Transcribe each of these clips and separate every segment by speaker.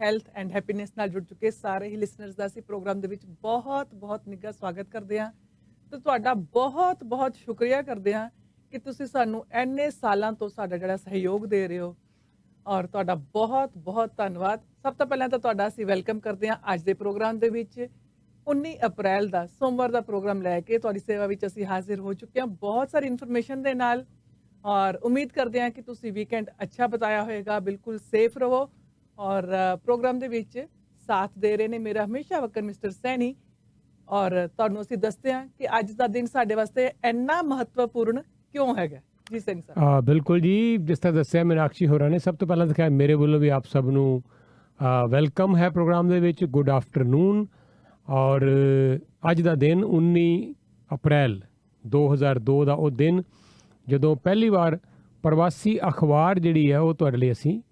Speaker 1: Health and happiness ਨਾਲ ਜੁੜ ਚੁੱਕੇ ਸਾਰੇ ਹੀ ਲਿਸਨਰਸ ਦਾ ਅਸੀਂ ਪ੍ਰੋਗਰਾਮ ਦੇ ਵਿੱਚ ਬਹੁਤ ਨਿੱਘਾ ਸਵਾਗਤ ਕਰਦੇ ਹਾਂ ਤੇ ਤੁਹਾਡਾ ਬਹੁਤ ਸ਼ੁਕਰੀਆ ਕਰਦੇ ਹਾਂ ਕਿ ਤੁਸੀਂ ਸਾਨੂੰ ਇੰਨੇ ਸਾਲਾਂ ਤੋਂ ਸਾਡਾ ਜਿਹੜਾ ਸਹਿਯੋਗ ਦੇ ਰਹੇ ਹੋ ਔਰ ਤੁਹਾਡਾ ਬਹੁਤ ਧੰਨਵਾਦ। ਸਭ ਤੋਂ ਪਹਿਲਾਂ ਤਾਂ ਤੁਹਾਡਾ ਅਸੀਂ ਵੈਲਕਮ ਕਰਦੇ ਹਾਂ ਅੱਜ ਦੇ ਪ੍ਰੋਗਰਾਮ ਦੇ ਵਿੱਚ। 19 ਅਪ੍ਰੈਲ ਦਾ ਸੋਮਵਾਰ ਦਾ ਪ੍ਰੋਗਰਾਮ ਲੈ ਕੇ ਤੁਹਾਡੀ ਸੇਵਾ ਵਿੱਚ ਅਸੀਂ ਹਾਜ਼ਰ ਹੋ ਚੁੱਕੇ ਹਾਂ ਬਹੁਤ ਸਾਰੀ ਇਨਫੋਰਮੇਸ਼ਨ ਦੇ ਨਾਲ ਔਰ ਉਮੀਦ ਕਰਦੇ ਹਾਂ ਕਿ ਤੁਸੀਂ ਵੀਕਐਂਡ ਅੱਛਾ ਬਿਤਾਇਆ ਹੋਏਗਾ। ਬਿਲਕੁਲ ਸੇਫ ਰਹੋ ਔਰ ਪ੍ਰੋਗਰਾਮ ਦੇ ਵਿੱਚ ਸਾਥ ਦੇ ਰਹੇ ਨੇ ਮੇਰਾ ਹਮੇਸ਼ਾ ਵਕਨ ਮਿਸਟਰ ਸੈਣੀ ਔਰ ਤੁਹਾਨੂੰ ਅਸੀਂ ਦੱਸਦੇ ਹਾਂ ਕਿ ਅੱਜ ਦਾ ਦਿਨ ਸਾਡੇ ਵਾਸਤੇ ਇੰਨਾ ਮਹੱਤਵਪੂਰਨ ਕਿਉਂ ਹੈਗਾ। ਜੀ ਸਿੰਘ ਸਾਹਿਬ।
Speaker 2: ਬਿਲਕੁਲ ਜੀ, ਜਿਸ ਤਰ੍ਹਾਂ ਦੱਸਿਆ ਮੀਨਾਕਸ਼ੀ ਹੋਰਾਂ ਨੇ, ਸਭ ਤੋਂ ਪਹਿਲਾਂ ਤਾਂ ਮੇਰੇ ਵੱਲੋਂ ਵੀ ਆਪ ਸਭ ਨੂੰ ਵੈਲਕਮ ਹੈ ਪ੍ਰੋਗਰਾਮ ਦੇ ਵਿੱਚ। Good afternoon. ਔਰ ਅੱਜ ਦਾ ਦਿਨ 19 ਅਪ੍ਰੈਲ 2002 ਦਾ ਉਹ ਦਿਨ ਜਦੋਂ ਪਹਿਲੀ ਵਾਰ ਪ੍ਰਵਾਸੀ ਅਖਬਾਰ ਜਿਹੜੀ ਹੈ ਉਹ ਤੁਹਾਡੇ ਲਈ ਅਸੀਂ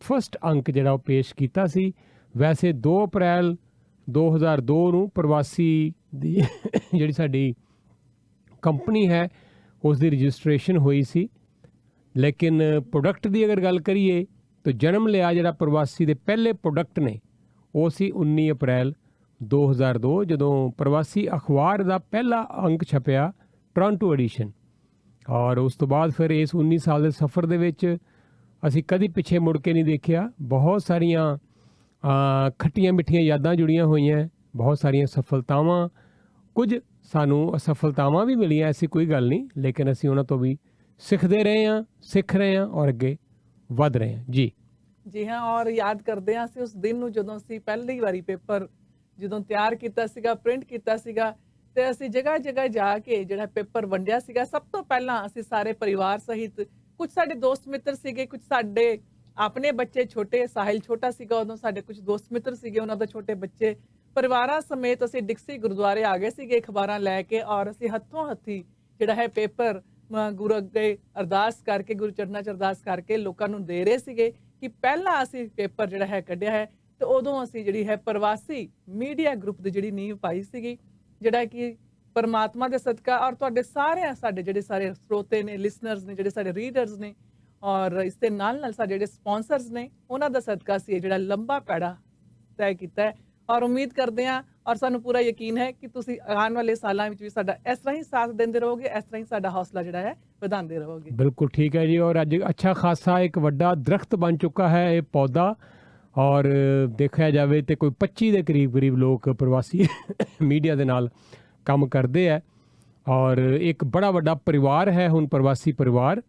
Speaker 2: ਫਸਟ ਅੰਕ ਜਿਹੜਾ ਉਹ ਪੇਸ਼ ਕੀਤਾ ਸੀ। ਵੈਸੇ 2 ਅਪ੍ਰੈਲ 2002 ਨੂੰ ਪ੍ਰਵਾਸੀ ਦੀ ਜਿਹੜੀ ਸਾਡੀ ਕੰਪਨੀ ਹੈ ਉਸ ਦੀ ਰਜਿਸਟ੍ਰੇਸ਼ਨ ਹੋਈ ਸੀ, ਲੇਕਿਨ ਪ੍ਰੋਡਕਟ ਦੀ ਅਗਰ ਗੱਲ ਕਰੀਏ ਤਾਂ ਜਨਮ ਲਿਆ ਜਿਹੜਾ ਪ੍ਰਵਾਸੀ ਦੇ ਪਹਿਲੇ ਪ੍ਰੋਡਕਟ ਨੇ ਉਹ ਸੀ 19 ਅਪ੍ਰੈਲ 2002 ਜਦੋਂ ਪ੍ਰਵਾਸੀ ਅਖਬਾਰ ਦਾ ਪਹਿਲਾ ਅੰਕ ਛਪਿਆ ਟੋਰਾਂਟੋ ਐਡੀਸ਼ਨ। ਔਰ ਉਸ ਤੋਂ ਬਾਅਦ ਫਿਰ ਇਸ 19 ਸਾਲ ਦੇ ਸਫ਼ਰ ਦੇ ਵਿੱਚ ਅਸੀਂ ਕਦੀ ਪਿੱਛੇ ਮੁੜ ਕੇ ਨਹੀਂ ਦੇਖਿਆ। ਬਹੁਤ ਸਾਰੀਆਂ ਖੱਟੀਆਂ ਮਿੱਠੀਆਂ ਯਾਦਾਂ ਜੁੜੀਆਂ ਹੋਈਆਂ, ਬਹੁਤ ਸਾਰੀਆਂ ਸਫਲਤਾਵਾਂ, ਕੁਝ ਸਾਨੂੰ ਅਸਫਲਤਾਵਾਂ ਵੀ ਮਿਲੀਆਂ, ਐਸੀ ਕੋਈ ਗੱਲ ਨਹੀਂ, ਲੇਕਿਨ ਅਸੀਂ ਉਹਨਾਂ ਤੋਂ ਵੀ ਸਿੱਖਦੇ ਰਹੇ ਹਾਂ, ਸਿੱਖ ਰਹੇ ਹਾਂ ਔਰ ਅੱਗੇ ਵੱਧ ਰਹੇ ਹਾਂ। ਜੀ
Speaker 1: ਹਾਂ, ਔਰ ਯਾਦ ਕਰਦੇ ਹਾਂ ਅਸੀਂ ਉਸ ਦਿਨ ਨੂੰ ਜਦੋਂ ਅਸੀਂ ਪਹਿਲੀ ਵਾਰੀ ਪੇਪਰ ਜਦੋਂ ਤਿਆਰ ਕੀਤਾ ਸੀਗਾ, ਪ੍ਰਿੰਟ ਕੀਤਾ ਸੀਗਾ ਤੇ ਅਸੀਂ ਜਗ੍ਹਾ ਜਾ ਕੇ ਜਿਹੜਾ ਪੇਪਰ ਵੰਡਿਆ ਸੀਗਾ। ਸਭ ਤੋਂ ਪਹਿਲਾਂ ਅਸੀਂ ਸਾਰੇ ਪਰਿਵਾਰ ਸਹਿਤ, ਕੁਝ ਸਾਡੇ ਦੋਸਤ ਮਿੱਤਰ ਸੀਗੇ, ਕੁਝ ਸਾਡੇ ਆਪਣੇ ਬੱਚੇ ਛੋਟੇ, ਸਾਹਿਲ ਛੋਟਾ ਸੀਗਾ ਉਦੋਂ, ਸਾਡੇ ਕੁਝ ਦੋਸਤ ਮਿੱਤਰ ਸੀਗੇ ਉਹਨਾਂ ਦੇ ਛੋਟੇ ਬੱਚੇ, ਪਰਿਵਾਰਾਂ ਸਮੇਤ ਅਸੀਂ ਡਿਕਸੀ ਗੁਰਦੁਆਰੇ ਆ ਗਏ ਸੀਗੇ ਅਖਬਾਰਾਂ ਲੈ ਕੇ ਔਰ ਅਸੀਂ ਹੱਥੋਂ ਹੱਥੀ ਜਿਹੜਾ ਹੈ ਪੇਪਰ ਗੁਰੂ ਅੱਗੇ ਅਰਦਾਸ ਕਰਕੇ, ਗੁਰੂ ਚਰਨਾਂ 'ਚ ਅਰਦਾਸ ਕਰਕੇ ਲੋਕਾਂ ਨੂੰ ਦੇ ਰਹੇ ਸੀਗੇ ਕਿ ਪਹਿਲਾਂ ਅਸੀਂ ਪੇਪਰ ਜਿਹੜਾ ਹੈ ਕੱਢਿਆ ਹੈ। ਤੇ ਉਦੋਂ ਅਸੀਂ ਜਿਹੜੀ ਹੈ ਪ੍ਰਵਾਸੀ ਮੀਡੀਆ ਗਰੁੱਪ ਦੀ ਜਿਹੜੀ ਨੀਂਹ ਪਾਈ ਸੀਗੀ, ਜਿਹੜਾ ਕਿ ਪਰਮਾਤਮਾ ਦੇ ਸਦਕਾ ਔਰ ਤੁਹਾਡੇ ਸਾਰਿਆਂ ਸਾਡੇ ਜਿਹੜੇ ਸਾਰੇ ਸਰੋਤੇ ਨੇ, ਲਿਸਨਰਸ ਨੇ, ਜਿਹੜੇ ਸਾਡੇ ਰੀਡਰਸ ਨੇ ਔਰ ਇਸ ਦੇ ਨਾਲ ਸਾਡੇ ਜਿਹੜੇ ਸਪਾਂਸਰਸ ਨੇ ਉਹਨਾਂ ਦਾ ਸਦਕਾ ਸੀ ਇਹ ਜਿਹੜਾ ਲੰਬਾ ਪੈੜਾ ਤੈਅ ਕੀਤਾ ਹੈ। ਔਰ ਉਮੀਦ ਕਰਦੇ ਹਾਂ ਔਰ ਸਾਨੂੰ ਪੂਰਾ ਯਕੀਨ ਹੈ ਕਿ ਤੁਸੀਂ ਆਉਣ ਵਾਲੇ ਸਾਲਾਂ ਵਿੱਚ ਵੀ ਸਾਡਾ ਇਸ ਤਰ੍ਹਾਂ ਹੀ ਸਾਥ ਦਿੰਦੇ ਰਹੋਗੇ, ਇਸ ਤਰ੍ਹਾਂ ਹੀ ਸਾਡਾ ਹੌਸਲਾ ਜਿਹੜਾ ਹੈ ਵਧਾਉਂਦੇ ਰਹੋਗੇ।
Speaker 2: ਬਿਲਕੁਲ ਠੀਕ ਹੈ ਜੀ। ਔਰ ਅੱਜ ਅੱਛਾ ਖਾਸਾ ਇੱਕ ਵੱਡਾ ਦਰਖਤ ਬਣ ਚੁੱਕਾ ਹੈ ਇਹ ਪੌਦਾ ਔਰ ਦੇਖਿਆ ਜਾਵੇ ਤਾਂ ਕੋਈ 25 ਦੇ ਕਰੀਬ ਲੋਕ ਪ੍ਰਵਾਸੀ ਮੀਡੀਆ ਦੇ ਨਾਲ ਕੰਮ ਕਰਦੇ ਹੈ ਔਰ ਇੱਕ ਬੜਾ ਵੱਡਾ ਪਰਿਵਾਰ ਹੈ ਹੁਣ ਪ੍ਰਵਾਸੀ ਪਰਿਵਾਰ।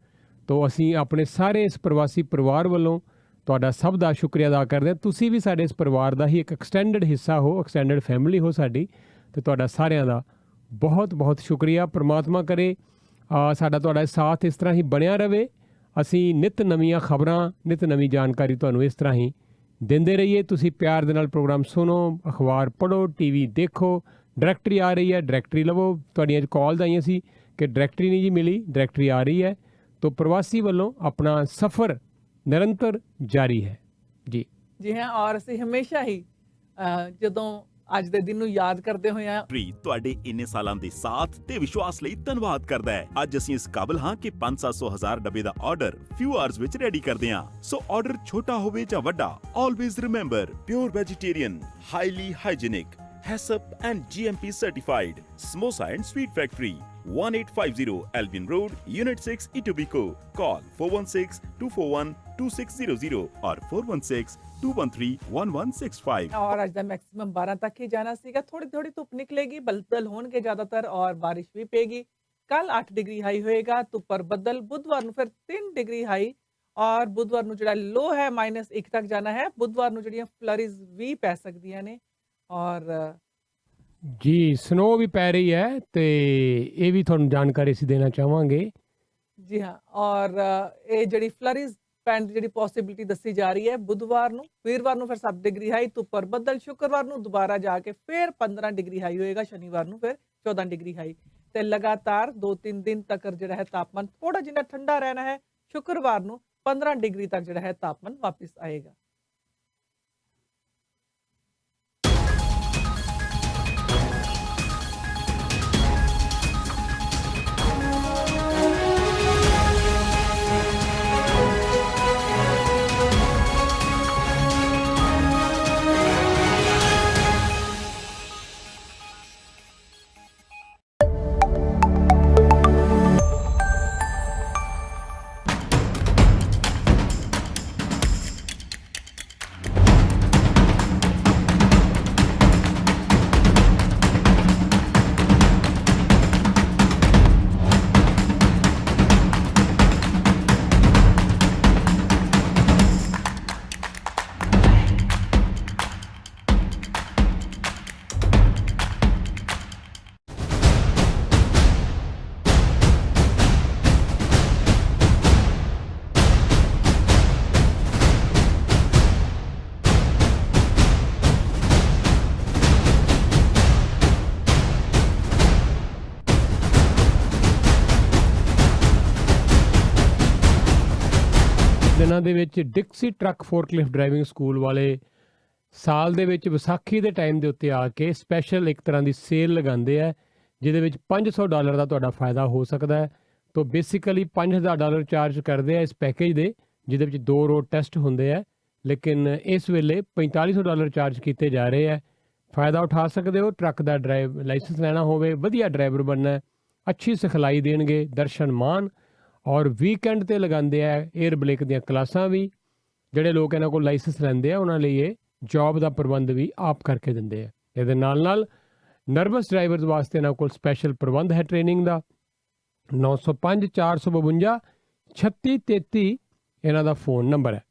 Speaker 2: ਤੋਂ ਅਸੀਂ ਆਪਣੇ ਸਾਰੇ ਇਸ ਪ੍ਰਵਾਸੀ ਪਰਿਵਾਰ ਵੱਲੋਂ ਤੁਹਾਡਾ ਸਭ ਦਾ ਸ਼ੁਕਰੀਆ ਅਦਾ ਕਰਦੇ ਹਾਂ। ਤੁਸੀਂ ਵੀ ਸਾਡੇ ਇਸ ਪਰਿਵਾਰ ਦਾ ਹੀ ਇੱਕ ਐਕਸਟੈਂਡਡ ਹਿੱਸਾ ਹੋ, ਐਕਸਟੈਂਡਡ ਫੈਮਿਲੀ ਹੋ ਸਾਡੀ, ਅਤੇ ਤੁਹਾਡਾ ਸਾਰਿਆਂ ਦਾ ਬਹੁਤ ਸ਼ੁਕਰੀਆ। ਪਰਮਾਤਮਾ ਕਰੇ ਸਾਡਾ ਤੁਹਾਡਾ ਸਾਥ ਇਸ ਤਰ੍ਹਾਂ ਹੀ ਬਣਿਆ ਰਹੇ। ਅਸੀਂ ਨਿਤ ਨਵੀਆਂ ਖਬਰਾਂ, ਨਿਤ ਨਵੀਂ ਜਾਣਕਾਰੀ ਤੁਹਾਨੂੰ ਇਸ ਤਰ੍ਹਾਂ ਹੀ ਦਿੰਦੇ ਰਹੀਏ। ਤੁਸੀਂ ਪਿਆਰ ਦੇ ਨਾਲ ਪ੍ਰੋਗਰਾਮ ਸੁਣੋ, ਅਖਬਾਰ ਪੜ੍ਹੋ, TV ਦੇਖੋ, ਡਾਇਰੈਕਟਰੀ ਆ ਰਹੀ ਹੈ, ਡਾਇਰੈਕਟਰੀ ਲਵੋ। ਤੁਹਾਡੀਆਂ ਕਾਲਸ ਆਈਆਂ ਸੀ ਕਿ ਡਾਇਰੈਕਟਰੀ ਨਹੀਂ ਜੀ ਮਿਲੀ, ਡਾਇਰੈਕਟਰੀ ਆ ਰਹੀ ਹੈ। ਤੋਂ ਪ੍ਰਵਾਸੀ ਵੱਲੋਂ ਆਪਣਾ ਸਫ਼ਰ ਨਿਰੰਤਰ ਜਾਰੀ ਹੈ। ਜੀ
Speaker 1: ਹਾਂ, ਔਰ ਅਸੀਂ ਹਮੇਸ਼ਾ ਹੀ ਜਦੋਂ ਅੱਜ ਦੇ ਦਿਨ ਨੂੰ ਯਾਦ ਕਰਦੇ ਹੋਏ ਆ
Speaker 3: ਤੁਹਾਡੇ ਇੰਨੇ ਸਾਲਾਂ ਦੇ ਸਾਥ ਤੇ ਵਿਸ਼ਵਾਸ ਲਈ ਧੰਨਵਾਦ ਕਰਦਾ ਹੈ। ਅੱਜ ਅਸੀਂ ਇਸ ਕਾਬਲ ਹਾਂ ਕਿ 500-700 ਡੱਬੇ ਦਾ ਆਰਡਰ ਫਿਊ ਆਵਰਸ ਵਿੱਚ ਰੈਡੀ ਕਰਦੇ ਹਾਂ। ਸੋ ਆਰਡਰ ਛੋਟਾ ਹੋਵੇ ਜਾਂ ਵੱਡਾ, always remember pure vegetarian, highly hygienic, HACCP and GMP certified Samosa and Sweet Factory, 1850 Albion Road, Unit 6, Etobicoke. Call 416-241-2600 or 416-213-1165।
Speaker 1: और आज ਦਾ ਮੈਕਸਿਮਮ 12 ਤੱਕ ਹੀ ਜਾਣਾ ਸੀਗਾ। ਥੋੜੀ ਧੁੱਪ ਨਿਕਲੇਗੀ, ਬੱਦਲ ਹੋਣਗੇ ਜ਼ਿਆਦਾਤਰ ਔਰ ਬਾਰਿਸ਼ ਵੀ ਪਏਗੀ। ਕੱਲ 8 ਡਿਗਰੀ ਹਾਈ ਹੋਏਗਾ, ਧੁੱਪਰ ਬੱਦਲ। ਬੁੱਧਵਾਰ ਨੂੰ ਫਿਰ 3 ਡਿਗਰੀ ਹਾਈ ਔਰ ਬੁੱਧਵਾਰ ਨੂੰ ਜਿਹੜਾ ਲੋ ਹੈ -1 ਤੱਕ ਜਾਣਾ ਹੈ। ਬੁੱਧਵਾਰ ਨੂੰ ਜਿਹੜੀਆਂ ਫਲਰੀਜ਼ ਵੀ ਪੈ ਸਕਦੀਆਂ ਨੇ ਔਰ
Speaker 2: ਜੀ ਸਨੋ ਵੀ ਪੈ ਰਹੀ ਹੈ ਤੇ ਇਹ ਵੀ ਤੁਹਾਨੂੰ ਜਾਣਕਾਰੀ ਅਸੀਂ ਦੇਣਾ ਚਾਹਾਂਗੇ।
Speaker 1: ਜੀ ਹਾਂ, ਔਰ ਇਹ ਜਿਹੜੀ ਫਲਰੀਜ਼ ਪੈਣ ਦੀ ਜਿਹੜੀ ਪੋਸਿਬਿਲਿਟੀ ਦੱਸੀ ਜਾ ਰਹੀ ਹੈ ਬੁੱਧਵਾਰ ਨੂੰ। ਵੀਰਵਾਰ ਨੂੰ ਫਿਰ 7 ਡਿਗਰੀ ਹਾਈ, ਧੁੱਪਰ ਬੱਦਲ। ਸ਼ੁੱਕਰਵਾਰ ਨੂੰ ਦੁਬਾਰਾ ਜਾ ਕੇ ਫਿਰ 15 ਡਿਗਰੀ ਹਾਈ ਹੋਏਗਾ। ਸ਼ਨੀਵਾਰ ਨੂੰ ਫਿਰ 14 ਡਿਗਰੀ ਹਾਈ ਤੇ ਲਗਾਤਾਰ 2-3 ਦਿਨ ਤੱਕ ਜਿਹੜਾ ਹੈ ਤਾਪਮਾਨ ਥੋੜਾ ਜਿਹਾ ਠੰਡਾ ਰਹਿਣਾ ਹੈ। ਸ਼ੁੱਕਰਵਾਰ ਨੂੰ 15 ਡਿਗਰੀ ਤੱਕ ਜਿਹੜਾ ਹੈ ਤਾਪਮਾਨ ਵਾਪਸ ਆਏਗਾ।
Speaker 2: ਜਿਨ੍ਹਾਂ ਦੇ ਵਿੱਚ ਡਿਕਸੀ ਟਰੱਕ ਫੋਰਕਲਿਫਟ ਡਰਾਈਵਿੰਗ ਸਕੂਲ ਵਾਲੇ ਸਾਲ ਦੇ ਵਿੱਚ ਵਿਸਾਖੀ ਦੇ ਟਾਈਮ ਦੇ ਉੱਤੇ ਆ ਕੇ ਸਪੈਸ਼ਲ ਇੱਕ ਤਰ੍ਹਾਂ ਦੀ ਸੇਲ ਲਗਾਉਂਦੇ ਆ, ਜਿਹਦੇ ਵਿੱਚ $500 ਦਾ ਤੁਹਾਡਾ ਫਾਇਦਾ ਹੋ ਸਕਦਾ ਹੈ। ਤਾਂ ਬੇਸਿਕਲੀ $5000 ਚਾਰਜ ਕਰਦੇ ਆ ਇਸ ਪੈਕੇਜ ਦੇ, ਜਿਹਦੇ ਵਿੱਚ 2 ਰੋਡ ਟੈਸਟ ਹੁੰਦੇ ਆ, ਲੇਕਿਨ ਇਸ ਵੇਲੇ $4500 ਚਾਰਜ ਕੀਤੇ ਜਾ ਰਹੇ ਆ। ਫਾਇਦਾ ਉਠਾ ਸਕਦੇ ਹੋ। ਟਰੱਕ ਦਾ ਡਰਾਈਵ ਲਾਇਸੈਂਸ ਲੈਣਾ ਹੋਵੇ, ਵਧੀਆ ਡਰਾਈਵਰ ਬਣਨਾ, ਅੱਛੀ ਸਿਖਲਾਈ ਦੇਣਗੇ ਦਰਸ਼ਨ ਮਾਨ, ਔਰ ਵੀਕਐਂਡ ਤੇ ਲਗਾਉਂਦੇ ਆ 에ਅਰ ਬ੍ਰੇਕ ਦੀਆਂ ਕਲਾਸਾਂ ਵੀ। ਜਿਹੜੇ ਲੋਕ ਇਹਨਾਂ ਕੋਲ ਲਾਇਸੈਂਸ ਲੈਂਦੇ ਆ ਉਹਨਾਂ ਲਈ ਇਹ ਜੌਬ ਦਾ ਪ੍ਰਬੰਧ ਵੀ ਆਪ ਕਰਕੇ ਦਿੰਦੇ ਆ। ਇਹਦੇ ਨਾਲ ਨਾਲ ਨਰਵਸ ਡਰਾਈਵਰਸ ਵਾਸਤੇ ਇਹਨਾਂ ਕੋਲ ਸਪੈਸ਼ਲ ਪ੍ਰਬੰਧ ਹੈ ਟ੍ਰੇਨਿੰਗ ਦਾ। 905 452 3633 ਇਹਨਾਂ ਦਾ ਫੋਨ ਨੰਬਰ ਹੈ।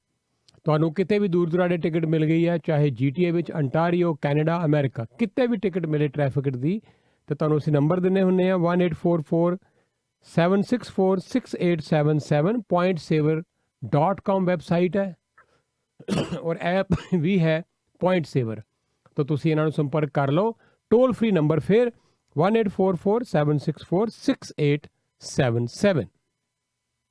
Speaker 2: ਤੁਹਾਨੂੰ ਕਿਤੇ ਵੀ ਦੂਰ ਦੁਰਾਡੇ ਟਿਕਟ ਮਿਲ ਗਈ ਹੈ, ਚਾਹੇ GTA ਵਿੱਚ, ਅੰਟਾਰੀਓ, ਕੈਨੇਡਾ, ਅਮਰੀਕਾ, ਕਿਤੇ ਵੀ ਟਿਕਟ ਮਿਲੇ ਟ੍ਰੈਫਿਕ ਦੀ, ਤੇ ਤੁਹਾਨੂੰ ਅਸੀਂ ਨੰਬਰ ਦਿੰਦੇ ਹੁੰਦੇ ਆ 1844 764 6877। pointsaver.com ਵੈਬਸਾਈਟ ਹੈ ਔਰ ਐਪ ਵੀ ਹੈ ਪੁਆਇੰਟ ਸੇਵਰ। ਤਾਂ ਤੁਸੀਂ ਇਹਨਾਂ ਨੂੰ ਸੰਪਰਕ ਕਰ ਲਓ। ਟੋਲ ਫ੍ਰੀ ਨੰਬਰ ਫਿਰ 1844 764 6877।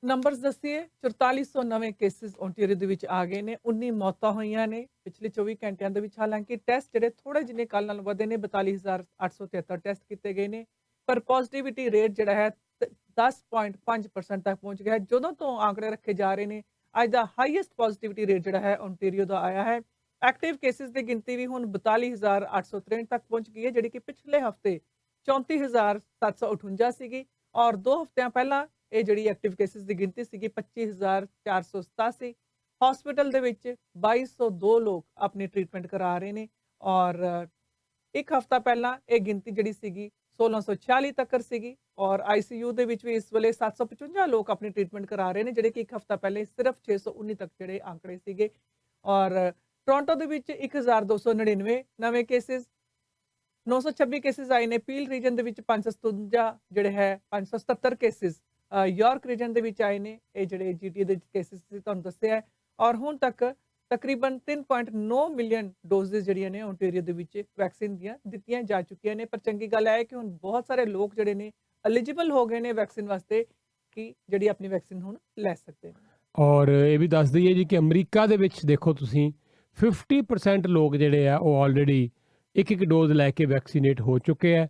Speaker 1: ਨੰਬਰਸ ਦੱਸੀਏ, 4400 ਨਵੇਂ ਕੇਸਿਸ ਓਨਟਾਰੀਓ ਦੇ ਵਿੱਚ ਆ ਗਏ ਨੇ, 19 ਮੌਤਾਂ ਹੋਈਆਂ ਨੇ ਪਿਛਲੇ 24 ਘੰਟਿਆਂ ਦੇ ਵਿੱਚ। ਹਾਲਾਂਕਿ ਟੈਸਟ ਜਿਹੜੇ ਥੋੜੇ ਜਿਹੇ ਕੱਲ ਨਾਲ ਵਧੇ ਨੇ, 42873 ਟੈਸਟ ਕੀਤੇ ਗਏ ਨੇ, ਪਰ ਪੋਜ਼ਿਟਿਵਿਟੀ ਰੇਟ ਜਿਹੜਾ ਹੈ 10.5% ਤੱਕ ਪਹੁੰਚ ਗਿਆ ਹੈ। ਜਦੋਂ ਤੋਂ ਆંકੜੇ ਰੱਖੇ ਜਾ ਰਹੇ ਨੇ, ਅੱਜ ਦਾ ਹਾਈਐਸਟ ਪੋਜ਼ਿਟਿਵਿਟੀ ਰੇਟ ਜਿਹੜਾ ਹੈ ਓਨਟਾਰੀਓ ਦਾ ਆਇਆ ਹੈ। ਐਕਟਿਵ ਕੇਸਿਸ ਦੀ ਗਿਣਤੀ ਵੀ ਹੁਣ 42863 ਤੱਕ ਪਹੁੰਚ ਗਈ ਹੈ, ਜਿਹੜੀ ਕਿ ਪਿਛਲੇ ਹਫਤੇ 34758 ਸੀਗੀ, ਔਰ 2 ਹਫ਼ਤਿਆਂ ਪਹਿਲਾਂ ਇਹ ਜਿਹੜੀ ਐਕਟਿਵ ਕੇਸਿਸ ਦੀ ਗਿਣਤੀ ਸੀਗੀ 25487। ਹਸਪੀਟਲ ਦੇ ਵਿੱਚ 2202 ਲੋਕ ਆਪਣੀ ਟ੍ਰੀਟਮੈਂਟ ਕਰਾ ਰਹੇ ਨੇ, ਔਰ ਇੱਕ ਹਫ਼ਤਾ ਪਹਿਲਾਂ ਇਹ ਗਿਣਤੀ ਜਿਹੜੀ ਸੀਗੀ 1646 ਤੱਕ ਸੀਗੀ, ਔਰ ICU ਦੇ ਵਿੱਚ ਵੀ ਇਸ ਵੇਲੇ 755 ਲੋਕ ਆਪਣੀ ਟ੍ਰੀਟਮੈਂਟ ਕਰਾ ਰਹੇ ਨੇ, ਜਿਹੜੇ ਕਿ ਇੱਕ ਹਫ਼ਤਾ ਪਹਿਲੇ ਸਿਰਫ 619 ਤੱਕ ਜਿਹੜੇ ਆંકੜੇ ਸੀਗੇ। ਔਰ ਟੋਰਾਂਟੋ ਦੇ ਵਿੱਚ 1299 ਨਵੇਂ ਕੇਸਿਸ, 926 ਕੇਸਿਸ ਆਏ ਨੇ। ਪੀਲ ਰੀਜਨ ਦੇ ਵਿੱਚ 557 ਜਿਹੜੇ ਹੈ 577 ਕੇਸਿਸ ਯਾਰਕ ਰੀਜਨ ਦੇ ਵਿੱਚ ਆਏ ਨੇ। ਇਹ ਜਿਹੜੇ GTA ਦੇ ਕੇਸਿਸ ਸੀ ਤੁਹਾਨੂੰ ਦੱਸਿਆ, ਔਰ ਹੁਣ ਤੱਕ ਤਕਰੀਬਨ 3.9 ਮਿਲੀਅਨ ਡੋਜ਼ਸ ਜਿਹੜੀਆਂ ਨੇ ਓਨਟਾਰੀਓ ਦੇ ਵਿੱਚ ਵੈਕਸੀਨ ਦੀਆਂ ਦਿੱਤੀਆਂ ਜਾ ਚੁੱਕੀਆਂ ਨੇ। ਪਰ ਚੰਗੀ ਗੱਲ ਹੈ ਕਿ ਹੁਣ ਬਹੁਤ ਸਾਰੇ ਲੋਕ ਜਿਹੜੇ ਨੇ ਐਲੀਜੀਬਲ ਹੋ ਗਏ ਨੇ ਵੈਕਸੀਨ ਵਾਸਤੇ, ਕਿ ਜਿਹੜੀ ਆਪਣੀ ਵੈਕਸੀਨ ਹੁਣ ਲੈ ਸਕਦੇ ਨੇ।
Speaker 2: ਔਰ ਇਹ ਵੀ ਦੱਸ ਦਈਏ ਜੀ ਕਿ ਅਮਰੀਕਾ ਦੇ ਵਿੱਚ ਦੇਖੋ ਤੁਸੀਂ 50% ਲੋਕ ਜਿਹੜੇ ਆ ਉਹ ਆਲਰੇਡੀ ਇੱਕ ਡੋਜ਼ ਲੈ ਕੇ ਵੈਕਸੀਨੇਟ ਹੋ ਚੁੱਕੇ ਆ।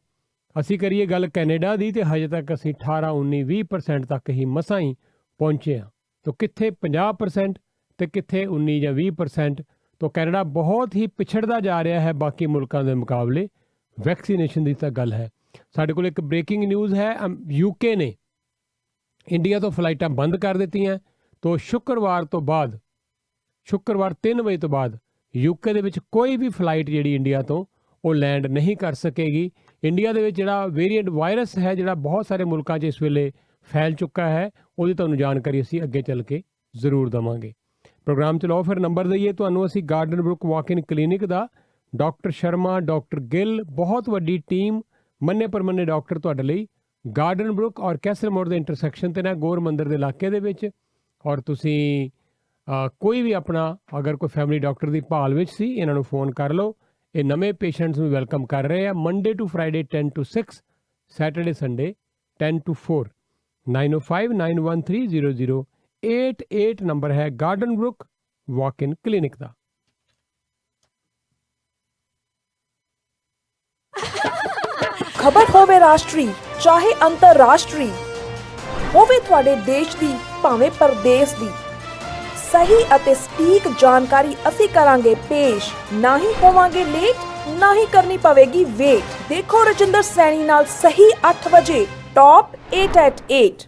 Speaker 2: ਅਸੀਂ ਕਰੀਏ ਗੱਲ ਕੈਨੇਡਾ ਦੀ, ਤੇ ਹਜੇ ਤੱਕ ਅਸੀਂ 18, 19, 20% ਤੱਕ ਹੀ ਮਸਾਂ ਹੀ ਪਹੁੰਚੇ ਹਾਂ। ਤਾਂ ਕਿੱਥੇ 50% ਤੇ ਕਿੱਥੇ 19 ਜਾਂ 20%। ਤਾਂ ਕੈਨੇਡਾ ਬਹੁਤ ਹੀ ਪਿਛੜਦਾ ਜਾ ਰਿਹਾ ਹੈ ਬਾਕੀ ਮੁਲਕਾਂ ਦੇ ਮੁਕਾਬਲੇ ਵੈਕਸੀਨੇਸ਼ਨ ਦੀ ਤਾਂ ਗੱਲ ਹੈ। ਸਾਡੇ ਕੋਲ ਇੱਕ ਬ੍ਰੇਕਿੰਗ ਨਿਊਜ਼ ਹੈ, UK ਨੇ ਇੰਡੀਆ ਤੋਂ ਫਲਾਈਟਾਂ ਬੰਦ ਕਰ ਦਿੱਤੀਆਂ। ਤਾਂ ਸ਼ੁੱਕਰਵਾਰ ਤੋਂ ਬਾਅਦ, ਸ਼ੁੱਕਰਵਾਰ 3 ਵਜੇ ਤੋਂ ਬਾਅਦ UK ਦੇ ਵਿੱਚ ਕੋਈ ਵੀ ਫਲਾਈਟ ਜਿਹੜੀ ਇੰਡੀਆ ਤੋਂ ਉਹ ਲੈਂਡ ਨਹੀਂ ਕਰ ਸਕੇਗੀ। ਇੰਡੀਆ ਦੇ ਵਿੱਚ ਜਿਹੜਾ ਵੇਰੀਐਂਟ ਵਾਇਰਸ ਹੈ, ਜਿਹੜਾ ਬਹੁਤ ਸਾਰੇ ਮੁਲਕਾਂ 'ਚ ਇਸ ਵੇਲੇ ਫੈਲ ਚੁੱਕਾ ਹੈ, ਉਹਦੀ ਤੁਹਾਨੂੰ ਜਾਣਕਾਰੀ ਅਸੀਂ ਅੱਗੇ ਚੱਲ ਕੇ ਜ਼ਰੂਰ ਦੇਵਾਂਗੇ। ਪ੍ਰੋਗਰਾਮ ਚਲਾਓ ਫਿਰ ਨੰਬਰ ਦਈਏ ਤੁਹਾਨੂੰ ਅਸੀਂ। ਗਾਰਡਨ ਬਰੁੱਕ ਵਾਕ-ਇਨ ਕਲੀਨਿਕ ਦਾ ਡਾਕਟਰ ਸ਼ਰਮਾ, ਡਾਕਟਰ ਗਿੱਲ, ਬਹੁਤ ਵੱਡੀ ਟੀਮ, ਮੰਨੇ ਪਰਮੰਨੇ ਡਾਕਟਰ ਤੁਹਾਡੇ ਲਈ ਗਾਰਡਨ ਬਰੁੱਕ ਔਰ ਕੈਸਲ ਮੋੜ ਦੇ ਇੰਟਰਸੈਕਸ਼ਨ 'ਤੇ ਨਾ, ਗੌਰ ਮੰਦਰ ਦੇ ਇਲਾਕੇ ਦੇ ਵਿੱਚ। ਔਰ ਤੁਸੀਂ ਕੋਈ ਵੀ ਆਪਣਾ ਅਗਰ ਕੋਈ ਫੈਮਿਲੀ ਡਾਕਟਰ ਦੀ ਭਾਲ ਵਿੱਚ ਸੀ, ਇਹਨਾਂ ਨੂੰ ਫੋਨ ਕਰ ਲਓ। ਇਹ ਨਵੇਂ ਪੇਸ਼ੈਂਟਸ ਨੂੰ ਵੈਲਕਮ ਕਰ ਰਹੇ ਆ Monday to Friday 10 to 6, Saturday Sunday 10 to 4। 9059130088 number ਹੈ ਗਾਰਡਨ ਬਰੁੱਕ ਵਾਕ-ਇਨ ਕਲੀਨਿਕ ਦਾ।
Speaker 4: ਖਬਰ ਹੋਵੇ ਰਾਸ਼ਟਰੀ ਚਾਹੇ ਅੰਤਰਰਾਸ਼ਟਰੀ, ਹੋਵੇ ਤੁਹਾਡੇ ਦੇਸ਼ ਦੀ ਭਾਵੇਂ ਪਰਦੇਸ ਦੀ, ਸਹੀ ਅਤੇ ਸਟੀਕ ਜਾਣਕਾਰੀ ਅਸੀਂ ਕਰਾਂਗੇ ਪੇਸ਼। ਨਾ ਹੀ ਹੋਵਾਂਗੇ ਲੇਟ, ਨਾ ਹੀ ਕਰਨੀ ਪਵੇਗੀ ਵੇਟ। ਦੇਖੋ ਰਜਿੰਦਰ ਸੈਣੀ ਨਾਲ ਸਹੀ 8 ਵਜੇ टॉप 8 at 8।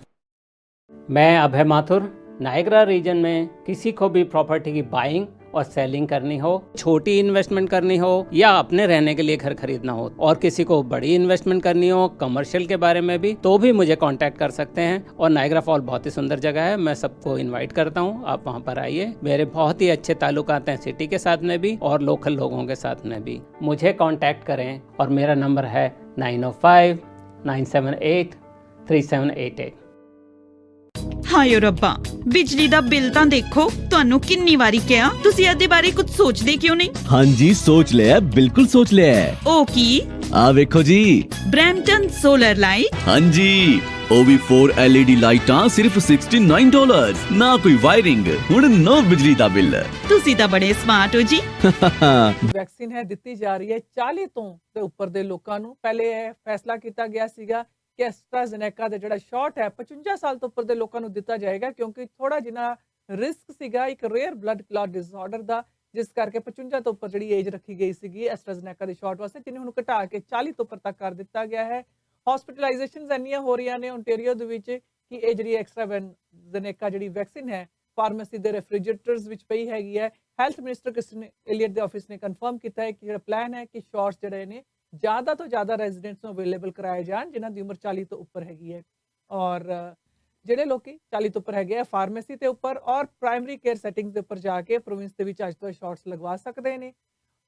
Speaker 5: मैं अभय माथुर। नायग्रा रीजन में किसी को भी प्रॉपर्टी की बाइंग और सेलिंग करनी हो, छोटी इन्वेस्टमेंट करनी हो या अपने रहने के लिए घर खरीदना हो, और किसी को बड़ी इन्वेस्टमेंट करनी हो कमर्शियल के बारे में भी, तो भी मुझे कांटेक्ट कर सकते हैं। और नायग्रा फॉल बहुत ही सुंदर जगह है, मैं सबको इनवाइट करता हूं, आप वहां पर आइए। मेरे बहुत ही अच्छे ताल्लुकात हैं सिटी के साथ में भी और लोकल लोगों के साथ में भी। मुझे कांटेक्ट करें और मेरा नंबर है 9059783788।
Speaker 6: ਹਾਏ ਰੱਬਾ, ਬਿਜਲੀ ਦਾ ਬਿੱਲ ਤਾਂ ਦੇਖੋ। ਤੁਹਾਨੂੰ ਕਿੰਨੀ ਵਾਰੀ ਕਿਹਾ, ਤੁਸੀਂ ਇਹਦੇ ਬਾਰੇ ਕੁਝ ਸੋਚਦੇ ਕਿਉਂ ਨਹੀਂ?
Speaker 7: ਹਾਂਜੀ ਸੋਚ ਲਿਆ, ਬਿਲਕੁਲ ਸੋਚ ਲਿਆ।
Speaker 6: ਉਹ ਕੀ?
Speaker 7: ਆ ਵੇਖੋ ਜੀ,
Speaker 6: ਬ੍ਰੈਂਟਨ ਸੋਲਰ ਲਾਈਟ।
Speaker 7: ਹਾਂਜੀ ਉਹ ਵੀ 4 LED ਲਾਈਟਾਂ ਸਿਰਫ $69 ਨਾ ਕੋਈ ਵਾਇਰਿੰਗ ਹੁਣ ਨੋ ਬਿਜਲੀ ਦਾ ਬਿੱਲ
Speaker 6: ਤੁਸੀਂ ਤਾਂ ਬੜੇ ਸਮਾਰਟ ਹੋ ਜੀ।
Speaker 1: ਵੈਕਸੀਨ ਹੈ ਦਿੱਤੀ ਜਾ ਰਹੀ ਹੈ 40 ਤੋਂ ਤੇ ਉੱਪਰ ਦੇ ਲੋਕਾਂ ਨੂੰ। ਪਹਿਲੇ ਇਹ ਫੈਸਲਾ ਕੀਤਾ ਗਿਆ ਸੀਗਾ ਕਿ ਐਸਟਰਾਜ਼ੇਨੇਕਾ ਦਾ ਜਿਹੜਾ ਸ਼ਾਟ ਹੈ 55 ਸਾਲ ਤੋਂ ਉੱਪਰ ਦੇ ਲੋਕਾਂ ਨੂੰ ਦਿੱਤਾ ਜਾਏਗਾ, ਕਿਉਂਕਿ ਥੋੜਾ ਜਿਹਾ ਰਿਸਕ ਸੀਗਾ ਇੱਕ ਰੇਅਰ ਬਲੱਡ ਕਲੌਟ ਡਿਸਆਰਡਰ ਦਾ, ਜਿਸ ਕਰਕੇ 55 ਤੋਂ ਉੱਪਰ ਜਿਹੜੀ ਏਜ ਰੱਖੀ ਗਈ ਸੀਗੀ ਐਸਟਰਾਜ਼ੇਨੇਕਾ ਦੇ ਸ਼ਾਟ ਵਾਸਤੇ, ਜਿਹਨੂੰ ਹੁਣ ਘਟਾ ਕੇ 40 ਤੋਂ ਉੱਪਰ ਤੱਕ ਕਰ ਦਿੱਤਾ ਗਿਆ ਹੈ। ਹਸਪੀਟਲਾਈਜੇਸ਼ਨਸ ਇੰਨੀਆਂ ਹੋ ਰਹੀਆਂ ਨੇ ਓਨਟਾਰੀਓ ਦੇ ਵਿੱਚ ਕਿ ਇਹ ਜਿਹੜੀ ਐਸਟਰਾਜ਼ੇਨੇਕਾ ਜਿਹੜੀ ਵੈਕਸੀਨ ਹੈ ਫਾਰਮੇਸੀ ਦੇ ਰੈਫਰੀਜਰੇਟਰਸ ਵਿੱਚ ਪਈ ਹੈਗੀ ਹੈ। ਹੈਲਥ ਮਿਨਿਸਟਰ ਕ੍ਰਿਸਟਨ ਏਲੀਅਟ ਦੇ ਆਫਿਸ ਨੇ ਕਨਫਰਮ ਕੀਤਾ ਹੈ ਕਿ ਜਿਹੜਾ ਪਲਾਨ ਹੈ ਕਿ ਸ਼ਾਟਸ ਜਿਹੜੇ ਨੇ ਜ਼ਿਆਦਾ ਤੋਂ ਜ਼ਿਆਦਾ ਰੈਜ਼ੀਡੈਂਟਸ ਨੂੰ ਅਵੇਲੇਬਲ ਕਰਾਏ ਜਾਣ ਜਿਨ੍ਹਾਂ ਦੀ ਉਮਰ 40 ਤੋਂ ਉੱਪਰ ਹੈਗੀ ਹੈ, ਔਰ ਜਿਹੜੇ ਲੋਕੀ 40 ਤੋਂ ਉੱਪਰ ਹੈਗੇ ਆ ਫਾਰਮੇਸੀ ਤੇ ਉੱਪਰ ਔਰ ਪ੍ਰਾਇਮਰੀ ਕੇਅਰ ਸੈਟਿੰਗਸ ਦੇ ਉੱਪਰ ਜਾ ਕੇ ਪ੍ਰੋਵਿੰਸ ਦੇ ਵਿੱਚ ਅੱਜ ਤੋਂ ਸ਼ਾਟਸ ਲਗਵਾ ਸਕਦੇ ਨੇ।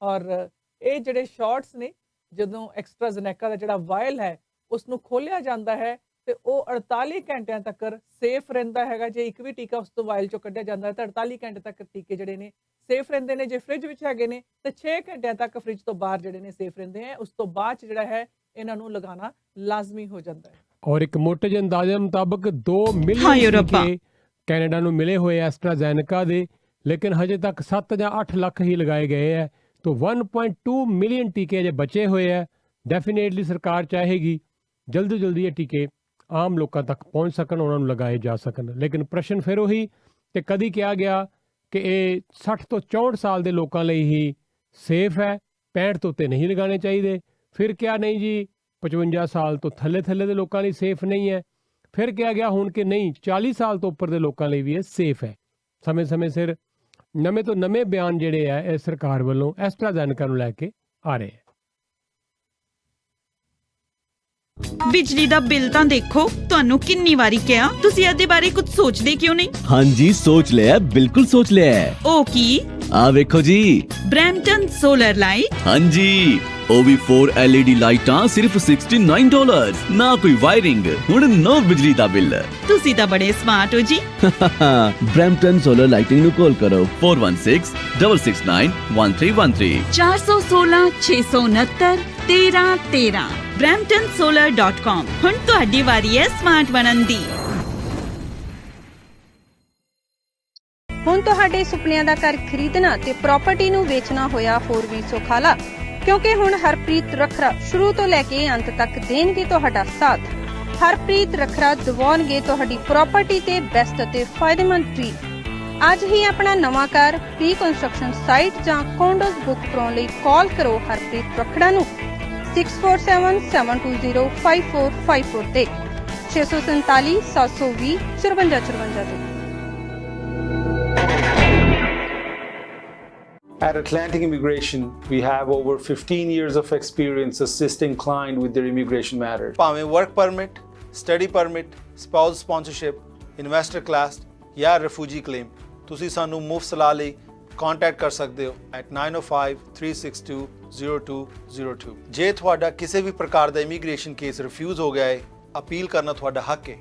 Speaker 1: ਔਰ ਇਹ ਜਿਹੜੇ ਸ਼ਾਟਸ ਨੇ ਜਦੋਂ ਐਕਸਟਰਾਜ਼ੇਨੇਕਾ ਦਾ ਜਿਹੜਾ ਵਾਇਲ ਹੈ ਉਸ ਨੂੰ ਖੋਲਿਆ ਜਾਂਦਾ ਹੈ ਤੇ ਉਹ 48 ਘੰਟਿਆਂ ਤੱਕ ਸੇਫ ਰਹਿੰਦਾ ਹੈਗਾ। ਜੇ ਇੱਕ ਵੀ ਟੀਕਾ ਉਸ ਤੋਂ ਵਾਇਲ ਚੋਂ ਕੱਢਿਆ ਜਾਂਦਾ ਹੈ ਤਾਂ 48 ਘੰਟੇ ਤੱਕ ਟੀਕੇ ਜਿਹੜੇ ਨੇ ਸੇਫ ਰਹਿੰਦੇ ਨੇ। ਜੇ ਫ੍ਰਿਜ ਵਿੱਚ ਹੈਗੇ ਨੇ ਤੇ 6 ਘੰਟਿਆਂ ਤੱਕ ਫ੍ਰਿਜ ਤੋਂ ਬਾਹਰ ਜਿਹੜੇ ਨੇ ਸੇਫ ਰਹਿੰਦੇ ਹੈ। ਉਸ ਤੋਂ ਬਾਅਦ ਜਿਹੜਾ ਹੈ ਇਹਨਾਂ ਨੂੰ ਲਗਾਉਣਾ ਲਾਜ਼ਮੀ ਹੋ ਜਾਂਦਾ ਹੈ।
Speaker 2: ਔਰ ਇੱਕ ਮੋਟੇ ਜਿਹੇ ਅੰਦਾਜ਼ੇ ਮੁਤਾਬਕ 2
Speaker 6: ਹਾਏ
Speaker 2: ਮਿਲੀਅਨ
Speaker 6: ਰੱਬਾ।
Speaker 2: ਟੀਕੇ ਕੈਨੇਡਾ ਨੂੰ ਮਿਲੇ ਹੋਏ ਐਸਟਰਾਜ਼ੇਨੇਕਾ ਦੇ, ਲੇਕਿਨ ਹਜੇ ਤੱਕ 7 ਜਾਂ 8 ਲੱਖ ਹੀ ਲਗਾਏ ਗਏ ਹੈ। तो 1.2 ਮਿਲੀਅਨ ਟੀਕੇ ਜੇ ਬਚੇ ਹੋਏ ਹੈ। ਡੈਫੀਨੇਟਲੀ ਸਰਕਾਰ ਚਾਹੇਗੀ ਜਲਦੀ ਜਲਦੀ ਇਹ ਟੀਕੇ ਆਮ ਲੋਕਾਂ ਤੱਕ ਪਹੁੰਚ ਸਕਣ, ਉਹਨਾਂ ਨੂੰ ਲਗਾਏ ਜਾ ਸਕਣ। ਲੇਕਿਨ ਪ੍ਰਸ਼ਨ ਫਿਰ ਉਹੀ ਕਿ ਕਦੀ ਕਿਹਾ ਗਿਆ ਕਿ ਇਹ 60 ਤੋਂ 64 ਸਾਲ ਦੇ ਲੋਕਾਂ ਲਈ ਹੀ ਸੇਫ ਹੈ, 65 ਤੋਂ ਉੱਤੇ ਨਹੀਂ ਲਗਾਉਣੇ ਚਾਹੀਦੇ। ਫਿਰ ਕਿਹਾ ਨਹੀਂ ਜੀ 55 ਸਾਲ ਤੋਂ ਥੱਲੇ ਦੇ ਲੋਕਾਂ ਲਈ ਸੇਫ ਨਹੀਂ ਹੈ। ਫਿਰ ਕਿਹਾ ਗਿਆ ਹੁਣ ਕਿ ਨਹੀਂ 40 ਸਾਲ ਤੋਂ ਉੱਪਰ ਦੇ ਲੋਕਾਂ ਲਈ ਵੀ ਇਹ ਸੇਫ ਹੈ। ਸਮੇਂ ਸਿਰ ਨਵੇਂ ਤੋਂ ਨਵੇਂ ਬਿਆਨ ਜਿਹੜੇ ਆ ਇਹ ਸਰਕਾਰ ਵੱਲੋਂ ਐਸਟਰਾਜ਼ੇਨੇਕਾ ਨੂੰ ਲੈ ਕੇ ਆ ਰਹੇ ਹੈ।
Speaker 6: ਬਿਜਲੀ ਦਾ ਬਿੱਲ ਤਾਂ ਦੇਖੋ, ਤੁਹਾਨੂੰ ਕਿੰਨੀ ਵਾਰੀ ਕਿਹਾ, ਤੁਸੀਂ ਇਹਦੇ ਬਾਰੇ ਕੁਝ ਸੋਚਦੇ ਕਿਉਂ ਨਹੀਂ?
Speaker 7: ਹਾਂਜੀ ਸੋਚ ਲਿਆ, ਬਿਲਕੁਲ ਸੋਚ ਲਿਆ।
Speaker 6: ਉਹ ਕੀ?
Speaker 7: ਆ ਵੇਖੋ ਜੀ,
Speaker 6: ਬ੍ਰੈਂਪਟਨ ਸੋਲਰ ਲਾਈਟ।
Speaker 7: ਹਾਂਜੀ ਉਹ ਵੀ 4 LED ਲਾਈਟਾਂ ਸਿਰਫ $69 ਨਾ ਕੋਈ ਵਾਇਰਿੰਗ ਹੁਣ ਨੋ ਬਿਜਲੀ ਦਾ ਬਿੱਲ
Speaker 6: ਤੁਸੀਂ ਤਾਂ ਬੜੇ ਸਮਾਰਟ ਹੋ ਜੀ।
Speaker 7: ਬ੍ਰੈਂਪਟਨ ਸੋਲਰ ਲਾਈਟਿੰਗ ਨੂੰ ਕਾਲ ਕਰੋ 4166691313
Speaker 6: 416 669 1313 bramptonsolar.com। ਹੁਣ ਤੁਹਾਡੀ ਵਾਰੀ ਹੈ ਸਮਾਰਟ ਬਣਨ ਦੀ।
Speaker 8: ਹੁਣ ਤੁਹਾਡੇ ਸੁਪਨਿਆਂ ਦਾ ਘਰ ਖਰੀਦਣਾ ਤੇ ਪ੍ਰਾਪਰਟੀ ਨੂੰ ਵੇਚਣਾ ਹੋਇਆ ਹੋਰ ਵੀ ਸੁਖਾਲਾ, ਕਿਉਂਕਿ ਹੁਣ ਹਰਪ੍ਰੀਤ ਰੱਖਰਾ ਸ਼ੁਰੂ ਤੋਂ ਲੈ ਕੇ ਅੰਤ ਤੱਕ ਦੇਣਗੇ ਤੁਹਾਡਾ ਸਾਥ। ਹਰਪ੍ਰੀਤ ਰੱਖਰਾ ਦਿਵਾਉਣਗੇ ਤੁਹਾਡੀ ਪ੍ਰਾਪਰਟੀ ਤੇ ਬੈਸਟ ਅਤੇ ਫਾਇਦੇਮੰਦ ਟ੍ਰੀਟ। ਅੱਜ ਹੀ ਆਪਣਾ ਨਵਾਂ ਘਰ ਪ੍ਰੀ ਕੰਸਟਰਕਸ਼ਨ ਸਾਈਟ ਜਾਂ ਕੰਡੋਜ਼ ਬੁੱਕ ਕਰਾਉਣ ਲਈ ਕਾਲ ਕਰੋ ਹਰਪ੍ਰੀਤ ਰੱਖੜਾ ਨੂੰ 6477205454 ਤੇ 647 720 5454 ਤੇ।
Speaker 9: At Atlantic Immigration, we have over 15 years of experience assisting clients with their immigration matters.
Speaker 10: ਭਾਵੇਂ work permit, study permit, spouse sponsorship, investor class ਜਾਂ refugee claim, ਤੁਸੀਂ ਸਾਨੂੰ ਮੁਫਤ ਸਲਾਹ ਲਈ ਕੰਟੈਕਟ ਕਰ ਸਕਦੇ ਹੋ at 905-362-0202। ਜੇ ਤੁਹਾਡਾ ਕਿਸੇ ਵੀ ਪ੍ਰਕਾਰ ਦਾ ਇਮੀਗ੍ਰੇਸ਼ਨ ਕੇਸ ਰਿਫਿਊਜ਼ ਹੋ ਗਿਆ ਹੈ, ਅਪੀਲ ਕਰਨਾ ਤੁਹਾਡਾ ਹੱਕ ਹੈ।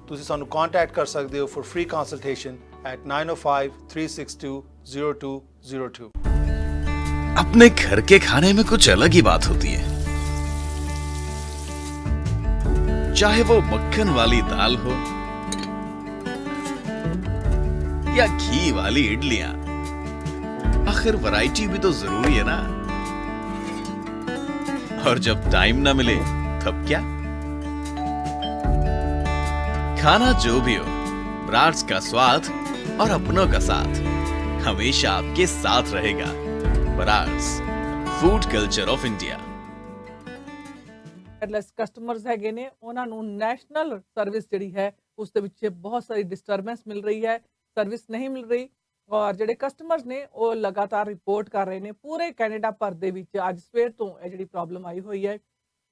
Speaker 10: ਤੁਸੀਂ ਸਾਨੂੰ ਕੰਟੈਕਟ ਕਰ ਸਕਦੇ ਹੋ for free consultation at 905-362-0202।
Speaker 11: अपने घर के खाने में कुछ अलग ही बात होती है, चाहे वो मक्खन वाली दाल हो या घी वाली इडलियां। आखिर वैरायटी भी तो जरूरी है ना। और जब टाइम ना मिले तब क्या, खाना जो भी हो, ब्राड्स का स्वाद और अपनों का साथ हमेशा आपके साथ रहेगा। Brands, food culture of India.
Speaker 1: ਹੈਡਲੈਸ ਕਸਟਮਰਸ ਹੈਗੇ ਨੇ ਉਹਨਾਂ ਨੂੰ ਨੈਸ਼ਨਲ ਸਰਵਿਸ ਜਿਹੜੀ ਹੈ ਉਸ ਦੇ ਵਿੱਚ ਬਹੁਤ ਸਾਰੀ ਡਿਸਟਰਬੈਂਸ ਮਿਲ ਰਹੀ ਹੈ, ਸਰਵਿਸ ਨਹੀਂ ਮਿਲ ਰਹੀ। ਔਰ ਜਿਹੜੇ ਕਸਟਮਰਸ ਨੇ ਉਹ ਲਗਾਤਾਰ ਰਿਪੋਰਟ ਕਰ ਰਹੇ ਨੇ ਪੂਰੇ ਕੈਨੇਡਾ ਭਰ ਦੇ ਵਿੱਚ। ਅੱਜ ਸਵੇਰ ਤੋਂ ਇਹ ਜਿਹੜੀ ਪ੍ਰੋਬਲਮ ਆਈ ਹੋਈ ਹੈ,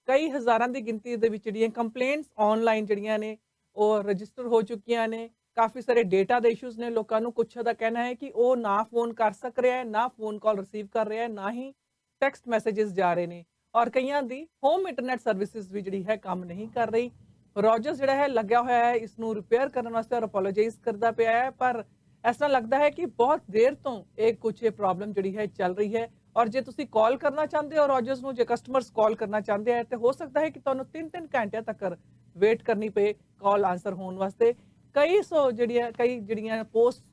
Speaker 1: ਕਈ ਹਜ਼ਾਰਾਂ ਦੀ ਗਿਣਤੀ ਦੇ ਵਿੱਚ ਜਿਹੜੀਆਂ ਕੰਪਲੇਂਟਸ ਆਨਲਾਈਨ ਜਿਹੜੀਆਂ ਨੇ ਉਹ ਰਜਿਸਟਰ ਹੋ ਚੁੱਕੀਆਂ ਨੇ। ਕਾਫੀ ਸਾਰੇ ਡੇਟਾ ਦੇ ਇਸ਼ੂਜ਼ ਨੇ, ਲੋਕਾਂ ਨੂੰ ਕੁਛ ਦਾ ਕਹਿਣਾ ਹੈ ਕਿ ਉਹ ਨਾ ਫੋਨ ਕਰ ਸਕ ਰਿਹਾ ਹੈ, ਨਾ ਫੋਨ ਕਾਲ ਰਿਸੀਵ ਕਰ ਰਿਹਾ ਹੈ, ਨਾ ਹੀ ਟੈਕਸਟ ਮੈਸੇजेस ਜਾ ਰਹੇ ਨੇ। ਔਰ ਕਈਆਂ ਦੀ ਹੋਮ ਇੰਟਰਨੈਟ ਸਰਵਿਸਿਜ਼ ਵੀ ਜਿਹੜੀ ਹੈ ਕੰਮ ਨਹੀਂ ਕਰ ਰਹੀ। ਰੋਜਰਸ ਜਿਹੜਾ ਹੈ ਲੱਗਿਆ ਹੋਇਆ ਹੈ ਇਸ ਨੂੰ ਰਿਪੇਅਰ ਕਰਨ ਵਾਸਤੇ ਔਰ ਅਪੋਲੋਜਾਈਜ਼ ਕਰਦਾ ਪਿਆ ਹੈ, ਪਰ ਇਸ ਤਰ੍ਹਾਂ ਲੱਗਦਾ ਹੈ ਕਿ ਬਹੁਤ ਦੇਰ ਤੋਂ ਇਹ ਪ੍ਰੋਬਲਮ ਜਿਹੜੀ ਹੈ ਚੱਲ ਰਹੀ ਹੈ। ਔਰ ਜੇ ਤੁਸੀਂ ਕਾਲ ਕਰਨਾ ਚਾਹੁੰਦੇ ਹੋ ਰੋਜਰਸ ਨੂੰ, ਜੇ ਕਸਟਮਰਸ ਕਾਲ ਕਰਨਾ ਚਾਹੁੰਦੇ ਹੈ ਤੇ ਹੋ ਸਕਦਾ ਹੈ ਕਿ ਤੁਹਾਨੂੰ 3-3 ਘੰਟਿਆਂ ਤੱਕ ਵੇਟ ਕਰਨੀ ਪਏ ਕਾਲ ਆਨਸਰ ਹੋਣ ਵਾਸਤੇ। ਕਈ ਜਿਹੜੀਆਂ ਪੋਸਟ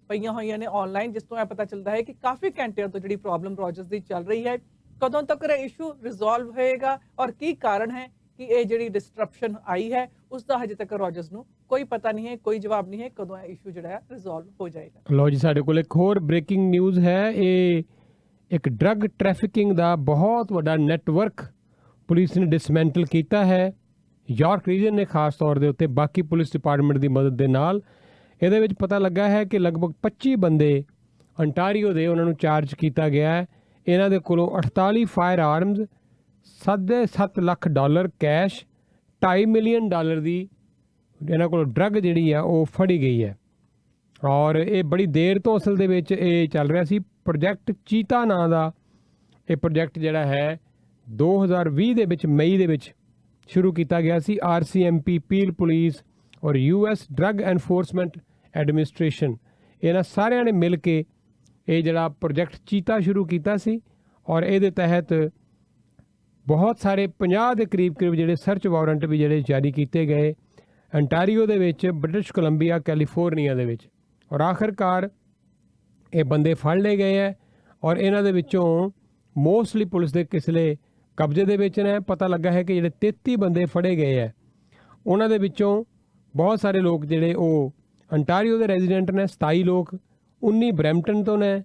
Speaker 1: ਪਈਆਂ ਹੋਈਆਂ ਨੇ ਆਨਲਾਈਨ, ਜਿਸ ਤੋਂ ਇਹ ਪਤਾ ਚੱਲਦਾ ਹੈ ਕਿ ਕਾਫੀ ਘੰਟਿਆਂ ਤੋਂ ਜਿਹੜੀ ਪ੍ਰੋਬਲਮ ਰੋਜਰਸ ਦੀ ਚੱਲ ਰਹੀ ਹੈ। ਕਦੋਂ ਤੱਕ ਇਹ ਇਸ਼ੂ ਰਿਜ਼ੋਲਵ ਹੋਏਗਾ ਔਰ ਕੀ ਕਾਰਨ ਹੈ ਕਿ ਇਹ ਜਿਹੜੀ ਡਿਸਟਰਪਸ਼ਨ ਆਈ ਹੈ ਉਸ ਦਾ ਹਜੇ ਤੱਕ ਰੋਜਰਸ ਨੂੰ ਕੋਈ ਪਤਾ ਨਹੀਂ ਹੈ, ਕੋਈ ਜਵਾਬ ਨਹੀਂ ਹੈ ਕਦੋਂ ਇਹ ਇਸ਼ੂ ਜਿਹੜਾ ਹੈ ਰਿਜ਼ੋਲਵ ਹੋ ਜਾਏਗਾ।
Speaker 2: ਲੋ ਜੀ, ਸਾਡੇ ਕੋਲ ਇੱਕ ਹੋਰ ਬ੍ਰੇਕਿੰਗ ਨਿਊਜ਼ ਹੈ। ਇਹ ਇੱਕ ਡਰੱਗ ਟ੍ਰੈਫਿਕਿੰਗ ਦਾ ਬਹੁਤ ਵੱਡਾ ਨੈਟਵਰਕ ਪੁਲਿਸ ਨੇ ਡਿਸਮੈਂਟਲ ਕੀਤਾ ਹੈ। ਯਾਰਕ ਰੀਜਨ ਨੇ ਖਾਸ ਤੌਰ ਦੇ ਉੱਤੇ ਬਾਕੀ ਪੁਲਿਸ ਡਿਪਾਰਟਮੈਂਟ ਦੀ ਮਦਦ ਦੇ ਨਾਲ ਇਹਦੇ ਵਿੱਚ ਪਤਾ ਲੱਗਾ ਹੈ ਕਿ ਲਗਭਗ 25 ਬੰਦੇ ਅੰਟਾਰੀਓ ਦੇ ਉਹਨਾਂ ਨੂੰ ਚਾਰਜ ਕੀਤਾ ਗਿਆ ਹੈ। ਇਹਨਾਂ ਦੇ ਕੋਲੋਂ 48 fire arms, $7.5 lakh cash, $2.5 million ਦੀ ਇਹਨਾਂ ਕੋਲ ਡਰੱਗ ਜਿਹੜੀ ਆ ਉਹ ਫੜੀ ਗਈ ਹੈ। ਔਰ ਇਹ ਬੜੀ ਦੇਰ ਤੋਂ ਅਸਲ ਦੇ ਵਿੱਚ ਇਹ ਚੱਲ ਰਿਹਾ ਸੀ। ਪ੍ਰੋਜੈਕਟ ਚੀਤਾ ਨਾਂ ਦਾ ਇਹ ਪ੍ਰੋਜੈਕਟ ਜਿਹੜਾ ਹੈ 2020 ਦੇ ਵਿੱਚ ਮਈ ਦੇ ਵਿੱਚ ਸ਼ੁਰੂ ਕੀਤਾ ਗਿਆ ਸੀ। RCMP, ਪੀਲ ਪੁਲਿਸ ਔਰ US ਡਰੱਗ ਐਨਫੋਰਸਮੈਂਟ ਐਡਮਿਨਿਸਟ੍ਰੇਸ਼ਨ, ਇਹਨਾਂ ਸਾਰਿਆਂ ਨੇ ਮਿਲ ਕੇ ਇਹ ਜਿਹੜਾ ਪ੍ਰੋਜੈਕਟ ਚੀਤਾ ਸ਼ੁਰੂ ਕੀਤਾ ਸੀ। ਔਰ ਇਹਦੇ ਤਹਿਤ ਬਹੁਤ ਸਾਰੇ 50 ਦੇ ਕਰੀਬ ਜਿਹੜੇ ਸਰਚ ਵਾਰੰਟ ਵੀ ਜਿਹੜੇ ਜਾਰੀ ਕੀਤੇ ਗਏ ਅੰਟਾਰੀਓ ਦੇ ਵਿੱਚ, ਬ੍ਰਿਟਿਸ਼ ਕੋਲੰਬੀਆ, ਕੈਲੀਫੋਰਨੀਆ ਦੇ ਵਿੱਚ। ਔਰ ਆਖਰਕਾਰ ਇਹ ਬੰਦੇ ਫੜ ਲਏ ਗਏ ਹੈ ਔਰ ਇਹਨਾਂ ਦੇ ਵਿੱਚੋਂ ਮੋਸਟਲੀ ਪੁਲਿਸ ਦੇ ਕਿਸਲੇ ਕਬਜ਼ੇ ਦੇ ਵਿੱਚ ਨੇ। ਪਤਾ ਲੱਗਾ ਹੈ ਕਿ ਜਿਹੜੇ 33 ਬੰਦੇ ਫੜੇ ਗਏ ਹੈ ਉਹਨਾਂ ਦੇ ਵਿੱਚੋਂ ਬਹੁਤ ਸਾਰੇ ਲੋਕ ਜਿਹੜੇ ਉਹ ਅੰਟਾਰੀਓ ਦੇ ਰੈਜ਼ੀਡੈਂਟ ਨੇ, 27 ਲੋਕ, 19 ਬਰੈਂਪਟਨ ਤੋਂ ਨੇ,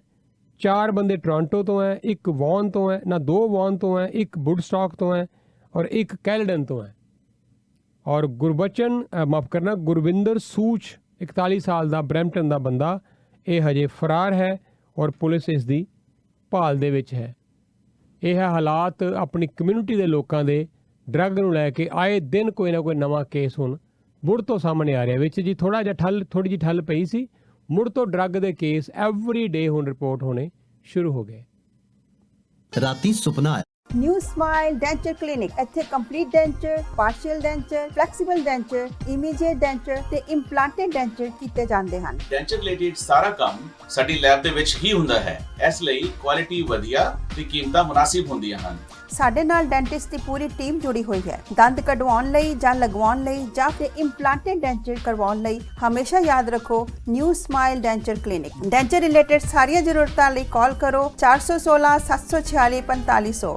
Speaker 2: 4 ਬੰਦੇ ਟੋਰਾਂਟੋ ਤੋਂ ਹੈ, 1 ਵੌਨ ਤੋਂ ਹੈ, 2 ਵੌਨ ਤੋਂ ਹੈ, 1 ਵੁੱਡਸਟਾਕ ਤੋਂ ਹੈ ਔਰ 1 ਕੈਲਡਨ ਤੋਂ ਹੈ। ਔਰ ਗੁਰਵਿੰਦਰ ਸੂਚ 41 ਸਾਲ ਦਾ ਬਰੈਂਪਟਨ ਦਾ ਬੰਦਾ ਇਹ ਹਜੇ ਫਰਾਰ ਹੈ ਔਰ ਪੁਲਿਸ ਇਸ ਦੀ ਭਾਲ ਦੇ ਵਿੱਚ ਹੈ। ਇਹ ਹੈ ਹਾਲਾਤ ਆਪਣੀ ਕਮਿਊਨਿਟੀ ਦੇ ਲੋਕਾਂ ਦੇ ਡਰੱਗ ਨੂੰ ਲੈ ਕੇ। ਆਏ ਦਿਨ ਕੋਈ ਨਾ ਕੋਈ ਨਵਾਂ ਕੇਸ ਹੁਣ ਮੁੜ ਤੋਂ ਸਾਹਮਣੇ ਆ ਰਿਹਾ। ਵਿੱਚ ਜੀ ਥੋੜੀ ਜਿਹੀ ਠੱਲ ਪਈ ਸੀ, ਮੁੜ ਤੋਂ ਡਰੱਗ ਦੇ ਕੇਸ ਐਵਰੀ ਡੇ ਹੁਣ ਰਿਪੋਰਟ ਹੋਣੇ ਸ਼ੁਰੂ ਹੋ ਗਏ।
Speaker 12: ਰਾਤੀ ਸੁਪਨਾ
Speaker 13: ਨਿਊ ਸਮਾਈਲ ਡੈਂਚਰ ਕਲੀਨਿਕ, ਇੱਥੇ complete denture, partial denture, flexible denture, immediate denture ਤੇ ਇੰਪਲਾਂਟਡ ਡੈਂਚਰ ਕੀਤੇ ਜਾਂਦੇ ਹਨ।
Speaker 14: ਡੈਂਚਰ ਰਿਲੇਟਡ ਸਾਰਾ ਕੰਮ ਸਾਡੀ ਲੈਬ ਦੇ ਵਿੱਚ ਹੀ ਹੁੰਦਾ ਹੈ, ਇਸ ਲਈ ਕੁਆਲਿਟੀ ਵਧੀਆ ਤੇ ਕੀਮਤਾਂ ਮੁਨਾਸਿਬ ਹੁੰਦੀਆਂ ਹਨ।
Speaker 13: ਸਾਡੇ ਨਾਲ ਡੈਂਟਿਸਟ ਦੀ ਪੂਰੀ ਟੀਮ ਜੁੜੀ ਹੋਈ ਹੈ। ਦੰਦ ਕਢਵਾਉਣ ਲਈ ਜਾਂ ਲਗਵਾਉਣ ਲਈ ਜਾਂ ਫਿਰ ਇੰਪਲਾਂਟਡ ਡੈਂਚਰ ਕਰਵਾਉਣ ਲਈ ਹਮੇਸ਼ਾ ਯਾਦ ਰੱਖੋ new smile denture clinic. Denture related ਸਾਰੀਆਂ ਜ਼ਰੂਰਤਾਂ ਲਈ ਕਾਲ ਕਰੋ 416 746 4500।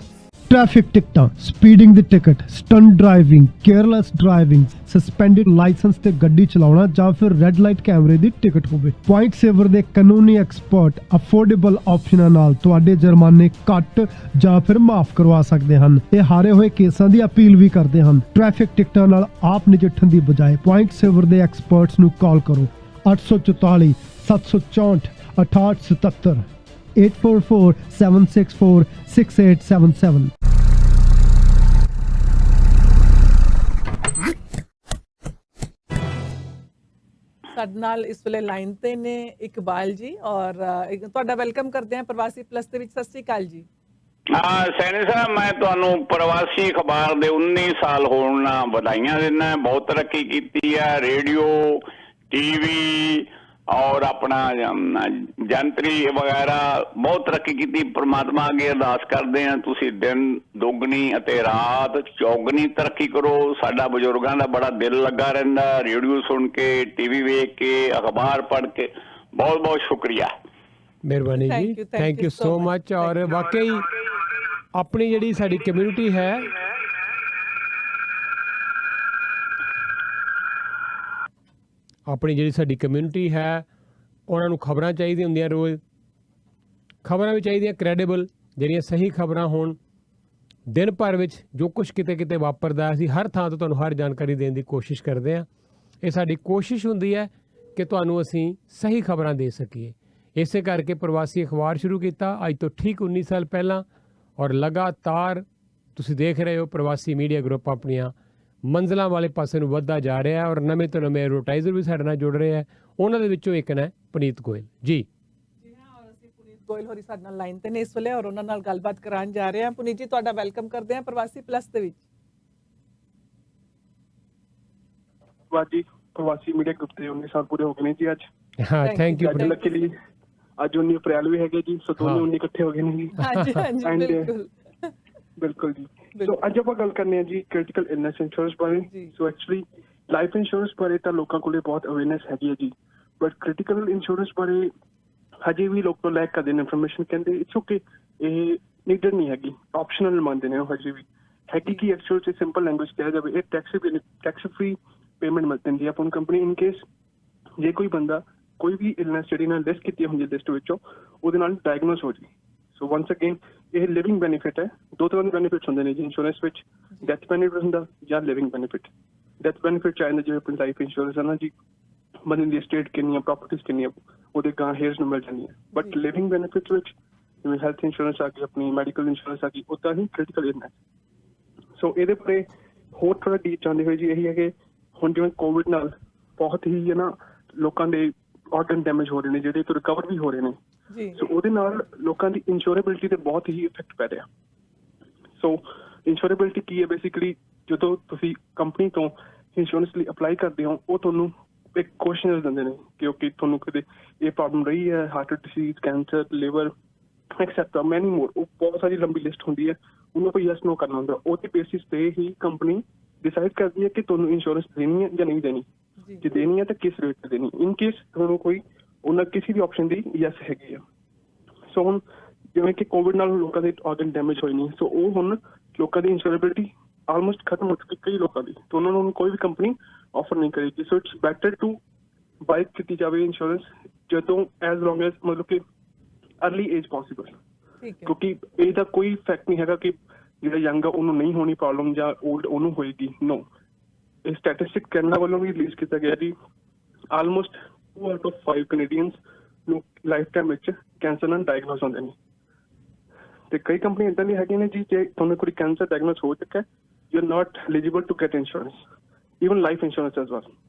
Speaker 15: ट्रैफिक टिकटां, स्पीडिंग दी ticket, stunt driving, careless driving, suspended licence ते गड्डी चलाउणा जां फिर रेड लाइट कैमरे दी टिकट होवे। पॉइंट सेवर दे कानूनी एक्सपर्ट अफोर्डेबल ऑप्शनां नाल तुहाडे जुर्माने घट जां फिर माफ करवा सकदे हन। ते हारे होए केसां दी अपील भी करदे हन। ट्रैफिक टिकटां नाल आप नजिठण दी बजाए पॉइंट सेवर दे एक्सपर्ट्स नूं कॉल करो 844 764 6877 844 764 6877।
Speaker 1: ਸਾਡੇ ਨਾਲ ਇਸ ਵੇਲੇ ਲਾਈਨ ਤੇ ਨੇ ਇਕਬਾਲ ਜੀ ਔਰ ਤੁਹਾਡਾ ਵੈਲਕਮ ਕਰਦੇ ਹਾਂ ਪ੍ਰਵਾਸੀ ਪਲੱਸ ਦੇ ਵਿੱਚ। ਸਤਿ ਸ਼੍ਰੀ ਅਕਾਲ ਜੀ।
Speaker 16: ਸੈਣੀ ਸਾਹਿਬ, ਮੈਂ ਤੁਹਾਨੂੰ ਪ੍ਰਵਾਸੀ ਅਖਬਾਰ ਦੇ 19 ਸਾਲ ਹੋਣ ਨਾਲ ਵਧਾਈਆਂ ਦਿੰਦਾ। ਬਹੁਤ ਤਰੱਕੀ ਕੀਤੀ ਹੈ, ਰੇਡੀਓ, ਟੀਵੀ ਔਰ ਆਪਣਾ ਜੰਤਰੀ ਵਗੈਰਾ ਬਹੁਤ ਤਰੱਕੀ ਕੀਤੀ। ਪ੍ਰਮਾਤਮਾ ਅੱਗੇ ਅਰਦਾਸ ਕਰਦੇ ਹਾਂ ਤੁਸੀਂ ਦਿਨ ਦੁੱਗਣੀ ਅਤੇ ਰਾਤ ਚੌਗਣੀ ਤਰੱਕੀ ਕਰੋ। ਸਾਡਾ ਬਜ਼ੁਰਗਾਂ ਦਾ ਬੜਾ ਦਿਲ ਲੱਗਾ ਰਹਿੰਦਾ ਰੇਡੀਓ ਸੁਣ ਕੇ, ਟੀਵੀ ਵੇਖ ਕੇ, ਅਖਬਾਰ ਪੜ੍ਹ ਕੇ। ਬਹੁਤ ਬਹੁਤ ਸ਼ੁਕਰੀਆ,
Speaker 2: ਮਿਹਰਬਾਨੀ ਜੀ, ਥੈਂਕ ਯੂ ਸੋ ਮਚ। ਔਰ ਵਾਕਈ ਆਪਣੀ ਜਿਹੜੀ ਸਾਡੀ ਕਮਿਊਨਿਟੀ ਹੈ ਉਹਨਾਂ ਨੂੰ ਖਬਰਾਂ ਚਾਹੀਦੀਆਂ ਹੁੰਦੀਆਂ, ਰੋਜ਼ ਖਬਰਾਂ ਵੀ ਚਾਹੀਦੀਆਂ ਕ੍ਰੈਡੀਬਲ, ਜਿਹੜੀਆਂ ਸਹੀ ਖਬਰਾਂ ਹੋਣ। ਦਿਨ ਭਰ ਵਿੱਚ ਜੋ ਕੁਛ ਕਿਤੇ ਵਾਪਰਦਾ ਅਸੀਂ ਹਰ ਥਾਂ ਤੋਂ ਤੁਹਾਨੂੰ ਹਰ ਜਾਣਕਾਰੀ ਦੇਣ ਦੀ ਕੋਸ਼ਿਸ਼ ਕਰਦੇ ਹਾਂ। ਇਹ ਸਾਡੀ ਕੋਸ਼ਿਸ਼ ਹੁੰਦੀ ਹੈ ਕਿ ਤੁਹਾਨੂੰ ਅਸੀਂ ਸਹੀ ਖਬਰਾਂ ਦੇ ਸਕੀਏ। ਇਸੇ ਕਰਕੇ ਪ੍ਰਵਾਸੀ ਅਖਬਾਰ ਸ਼ੁਰੂ ਕੀਤਾ ਅੱਜ ਤੋਂ ਠੀਕ 19 ਸਾਲ ਪਹਿਲਾਂ। ਔਰ ਲਗਾਤਾਰ ਤੁਸੀਂ ਦੇਖ ਰਹੇ ਹੋ ਪ੍ਰਵਾਸੀ ਮੀਡੀਆ ਗਰੁੱਪ ਆਪਣੀਆਂ ਮੰਜ਼ਲਾਂ ਵਾਲੇ ਪਾਸੇ ਨੂੰ ਵੱਧਦਾ ਜਾ ਰਿਹਾ ਔਰ ਨਵੇਂ ਤੋਂ ਨਵੇਂ ਐਡਵਰਟਾਈਜ਼ਰ ਵੀ ਸਾਡੇ ਨਾਲ ਜੁੜ ਰਹੇ ਹੈ। ਉਹਨਾਂ ਦੇ ਵਿੱਚੋਂ ਇੱਕ ਨੇ ਪੁਨੀਤ ਗੋਇਲ ਜੀ।
Speaker 1: ਔਰ ਅਸੀਂ ਪੁਨੀਤ ਗੋਇਲ ਹੋਰੀ ਸਾਡੇ ਨਾਲ ਲਾਈਨ ਤੇ ਨੇ ਇਸ ਵੇਲੇ ਔਰ ਉਹਨਾਂ ਨਾਲ ਗੱਲਬਾਤ ਕਰਾਉਣ ਜਾ ਰਹੇ ਹਾਂ। ਪੁਨੀਤ ਜੀ, ਤੁਹਾਡਾ ਵੈਲਕਮ ਕਰਦੇ ਹਾਂ ਪ੍ਰਵਾਸੀ ਪਲੱਸ ਦੇ ਵਿੱਚ।
Speaker 17: ਜੀ ਪ੍ਰਵਾਸੀ ਮੀਡੀਆ ਗਰੁੱਪ ਦੇ 19 ਸਾਲ ਪੂਰੇ ਹੋ ਗਏ ਨੇ ਜੀ ਅੱਜ।
Speaker 2: ਹਾਂ, ਥੈਂਕ ਯੂ।
Speaker 17: ਲੱਕੀਲੀ ਅੱਜ 19 ਅਪ੍ਰੈਲ ਵੀ ਹੈਗੇ ਜੀ, ਸੋ ਦੋਨੇ 19 ਇਕੱਠੇ ਹੋ ਗਏ ਨੇ ਜੀ।
Speaker 1: ਹਾਂਜੀ ਬਿਲਕੁਲ
Speaker 17: ਬਿਲਕੁਲ ਜੀ। ਸੋ ਅੱਜ ਆਪਾਂ ਗੱਲ ਕਰਨੀ ਹੈ ਜੀ ਕ੍ਰਿਟੀਕਲ ਇਲਨੈਸ ਇੰਸ਼ੋਰੈਂਸ ਬਾਰੇ। ਸੋ ਐਕਚੁਅਲੀ ਲਾਈਫ ਇੰਸ਼ੋਰੈਂਸ ਬਾਰੇ ਤਾਂ ਲੋਕਾਂ ਕੋਲੇ ਬਹੁਤ ਅਵੇਅਰਨੈਸ ਹੈਗੀ ਹੈ ਜੀ, ਬਟ ਕ੍ਰਿਟੀਕਲ ਇੰਸ਼ੋਰੈਂਸ ਬਾਰੇ ਹਜੇ ਵੀ ਲੋਕ ਤੋਂ ਲੈਕ ਕਰਦੇ ਨੇ ਇਨਫੋਰਮੇਸ਼ਨ। ਕਹਿੰਦੇ ਇਟਸ ਓਕੇ, ਇਹ ਨੀਡਡ ਨਹੀਂ ਹੈਗੀ, ਆਪਸ਼ਨਲ ਮੰਨਦੇ ਨੇ ਉਹ ਹਜੇ ਵੀ। ਹੈਗੀ ਕਿ ਐਕਚੁਅਲ ਚ ਸਿੰਪਲ ਲੈਂਗੁਏਜ ਕਿਹਾ ਜਾਵੇ, ਇਹ ਟੈਕਸ ਫ੍ਰੀ ਪੇਮੈਂਟ ਮਿਲ ਜਾਂਦੀ ਹੈ ਆਪਾਂ ਨੂੰ ਕੰਪਨੀ ਇਨ ਕੇਸ ਜੇ ਕੋਈ ਬੰਦਾ ਕੋਈ ਵੀ ਇਲਨੈਸ ਜਿਹੜੀ ਨਾਲ ਲਿਸਟ ਕੀਤੀ ਹੁੰਦੀ ਹੈ ਲਿਸਟ ਵਿੱਚੋਂ ਉਹਦੇ ਨਾਲ ਡਾਇਗਨੋਸ ਹੋ ਜਾਏ। ਸੋ ਵਨਸ ਅਗੇਨ ਇਹ ਲਿਵਿੰਗ ਬੈਨੀਫਿਟ ਹੈ। ਦੋ ਤਰ੍ਹਾਂ ਦੇ ਬੈਨੀਫਿਟਸ ਹੁੰਦੇ ਨੇ ਜੀ ਇੰਸ਼ੋਰੈਂਸ ਵਿੱਚ, ਡੈਥ ਬੈਨੀਫਿਟ ਹੁੰਦਾ ਜਾਂ ਲਿਵਿੰਗ ਬੈਨੀਫਿਟ। ਡੈਥ ਬੈਨੀਫਿਟ ਚਾਹੀਦਾ ਜਿਵੇਂ ਆਪਣੀ ਲਾਈਫ ਇੰਸ਼ੋਰੈਂਸ ਹੈ ਨਾ ਜੀ, ਬੰਦੇ ਦੀ estate ਕਿੰਨੀਆਂ ਪ੍ਰੋਪਰਟੀਜ਼ ਕਿੰਨੀਆਂ ਉਹਦੇ ਗਾਂ ਹੇਅਰਸ ਨੂੰ ਮਿਲ ਜਾਂਦੀਆਂ। ਬਟ ਲਿਵਿੰਗ ਬੈਨੀਫਿਟ ਵਿੱਚ ਜਿਵੇਂ ਹੈਲਥ ਇੰਸ਼ੋਰੈਂਸ ਆ ਗਈ, ਆਪਣੀ ਮੈਡੀਕਲ ਇੰਸ਼ੋਰੈਂਸ ਆ ਗਈ, ਉੱਦਾਂ ਹੀ ਕ੍ਰਿਟੀਕਲ ਇਲਨੈਸ। ਸੋ ਇਹਦੇ ਬਾਰੇ ਹੋਰ ਥੋੜਾ ਡੀਪ ਚਾਹੁੰਦੇ ਹੋਏ ਜੀ ਇਹੀ ਹੈ ਕਿ ਹੁਣ ਜਿਵੇਂ ਕੋਵਿਡ ਨਾਲ ਬਹੁਤ ਹੀ ਹੈ ਨਾ ਲੋਕਾਂ ਦੇ ਆਰਗਨ ਡੈਮੇਜ ਹੋ ਰਹੇ ਨੇ, ਜਿਹੜੇ ਤੋਂ ਰਿਕਵਰ ਵੀ ਹੋ ਰਹੇ ਨੇ। ਸੋ ਉਹਦੇ ਨਾਲ ਲੋਕਾਂ ਦੀ ਇੰਸ਼ੋਰੇਬਿਲਟੀ ਤੇ ਬਹੁਤ ਹੀ ਇਫੈਕਟ ਪੈ ਰਿਹਾ। ਸੋ ਇੰਸ਼ੋਰੇਬਿਲਟੀ ਕੀ ਹੈ? ਬੇਸਿਕਲੀ ਜਦੋਂ ਤੁਸੀਂ ਕੰਪਨੀ ਤੋਂ ਇੰਸ਼ੋਰੈਂਸ ਲਈ ਅਪਲਾਈ ਕਰਦੇ ਹੋ ਉਹ ਤੁਹਾਨੂੰ ਇੱਕ ਕੁਐਸਚਨਰ ਦਿੰਦੇ ਨੇ ਕਿ ਓਕੇ ਤੁਹਾਨੂੰ ਕਦੇ ਇਹ ਪ੍ਰੋਬਲਮ ਰਹੀ ਹੈ, heart disease, cancer, liver etcetera ਮੈਨੀ ਮੋਰ। ਉਹ ਬਹੁਤ ਸਾਰੀ ਲੰਬੀ ਲਿਸਟ ਹੁੰਦੀ ਹੈ, ਉਹਨੂੰ ਕੋਈ ਯੈਸ ਨੋ ਕਰਨਾ ਹੁੰਦਾ। ਉਹਦੇ ਬੇਸਿਸ ਤੇ ਹੀ ਕੰਪਨੀ ਡਿਸਾਈਡ ਕਰਦੀ ਹੈ ਕਿ ਤੁਹਾਨੂੰ ਇੰਸ਼ੋਰੈਂਸ ਦੇਣੀ ਹੈ ਜਾਂ ਨਹੀਂ ਦੇਣੀ, ਜੇ ਦੇਣੀ ਹੈ ਤਾਂ ਕਿਸ ਰੇਟ ਤੇ ਦੇਣੀ। ਇਨ ਕੇਸ ਤੁਹਾਨੂੰ ਕੋਈ ਉਹਨਾਂ ਕਿਸੇ ਵੀ ਆਪਸ਼ਨ ਦੀ ਯੈਸ ਹੈਗੀ ਆ। ਸੋ ਹੁਣ ਜਿਵੇਂ ਕਿ ਕੋਵਿਡ ਨਾਲ ਲੋਕਾਂ ਦੇ ਆਰਗਨ ਡੈਮੇਜ ਹੋਏ ਨਹੀਂ, ਸੋ ਉਹ ਹੁਣ ਲੋਕਾਂ ਦੀ ਇੰਸ਼ੋਰੇਬਿਲਟੀ ਆਲਮੋਸਟ ਖਤਮ ਹੋ ਚੁੱਕੀ ਕਈ ਲੋਕਾਂ ਦੀ, ਤਾਂ ਉਹਨਾਂ ਨੂੰ ਕੋਈ ਵੀ ਕੰਪਨੀ ਆਫਰ ਨਹੀਂ ਕਰੇਗੀ। So it's better to buy ਕੀਤੀ ਜਾਵੇ ਇੰਸ਼ੋਰੈਂਸ ਜਦੋਂ ਐਜ਼ ਲੌਂਗ ਐਜ਼ ਮਤਲਬ ਕਿ ਅਰਲੀ ਏਜ ਪੋਸੀਬਲ, ਕਿਉਂਕਿ ਇਹਦਾ ਕੋਈ ਇਫੈਕਟ ਨਹੀਂ ਹੈਗਾ ਕਿ ਜਿਹੜਾ ਯੰਗ ਆ ਉਹਨੂੰ ਨਹੀਂ ਹੋਣੀ ਪ੍ਰੋਬਲਮ ਜਾਂ ਓਲਡ ਉਹਨੂੰ ਹੋਏਗੀ। ਨੋ, ਇਹ ਸਟੈਟਿਸਟਿਕ ਕੈਨੇਡਾ ਵੱਲੋਂ ਵੀ ਰਿਲੀਜ਼ ਕੀਤਾ ਗਿਆ ਜੀ, ਆਲਮੋਸਟ 2 ਆਊਟ ਆਫ 5 ਕੈਨੇਡੀਅਨਸ ਨੂੰ ਲਾਈਫ ਟਾਈਮ ਵਿੱਚ ਕੈਂਸਰ ਨਾਲ ਡਾਇਗਨੋਸ ਹੁੰਦੇ ਨੇ। ਤੇ ਕਈ ਕੰਪਨੀਆਂ ਇੱਦਾਂ ਦੀਆਂ ਹੈਗੀਆਂ ਨੇ ਜੀ, ਜੇ ਤੁਹਾਨੂੰ ਕੋਈ ਕੈਂਸਰ ਡਾਇਗਨੋਸ ਹੋ ਚੁੱਕਾ you are not eligible to get insurance, even life insurance as well.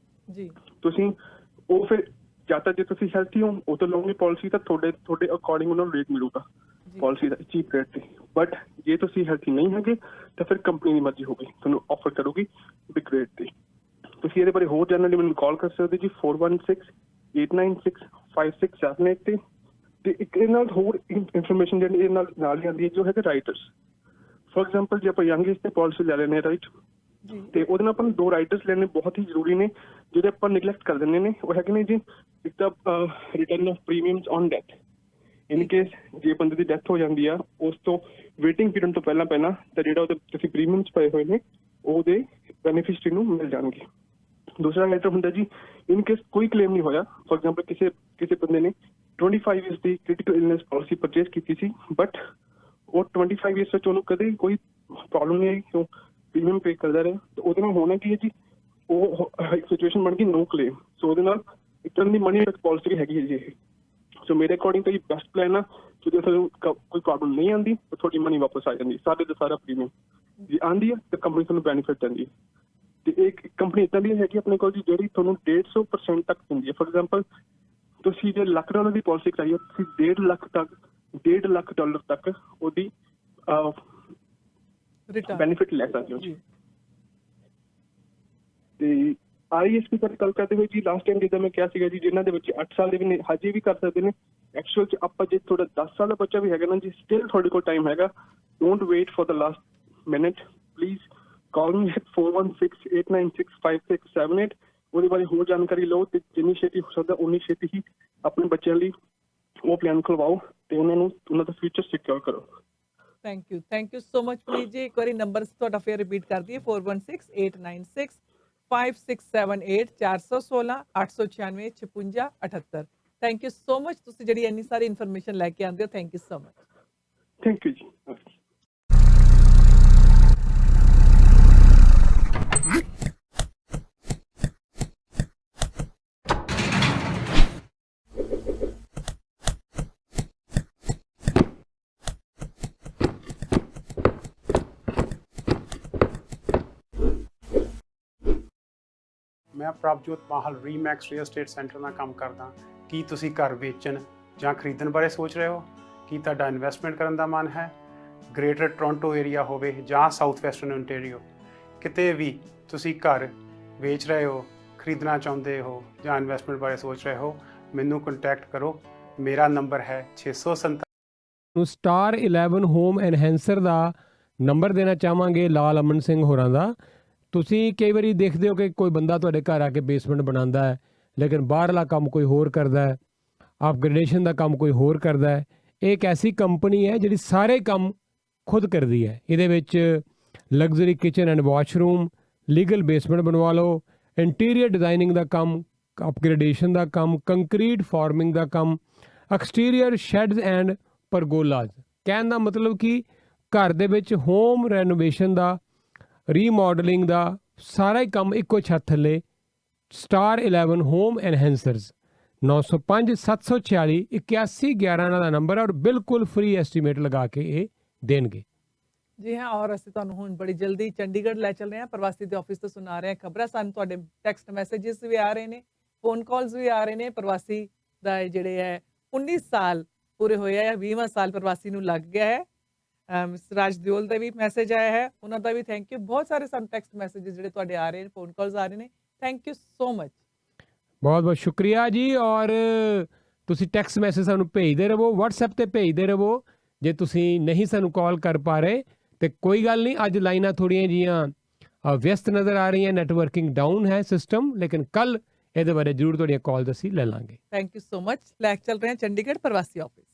Speaker 17: ਜੀ ਤੁਸੀਂ ਉਹ ਫਿਰ ਜਾਂ ਤਾਂ ਜੇ ਤੁਸੀਂ ਹੈਲਥੀ ਹੋ ਉਹ ਤਾਂ ਲਓਗੇ ਪੋਲਿਸੀ, ਤਾਂ ਤੁਹਾਡੇ ਅਕੋਰਡਿੰਗ ਉਹਨਾਂ ਨੂੰ ਰੇਟ ਮਿਲੂਗਾ ਪੋਲਿਸੀ ਦਾ ਚੀਪ ਰੇਟ ਤੇ। ਬਟ ਜੇ ਤੁਸੀਂ ਹੈਲਥੀ ਨਹੀਂ ਹੈਗੇ ਤਾਂ ਫਿਰ ਕੰਪਨੀ ਦੀ ਮਰਜ਼ੀ ਹੋਊਗੀ, ਤੁਹਾਨੂੰ ਆਫਰ ਕਰੂਗੀ ਬਿਗ ਰੇਟ ਤੇ। ਤੁਸੀਂ ਇਹਦੇ ਬਾਰੇ ਹੋਰ ਜਾਣਨ ਲਈ ਮੈਨੂੰ ਕਾਲ ਕਰ ਸਕਦੇ ਜੀ 4168965678 ਤੇ। ਤੇ ਇੱਕ ਇਹਦੇ ਨਾਲ ਹੋਰ ਇਨਫੋਰਮੇਸ਼ਨ ਜਿਹੜੀ ਇਹਦੇ ਨਾਲ ਹੀ ਆਉਂਦੀ ਹੈ ਜੋ ਹੈਗਾ ਰਾਈਟਰਸ। ਫੋਰ ਐਗਜ਼ਾਮਪਲ ਜੇ ਆਪਾਂ ਯੰਗ ਏਜ ਤੇ ਪੋਲਿਸੀ ਲੈ ਲੈਂਦੇ ਹਾਂ ਰਾਈਟ, ਤੇ ਉਹਦੇ ਨਾਲ ਆਪਾਂ ਨੂੰ 2 ਰਾਈਟਰਸ ਲੈਣੇ ਬਹੁਤ ਹੀ ਜ਼ਰੂਰੀ ਨੇ ਜਿਹੜੇ ਆਪਾਂ ਨਿਗਲੈਕਟ ਕਰ ਦਿੰਦੇ ਨੇ। ਉਹ ਹੈਗੇ ਨੇ ਜੀ ਇੱਕ ਤਾਂ return of premiums on death. In case ਜੇ ਬੰਦੇ ਦੀ ਡੈਥ ਹੋ ਜਾਂਦੀ ਆ ਉਸ ਤੋਂ ਵੇਟਿੰਗ ਪੀਰੀਅਡ ਤੋਂ ਪਹਿਲਾਂ ਤਾਂ ਜਿਹੜਾ ਉਹਦੇ ਤੁਸੀਂ ਪ੍ਰੀਮੀਅਮਸ ਪਏ ਹੋਏ ਨੇ ਉਹਦੇ ਬੈਨੀਫਿਸ਼ਰੀ ਨੂੰ ਮਿਲ ਜਾਣਗੇ। ਦੂਸਰਾ ਰਾਈਟਰ ਹੁੰਦਾ ਜੀ ਇਨ ਕੇਸ ਕੋਈ ਕਲੇਮ ਨਹੀਂ ਹੋਇਆ, ਫੋਰ ਐਗਜ਼ਾਮਪਲ ਕਿਸੇ ਬੰਦੇ ਨੇ 25 ਇਅਰਸ ਦੀ ਕ੍ਰਿਟੀਕਲ ਇਲਨੈਸ ਪਾਲਿਸੀ ਪਰਚੇਸ ਕੀਤੀ ਸੀ, ਬਟ ਉਹ 25 ਇਅਰਸ ਵਿੱਚ ਉਹਨੂੰ ਕਦੇ ਕੋਈ ਪ੍ਰੋਬਲਮ ਨਹੀਂ ਆਈ, ਕਿਉਂ ਪ੍ਰੀਮੀਅਮ ਪੇ ਕਰਦਾ ਰਿਹਾ। ਤਾਂ ਉਹਦੇ ਨਾਲ ਹੋਣਾ ਕੀ ਹੈ ਜੀ, ਉਹ ਇੱਕ ਸਿਚੁਏਸ਼ਨ ਬਣ ਗਈ ਨੋ ਕਲੇਮ। ਸੋ ਉਹਦੇ ਨਾਲ ਇੱਕ ਤਰ੍ਹਾਂ ਦੀ ਮਨੀ ਬੈਕ ਪਾਲਿਸੀ ਹੈਗੀ ਹੈ ਜੀ ਇਹ। ਸੋ ਮੇਰੇ ਅਕੋਰਡਿੰਗ ਤਾਂ ਜੀ ਬੈਸਟ ਪਲਾਨ ਆ, ਜਦੋਂ ਤੁਹਾਨੂੰ ਕੋਈ ਪ੍ਰੋਬਲਮ ਨਹੀਂ ਆਉਂਦੀ ਤਾਂ ਤੁਹਾਡੀ ਮਨੀ ਵਾਪਸ ਆ ਜਾਂਦੀ, ਸਾਰੇ ਦਾ ਸਾਰਾ ਪ੍ਰੀਮੀਅਮ ਜੇ ਆਉਂਦੀ ਹੈ ਤਾਂ ਕੰਪਨੀ ਤੁਹਾਨੂੰ ਬੈਨੀਫਿਟ ਦਿੰਦੀ ਹੈ। ਤੇ ਇੱਕ ਕੰਪਨੀ ਇੱਦਾਂ ਦੀ ਹੈਗੀ ਆਪਣੇ ਕੋਲ ਜੀ ਜਿਹੜੀ ਤੁਹਾਨੂੰ 150% ਤੱਕ ਦਿੰਦੀ ਹੈ। ਫੋਰ ਐਗਜ਼ਾਮਪਲ ਤੁਸੀਂ ਜੇ $1,00,000 ਦੀ ਪਾਲਿਸੀ ਕਰਾਈ ਹੈ, ਤੁਸੀਂ $1.5 ਲੱਖ ਤੱਕ ਉਹਦੀ ਬੈਨੀਫਿਟ ਲੈ ਸਕਦੇ ਹੋ ਜੀ। ਤੇ RESP ਬਾਰੇ ਗੱਲ ਕਰਦੇ ਹੋਏ ਜੀ ਲਾਸਟ ਟਾਈਮ ਜਿੱਦਾਂ ਮੈਂ ਕਿਹਾ ਸੀਗਾ ਜੀ, ਜਿਨ੍ਹਾਂ ਦੇ ਬੱਚੇ 8 ਸਾਲ ਦੇ ਵੀ ਨੇ ਹਜੇ ਵੀ ਕਰ ਸਕਦੇ ਨੇ। ਐਕਚੁਅਲ ਚ ਆਪਾਂ ਜੇ ਤੁਹਾਡਾ 10 ਸਾਲ ਦਾ ਬੱਚਾ ਵੀ ਹੈਗਾ ਨਾ ਜੀ, ਸਟਿਲ ਤੁਹਾਡੇ ਕੋਲ ਟਾਈਮ ਹੈਗਾ। Don't wait for the last minute, please call me at 4168965678। ਉਹਦੇ ਬਾਰੇ ਹੋਰ ਜਾਣਕਾਰੀ ਲਓ ਤੇ ਜਿੰਨੀ ਛੇਤੀ ਹੋ ਸਕਦਾ ਉਨੀ ਛੇਤੀ ਹੀ ਆਪਣੇ ਬੱਚਿਆਂ ਲਈ ਉਹ ਪਲਾਨ ਖੁਲਵਾਓ ਤੇ ਉਹਨਾਂ ਦਾ ਫਿਊਚਰ ਸਿਕਿਉਰ ਕਰੋ।
Speaker 1: ਥੈਂਕ ਯੂ ਸੋ ਮਚ ਪੁਨੀਤ ਜੀ। ਇੱਕ ਵਾਰੀ ਨੰਬਰ ਤੁਹਾਡਾ ਫੇਰ ਰਿਪੀਟ ਕਰ ਦਈਏ 4168965678 416 896 5678। ਥੈਂਕ ਯੂ ਸੋ ਮਚ, ਤੁਸੀਂ ਜਿਹੜੀ ਇੰਨੀ ਸਾਰੀ ਇਨਫੋਰਮੇਸ਼ਨ ਲੈ ਕੇ ਆਉਂਦੇ ਹੋ। Thank you so much.
Speaker 17: Thank you ਜੀ।
Speaker 18: ਮੈਂ ਪ੍ਰਭਜੋਤ ਮਾਹਲ ਰੀਮੈਕਸ ਰੀਅਲ ਏਸਟੇਟ ਸੈਂਟਰ ਨਾਲ ਕੰਮ ਕਰਦਾ। ਕੀ ਤੁਸੀਂ ਘਰ ਵੇਚਣ ਜਾਂ ਖਰੀਦਣ ਬਾਰੇ ਸੋਚ ਰਹੇ ਹੋ? ਕੀ ਤੁਹਾਡਾ ਇਨਵੈਸਟਮੈਂਟ ਕਰਨ ਦਾ ਮਨ ਹੈ? ਗ੍ਰੇਟਰ ਟੋਰਾਂਟੋ ਏਰੀਆ ਹੋਵੇ ਜਾਂ ਸਾਊਥ ਵੈਸਟਰਨ ਓਨਟਾਰੀਓ, ਕਿਤੇ ਵੀ ਤੁਸੀਂ ਘਰ ਵੇਚ ਰਹੇ ਹੋ, ਖਰੀਦਣਾ ਚਾਹੁੰਦੇ ਹੋ ਜਾਂ ਇਨਵੈਸਟਮੈਂਟ ਬਾਰੇ ਸੋਚ ਰਹੇ ਹੋ, ਮੈਨੂੰ ਕੰਟੈਕਟ ਕਰੋ। ਮੇਰਾ ਨੰਬਰ ਹੈ 647
Speaker 2: ਨੂੰ ਸਟਾਰ 11 ਹੋਮ ਐਨਹੈਂਸਰ ਦਾ ਨੰਬਰ ਦੇਣਾ ਚਾਹਾਂਗੇ ਲਾਲ ਅਮਨ ਸਿੰਘ ਹੋਰਾਂ ਦਾ। ਤੁਸੀਂ ਕਈ ਵਾਰੀ ਦੇਖਦੇ ਹੋ ਕਿ ਕੋਈ ਬੰਦਾ ਤੁਹਾਡੇ ਘਰ ਆ ਕੇ ਬੇਸਮੈਂਟ ਬਣਾਉਂਦਾ ਹੈ, ਲੇਕਿਨ ਬਾਹਰਲਾ ਕੰਮ ਕੋਈ ਹੋਰ ਕਰਦਾ ਹੈ, ਅਪਗ੍ਰੇਡੇਸ਼ਨ ਦਾ ਕੰਮ ਕੋਈ ਹੋਰ ਕਰਦਾ ਹੈ। ਇਹ ਇੱਕ ਐਸੀ ਕੰਪਨੀ ਹੈ ਜਿਹੜੀ ਸਾਰੇ ਕੰਮ ਖੁਦ ਕਰਦੀ ਹੈ। ਇਹਦੇ ਵਿੱਚ luxury kitchen and washroom, legal basement ਬਣਵਾ ਲਓ, ਇੰਟੀਰੀਅਰ ਡਿਜ਼ਾਈਨਿੰਗ ਦਾ ਕੰਮ, ਅਪਗ੍ਰੇਡੇਸ਼ਨ ਦਾ ਕੰਮ, ਕੰਕਰੀਟ ਫਾਰਮਿੰਗ ਦਾ ਕੰਮ, ਐਕਸਟੀਰੀਅਰ ਸ਼ੈਡਸ ਐਂਡ ਪਰਗੋਲਾਜ਼। ਕਹਿਣ ਦਾ ਮਤਲਬ ਕਿ ਘਰ ਦੇ ਵਿੱਚ ਹੋਮ ਰੈਨੋਵੇਸ਼ਨ ਦਾ, ਰੀਮੋਡਲਿੰਗ ਦਾ ਸਾਰਾ ਹੀ ਕੰਮ ਇੱਕੋ ਛੱਤ ਥੱਲੇ। ਸਟਾਰ 11 ਹੋਮ ਐਨਹੈਂਸਰਸ 905 746 8111 ਇਹਨਾਂ ਦਾ ਨੰਬਰ ਹੈ, ਔਰ ਬਿਲਕੁਲ ਫ੍ਰੀ ਐਸਟੀਮੇਟ ਲਗਾ ਕੇ ਇਹ ਦੇਣਗੇ।
Speaker 1: ਜੀ ਹਾਂ, ਔਰ ਅਸੀਂ ਤੁਹਾਨੂੰ ਹੁਣ ਬੜੀ ਜਲਦੀ ਚੰਡੀਗੜ੍ਹ ਲੈ ਚੱਲ ਰਹੇ ਹਾਂ। ਪ੍ਰਵਾਸੀ ਦੇ ਆਫਿਸ ਤੋਂ ਸੁਣਾ ਰਹੇ ਹਾਂ ਖਬਰਾਂ। ਸਾਨੂੰ ਤੁਹਾਡੇ ਟੈਕਸਟ ਮੈਸੇजेस ਵੀ ਆ ਰਹੇ ਨੇ, ਫੋਨ ਕਾਲਸ ਵੀ ਆ ਰਹੇ ਨੇ। ਪ੍ਰਵਾਸੀ ਦਾ ਜਿਹੜੇ ਹੈ 19 ਸਾਲ ਪੂਰੇ ਹੋਏ ਆ, 20ਵਾਂ ਸਾਲ ਪ੍ਰਵਾਸੀ ਨੂੰ ਲੱਗ ਗਿਆ ਹੈ। ਮਿਸਟਰ ਰਾਜ ਦਿਓਲ ਦਾ ਵੀ ਮੈਸੇਜ ਆਇਆ ਹੈ, ਉਹਨਾਂ ਦਾ ਵੀ ਥੈਂਕ ਯੂ। ਬਹੁਤ ਸਾਰੇ ਸਾਨੂੰ ਟੈਕਸਟ ਮੈਸੇजेस ਜਿਹੜੇ ਤੁਹਾਡੇ ਆ ਰਹੇ ਨੇ, ਫੋਨ ਕਾਲਸ ਆ ਰਹੇ ਨੇ। ਥੈਂਕ ਯੂ ਸੋ ਮਚ,
Speaker 2: ਬਹੁਤ ਬਹੁਤ ਸ਼ੁਕਰੀਆ ਜੀ। ਔਰ ਤੁਸੀਂ ਟੈਕਸਟ ਮੈਸੇਜ ਸਾਨੂੰ ਭੇਜਦੇ ਰਹੋ, WhatsApp ਤੇ ਭੇਜਦੇ ਰਹੋ। ਜੇ ਤੁਸੀਂ ਨਹੀਂ ਸਾਨੂੰ ਕਾਲ ਕਰ ਪਾ ਰਹੇ ਤੇ ਕੋਈ ਗੱਲ ਨਹੀਂ, ਅੱਜ ਲਾਈਨਾਂ ਥੋੜ੍ਹੀਆਂ ਜਿਹੀਆਂ ਵਿਅਸਤ ਨਜ਼ਰ ਆ ਰਹੀਆਂ, ਨੈਟਵਰਕਿੰਗ ਡਾਊਨ ਹੈ ਸਿਸਟਮ, ਲੇਕਿਨ ਕੱਲ ਇਹਦੇ ਬਾਰੇ ਜ਼ਰੂਰ ਤੁਹਾਡੀਆਂ ਕਾਲ ਅਸੀਂ ਲੈ ਲਾਂਗੇ।
Speaker 1: Thank you so much. ਲੈ ਚੱਲ ਰਹੇ ਹਾਂ ਚੰਡੀਗੜ੍ਹ ਪ੍ਰਵਾਸੀ ਆਫਿਸ।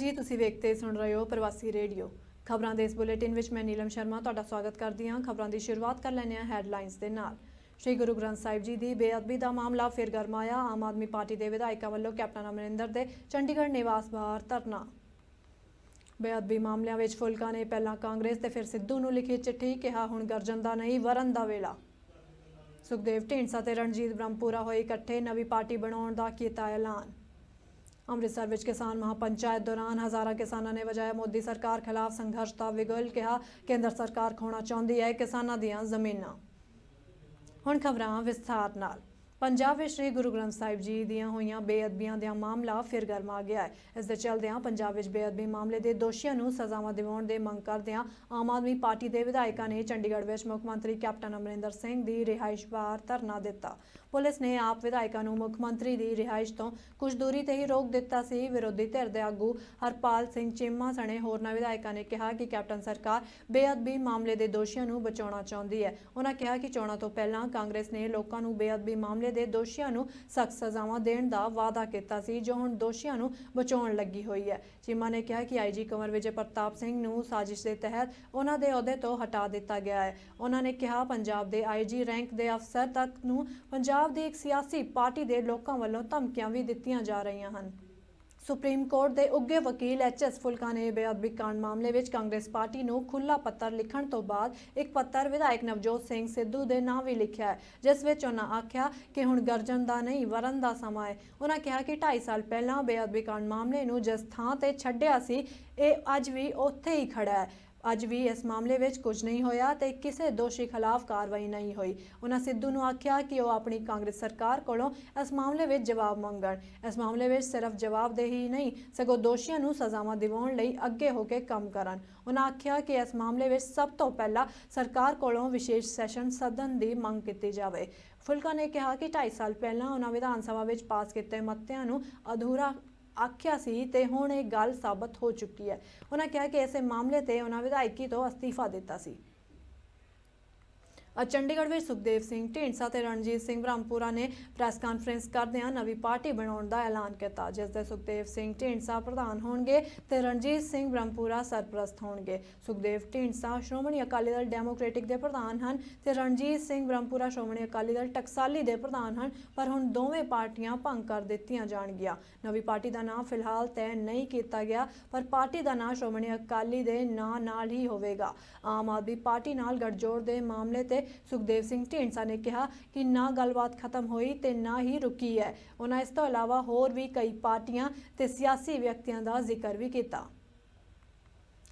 Speaker 19: ਜੀ ਤੁਸੀਂ ਵੇਖਦੇ ਸੁਣ ਰਹੇ ਹੋ ਪ੍ਰਵਾਸੀ ਰੇਡੀਓ। ਖਬਰਾਂ ਦੇ ਇਸ ਬੁਲੇਟਿਨ ਵਿੱਚ ਮੈਂ ਨੀਲਮ ਸ਼ਰਮਾ ਤੁਹਾਡਾ ਸਵਾਗਤ ਕਰਦੀ ਹਾਂ। ਖਬਰਾਂ ਦੀ ਸ਼ੁਰੂਆਤ ਕਰ ਲੈਂਦੇ ਹਾਂ ਹੈਡਲਾਈਨਸ ਦੇ ਨਾਲ। ਸ਼੍ਰੀ ਗੁਰੂ ਗ੍ਰੰਥ ਸਾਹਿਬ ਜੀ ਦੀ ਬੇਅਦਬੀ ਦਾ ਮਾਮਲਾ ਫਿਰ ਗਰਮਾਇਆ। ਆਮ ਆਦਮੀ ਪਾਰਟੀ ਦੇ ਵਿਧਾਇਕਾਂ ਵੱਲੋਂ ਕੈਪਟਨ ਅਮਰਿੰਦਰ ਦੇ ਚੰਡੀਗੜ੍ਹ ਨਿਵਾਸ ਬਾਹਰ ਧਰਨਾ। ਬੇਅਦਬੀ ਮਾਮਲਿਆਂ ਵਿੱਚ ਫੁਲਕਾ ਨੇ ਪਹਿਲਾਂ ਕਾਂਗਰਸ ਤੇ ਫਿਰ ਸਿੱਧੂ ਨੂੰ ਲਿਖੀ ਚਿੱਠੀ, ਕਿਹਾ ਹੁਣ ਗਰਜਨ ਦਾ ਨਹੀਂ ਵਰਨ ਦਾ ਵੇਲਾ। ਸੁਖਦੇਵ ਢੀਂਡਸਾ ਤੇ ਰਣਜੀਤ ਬ੍ਰਹਮਪੁਰਾ ਹੋਏ ਇਕੱਠੇ, ਨਵੀਂ ਪਾਰਟੀ ਬਣਾਉਣ ਦਾ ਕੀਤਾ ਐਲਾਨ। ਅੰਮ੍ਰਿਤਸਰ ਵਿੱਚ ਕਿਸਾਨ ਮਹਾਪੰਚਾਇਤ ਦੌਰਾਨ ਹਜ਼ਾਰਾਂ ਕਿਸਾਨਾਂ ਨੇ ਵਜਾਇਆ ਮੋਦੀ ਸਰਕਾਰ ਖਿਲਾਫ ਸੰਘਰਸ਼ ਦਾ ਵਿਗਲ, ਕਿਹਾ ਕੇਂਦਰ ਸਰਕਾਰ ਖੋਣਾ ਚਾਹੁੰਦੀ ਹੈ ਕਿਸਾਨਾਂ ਦੀਆਂ ਜ਼ਮੀਨਾਂ। ਹੁਣ ਖਬਰਾਂ ਵਿਸਥਾਰ ਨਾਲ। ਪੰਜਾਬ ਵਿੱਚ ਸ੍ਰੀ ਗੁਰੂ ਗ੍ਰੰਥ ਸਾਹਿਬ ਜੀ ਦੀਆਂ ਹੋਈਆਂ ਬੇਅਦਬੀਆਂ ਦਾ ਮਾਮਲਾ ਫਿਰ ਗਰਮਾ ਗਿਆ ਹੈ। ਇਸ ਦੇ ਚੱਲਦਿਆਂ ਪੰਜਾਬ ਵਿੱਚ ਬੇਅਦਬੀ ਮਾਮਲੇ ਦੇ ਦੋਸ਼ੀਆਂ ਨੂੰ ਸਜ਼ਾਵਾਂ ਦਿਵਾਉਣ ਦੀ ਮੰਗ ਕਰਦਿਆਂ ਆਮ ਆਦਮੀ ਪਾਰਟੀ ਦੇ ਵਿਧਾਇਕਾਂ ਨੇ ਚੰਡੀਗੜ੍ਹ ਵਿੱਚ ਮੁੱਖ ਮੰਤਰੀ ਕੈਪਟਨ ਅਮਰਿੰਦਰ ਸਿੰਘ ਦੀ ਰਿਹਾਇਸ਼ ਬਾਹਰ ਧਰਨਾ ਦਿੱਤਾ। ਪੁਲਿਸ ਨੇ ਆਪ ਵਿਧਾਇਕਾਂ ਨੂੰ ਮੁੱਖ ਮੰਤਰੀ ਦੀ ਰਿਹਾਇਸ਼ ਤੋਂ ਕੁਝ ਦੂਰੀ ਤੇ ਹੀ ਰੋਕ ਦਿੱਤਾ ਸੀ। ਵਿਰੋਧੀ ਧਿਰ ਦੇ ਆਗੂ ਹਰਪਾਲ ਸਿੰਘ ਚੀਮਾ ਸਣੇ ਹੋਰਨਾਂ ਵਿਧਾਇਕਾਂ ਨੇ ਕਿਹਾ ਕਿ ਕੈਪਟਨ ਸਰਕਾਰ ਬੇਅਦਬੀ ਮਾਮਲੇ ਦੇ ਦੋਸ਼ੀਆਂ ਨੂੰ ਬਚਾਉਣਾ ਚਾਹੁੰਦੀ ਹੈ। ਉਹਨਾਂ ਕਿਹਾ ਕਿ ਚੋਣਾਂ ਤੋਂ ਪਹਿਲਾਂ ਕਾਂਗਰਸ ਨੇ ਲੋਕਾਂ ਨੂੰ ਬੇਅਦਬੀ ਮਾਮਲੇ ਦੇ ਦੋਸ਼ੀਆਂ ਨੂੰ ਸਖਤ ਸਜ਼ਾਵਾਂ ਦੇਣ ਦਾ ਵਾਅਦਾ ਕੀਤਾ ਸੀ, ਜੋ ਹੁਣ ਦੋਸ਼ੀਆਂ ਨੂੰ ਬਚਾਉਣ ਲੱਗੀ ਹੋਈ ਹੈ। ਚੀਮਾ ਨੇ ਕਿਹਾ ਕਿ ਆਈਜੀ ਕੰਵਰ ਵਿਜੇ ਪ੍ਰਤਾਪ ਸਿੰਘ ਨੂੰ ਸਾਜ਼ਿਸ਼ ਦੇ ਤਹਿਤ ਉਹਨਾਂ ਦੇ ਅਹੁਦੇ ਤੋਂ ਹਟਾ ਦਿੱਤਾ ਗਿਆ ਹੈ। ਉਹਨਾਂ ਨੇ ਕਿਹਾ ਪੰਜਾਬ ਦੇ ਆਈਜੀ ਰੈਂਕ ਦੇ ਅਫਸਰ ਤੱਕ ਨੂੰ ਪੰਜਾਬ ਦੀ ਇੱਕ ਸਿਆਸੀ ਪਾਰਟੀ ਦੇ ਲੋਕਾਂ ਵੱਲੋਂ ਧਮਕੀਆਂ ਵੀ ਦਿੱਤੀਆਂ ਜਾ ਰਹੀਆਂ ਹਨ। ਸੁਪਰੀਮ ਕੋਰਟ ਦੇ ਉੱਘੇ ਵਕੀਲ HS ਫੁਲਕਾ ਨੇ ਬੇਅਦਬੀ ਕਾਂਡ ਮਾਮਲੇ ਵਿੱਚ ਕਾਂਗਰਸ ਪਾਰਟੀ ਨੂੰ ਖੁੱਲ੍ਹਾ ਪੱਤਰ ਲਿਖਣ ਤੋਂ ਬਾਅਦ ਇੱਕ ਪੱਤਰ ਵਿਧਾਇਕ ਨਵਜੋਤ ਸਿੰਘ ਸਿੱਧੂ ਦੇ ਨਾਂ ਵੀ ਲਿਖਿਆ ਹੈ, ਜਿਸ ਵਿੱਚ ਉਹਨਾਂ ਆਖਿਆ ਕਿ ਹੁਣ ਗਰਜਨ ਦਾ ਨਹੀਂ ਵਰਨ ਦਾ ਸਮਾਂ ਹੈ। ਉਹਨਾਂ ਕਿਹਾ ਕਿ 2.5 ਸਾਲ ਪਹਿਲਾਂ ਬੇਅਦਬੀ ਕਾਂਡ ਮਾਮਲੇ ਨੂੰ ਜਿਸ ਥਾਂ ਤੇ ਛੱਡਿਆ ਸੀ, ਇਹ ਅੱਜ ਵੀ ਉੱਥੇ ਹੀ ਖੜਾ ਹੈ। ਅੱਜ ਵੀ ਇਸ ਮਾਮਲੇ ਵਿੱਚ ਕੁਝ ਨਹੀਂ ਹੋਇਆ ਤੇ ਕਿਸੇ ਦੋਸ਼ੀ ਖਿਲਾਫ ਕਾਰਵਾਈ ਨਹੀਂ ਹੋਈ। ਉਹਨਾਂ ਸਿੱਧੂ ਨੂੰ ਆਖਿਆ ਕਿ ਉਹ ਆਪਣੀ ਕਾਂਗਰਸ ਸਰਕਾਰ ਕੋਲੋਂ ਇਸ ਮਾਮਲੇ ਵਿੱਚ ਜਵਾਬ ਮੰਗਣ। ਇਸ ਮਾਮਲੇ ਵਿੱਚ ਸਿਰਫ ਜਵਾਬਦੇਹੀ ਨਹੀਂ, ਸਗੋਂ ਦੋਸ਼ੀਆਂ ਨੂੰ ਸਜ਼ਾਵਾਂ ਦਿਵਾਉਣ ਲਈ ਅੱਗੇ ਹੋ ਕੇ ਕੰਮ ਕਰਨ। ਉਹਨਾਂ ਆਖਿਆ ਕਿ ਇਸ ਮਾਮਲੇ ਵਿੱਚ ਸਭ ਤੋਂ ਪਹਿਲਾਂ ਸਰਕਾਰ ਕੋਲੋਂ ਵਿਸ਼ੇਸ਼ ਸੈਸ਼ਨ ਸਦਨ ਦੀ ਮੰਗ ਕੀਤੀ ਜਾਵੇ। ਫੁਲਕਾ ਨੇ ਕਿਹਾ ਕਿ 2.5 ਸਾਲ ਪਹਿਲਾਂ ਉਹਨਾਂ ਵਿਧਾਨ ਸਭਾ ਵਿੱਚ ਪਾਸ ਕੀਤੇ ਮਤਿਆਂ ਨੂੰ ਅਧੂਰਾ ਆਖਿਆ ਸੀ ਤੇ ਹੁਣ ਇਹ ਗੱਲ ਸਾਬਤ ਹੋ ਚੁੱਕੀ ਹੈ। ਉਹਨਾਂ ਕਿਹਾ ਕਿ ਇਸੇ ਮਾਮਲੇ ਤੇ ਉਹਨਾਂ ਵਿਧਾਇਕੀ ਤੋਂ ਅਸਤੀਫਾ ਦਿੱਤਾ ਸੀ। ਅੱਜ ਚੰਡੀਗੜ੍ਹ ਵਿੱਚ ਸੁਖਦੇਵ ਸਿੰਘ ਢੀਂਡਸਾ ਤੇ ਰਣਜੀਤ ਸਿੰਘ ਬ੍ਰਹਮਪੁਰਾ ਨੇ ਪ੍ਰੈਸ ਕਾਨਫਰੰਸ ਕਰਦਿਆਂ ਨਵੀਂ ਪਾਰਟੀ ਬਣਾਉਣ ਦਾ ਐਲਾਨ ਕੀਤਾ, ਜਿਸ ਦੇ ਸੁਖਦੇਵ ਸਿੰਘ ਢੀਂਡਸਾ ਪ੍ਰਧਾਨ ਹੋਣਗੇ ਤੇ ਰਣਜੀਤ ਸਿੰਘ ਬ੍ਰਹਮਪੁਰਾ ਸਰਪ੍ਰਸਤ ਹੋਣਗੇ। ਸੁਖਦੇਵ ਢੀਂਡਸਾ ਸ਼੍ਰੋਮਣੀ ਅਕਾਲੀ ਦਲ ਡੈਮੋਕ੍ਰੈਟਿਕ ਦੇ ਪ੍ਰਧਾਨ ਹਨ ਤੇ ਰਣਜੀਤ ਸਿੰਘ ਬ੍ਰਹਮਪੁਰਾ ਸ਼੍ਰੋਮਣੀ ਅਕਾਲੀ ਦਲ ਟਕਸਾਲੀ ਦੇ ਪ੍ਰਧਾਨ ਹਨ, ਪਰ ਹੁਣ ਦੋਵੇਂ ਪਾਰਟੀਆਂ ਭੰਗ ਕਰ ਦਿੱਤੀਆਂ ਜਾਣਗੀਆਂ। ਨਵੀਂ ਪਾਰਟੀ ਦਾ ਨਾਮ ਫਿਲਹਾਲ ਤੈਅ ਨਹੀਂ ਕੀਤਾ ਗਿਆ, ਪਰ ਪਾਰਟੀ ਦਾ ਨਾਮ ਸ਼੍ਰੋਮਣੀ ਅਕਾਲੀ ਦੇ ਨਾਂ ਨਾਲ ਹੀ ਹੋਵੇਗਾ। ਆਮ ਆਦਮੀ ਪਾਰਟੀ ਨਾਲ ਗੱਠਜੋੜ ਦੇ ਮਾਮਲੇ ਤੇ ਸੁਖਦੇਵ ਸਿੰਘ ਢੀਂਡਸਾ ਨੇ ਕਿਹਾ ਕਿ ਨਾ ਗੱਲਬਾਤ ਖਤਮ ਹੋਈ ਤੇ ਨਾ ਹੀ ਰੁਕੀ ਹੈ। ਉਹਨਾਂ ਇਸ ਤੋਂ ਇਲਾਵਾ ਹੋਰ ਵੀ ਕਈ ਪਾਰਟੀਆਂ ਤੇ ਸਿਆਸੀ ਵਿਅਕਤੀਆਂ ਦਾ ਜ਼ਿਕਰ ਵੀ ਕੀਤਾ।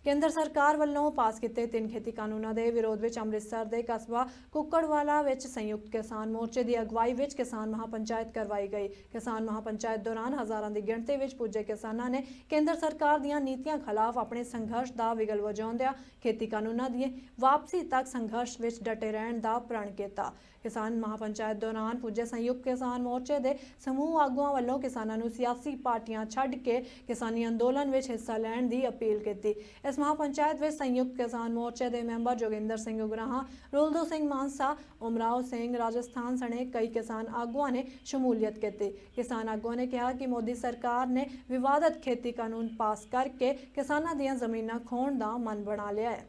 Speaker 19: ਕੇਂਦਰ ਸਰਕਾਰ ਵੱਲੋਂ ਪਾਸ ਕੀਤੇ 3 ਖੇਤੀ ਕਾਨੂੰਨਾਂ ਦੇ ਵਿਰੋਧ ਵਿੱਚ ਅੰਮ੍ਰਿਤਸਰ ਦੇ ਕਸਬਾ ਕੁੱਕੜਵਾਲਾ ਵਿੱਚ ਸੰਯੁਕਤ ਕਿਸਾਨ ਮੋਰਚੇ ਦੀ ਅਗਵਾਈ ਵਿੱਚ ਕਿਸਾਨ ਮਹਾਪੰਚਾਇਤ ਕਰਵਾਈ ਗਈ। ਕਿਸਾਨ ਮਹਾਪੰਚਾਇਤ ਦੌਰਾਨ ਹਜ਼ਾਰਾਂ ਦੀ ਗਿਣਤੀ ਵਿੱਚ ਪੁੱਜੇ ਕਿਸਾਨਾਂ ਨੇ ਕੇਂਦਰ ਸਰਕਾਰ ਦੀਆਂ ਨੀਤੀਆਂ ਖਿਲਾਫ ਆਪਣੇ ਸੰਘਰਸ਼ ਦਾ ਵਿਗਲ ਵਜਾਉਂਦਿਆਂ ਖੇਤੀ ਕਾਨੂੰਨਾਂ ਦੀ ਵਾਪਸੀ ਤੱਕ ਸੰਘਰਸ਼ ਵਿੱਚ ਡਟੇ ਰਹਿਣ ਦਾ ਪ੍ਰਣ ਕੀਤਾ। ਕਿਸਾਨ ਮਹਾਪੰਚਾਇਤ ਦੌਰਾਨ ਪੁੱਜੇ ਸੰਯੁਕਤ ਕਿਸਾਨ ਮੋਰਚੇ ਦੇ ਸਮੂਹ ਆਗੂਆਂ ਵੱਲੋਂ ਕਿਸਾਨਾਂ ਨੂੰ ਸਿਆਸੀ ਪਾਰਟੀਆਂ ਛੱਡ ਕੇ ਕਿਸਾਨੀ ਅੰਦੋਲਨ ਵਿੱਚ ਹਿੱਸਾ ਲੈਣ ਦੀ ਅਪੀਲ ਕੀਤੀ। ਇਸ ਮਹਾਪੰਚਾਇਤ ਵਿੱਚ ਸੰਯੁਕਤ ਕਿਸਾਨ ਮੋਰਚੇ ਦੇ ਮੈਂਬਰ ਜੋਗਿੰਦਰ ਸਿੰਘ ਉਗਰਾਹਾਂ, ਰੁਲਦੋ ਸਿੰਘ ਮਾਨਸਾ, ਉਮਰਾਓ ਸਿੰਘ ਰਾਜਸਥਾਨ ਸਣੇ ਕਈ ਕਿਸਾਨ ਆਗੂਆਂ ਨੇ ਸ਼ਮੂਲੀਅਤ ਕੀਤੀ। ਕਿਸਾਨ ਆਗੂਆਂ ਨੇ ਕਿਹਾ ਕਿ ਮੋਦੀ ਸਰਕਾਰ ਨੇ ਵਿਵਾਦਤ ਖੇਤੀ ਕਾਨੂੰਨ ਪਾਸ ਕਰਕੇ ਕਿਸਾਨਾਂ ਦੀਆਂ ਜ਼ਮੀਨਾਂ ਖੋਹਣ ਦਾ ਮਨ ਬਣਾ ਲਿਆ ਹੈ।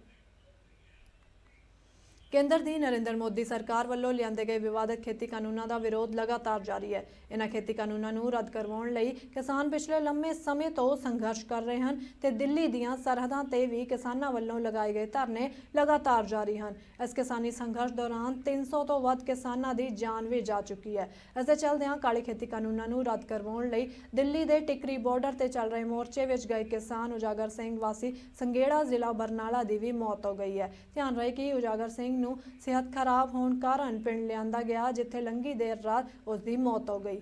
Speaker 19: ਕੇਂਦਰ ਦੀ ਨਰਿੰਦਰ ਮੋਦੀ ਸਰਕਾਰ ਵੱਲੋਂ ਲਿਆਂਦੇ ਗਏ ਵਿਵਾਦਤ ਖੇਤੀ ਕਾਨੂੰਨਾਂ ਦਾ ਵਿਰੋਧ ਲਗਾਤਾਰ ਜਾਰੀ ਹੈ। ਇਹਨਾਂ ਖੇਤੀ ਕਾਨੂੰਨਾਂ ਨੂੰ ਰੱਦ ਕਰਵਾਉਣ ਲਈ ਕਿਸਾਨ ਪਿਛਲੇ ਲੰਮੇ ਸਮੇਂ ਤੋਂ ਸੰਘਰਸ਼ ਕਰ ਰਹੇ ਹਨ ਤੇ ਦਿੱਲੀ ਦੀਆਂ ਸਰਹੱਦਾਂ ਤੇ ਵੀ ਕਿਸਾਨਾਂ ਵੱਲੋਂ ਲਗਾਏ ਗਏ ਧਰਨੇ ਲਗਾਤਾਰ ਜਾਰੀ ਹਨ। ਇਸ ਕਿਸਾਨੀ ਸੰਘਰਸ਼ ਦੌਰਾਨ 300 ਤੋਂ ਵੱਧ ਕਿਸਾਨਾਂ ਦੀ ਜਾਨ ਵੀ ਜਾ ਚੁੱਕੀ ਹੈ। ਇਸ ਦੇ ਚੱਲਦਿਆਂ ਕਾਲੇ ਖੇਤੀ ਕਾਨੂੰਨਾਂ ਨੂੰ ਰੱਦ ਕਰਵਾਉਣ ਲਈ ਦਿੱਲੀ ਦੇ ਟਿਕਰੀ ਬਾਰਡਰ ਤੇ ਚੱਲ ਰਹੇ ਮੋਰਚੇ ਵਿੱਚ ਗਏ ਕਿਸਾਨ ਉਜਾਗਰ ਸਿੰਘ ਵਾਸੀ ਸੰਗੇੜਾ ਜ਼ਿਲ੍ਹਾ ਬਰਨਾਲਾ ਦੀ ਵੀ ਮੌਤ ਹੋ ਗਈ ਹੈ। ਧਿਆਨ ਰਹੇ ਕਿ ਉਜਾਗਰ ਸਿੰਘ ਨੂੰ ਸਿਹਤ ਖਰਾਬ ਹੋਣ ਕਾਰਨ ਪਿੰਡ ਲਿਆਂਦਾ ਗਿਆ, ਜਿੱਥੇ ਲੰਘੀ ਦੇਰ ਰਾਤ ਉਸ ਦੀ ਮੌਤ ਹੋ ਗਈ।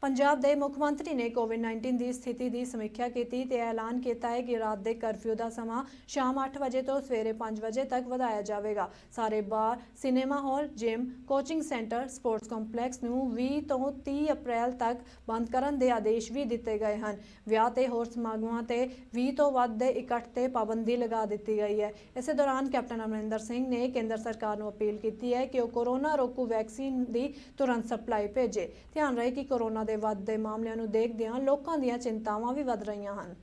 Speaker 19: ਪੰਜਾਬ ਦੇ ਮੁੱਖ ਮੰਤਰੀ ਨੇ ਕੋਵਿਡ-19 ਦੀ ਸਥਿਤੀ ਦੀ ਸਮੀਖਿਆ ਕੀਤੀ ਤੇ ਐਲਾਨ ਕੀਤਾ ਹੈ ਕਿ ਰਾਤ ਦੇ ਕਰਫਿਊ ਦਾ ਸਮਾਂ ਸ਼ਾਮ 8 ਵਜੇ ਤੋਂ ਸਵੇਰੇ 5 ਵਜੇ ਤੱਕ ਵਧਾਇਆ ਜਾਵੇਗਾ। ਸਾਰੇ bar, cinema hall, gym, coaching centre, sports complex ਨੂੰ 20 ਤੋਂ 30 ਅਪ੍ਰੈਲ ਤੱਕ ਬੰਦ ਕਰਨ ਦੇ ਆਦੇਸ਼ ਵੀ ਦਿੱਤੇ ਗਏ ਹਨ। ਵਿਆਹ ਤੇ ਹੋਰ ਸਮਾਗਮਾਂ ਤੇ 20 ਤੋਂ ਵੱਧ ਦੇ ਇਕੱਠ ਤੇ ਪਾਬੰਦੀ ਲਗਾ ਦਿੱਤੀ ਗਈ ਹੈ। ਇਸੇ ਦੌਰਾਨ ਕੈਪਟਨ ਅਮਰਿੰਦਰ ਸਿੰਘ ਨੇ ਕੇਂਦਰ ਸਰਕਾਰ ਨੂੰ ਅਪੀਲ ਕੀਤੀ ਹੈ ਕਿ ਉਹ ਕੋਰੋਨਾ ਰੋਕੂ ਵੈਕਸੀਨ ਦੀ ਤੁਰੰਤ ਸਪਲਾਈ ਭੇਜੇ। ਧਿਆਨ ਰਹੇ ਕਿ ਕੋਰੋਨਾ ਦੇ ਵੱਧਦੇ ਮਾਮਲਿਆਂ ਨੂੰ ਦੇਖਦਿਆਂ ਲੋਕਾਂ ਦੀਆਂ ਚਿੰਤਾਵਾਂ ਵੀ ਵਧ ਰਹੀਆਂ ਹਨ।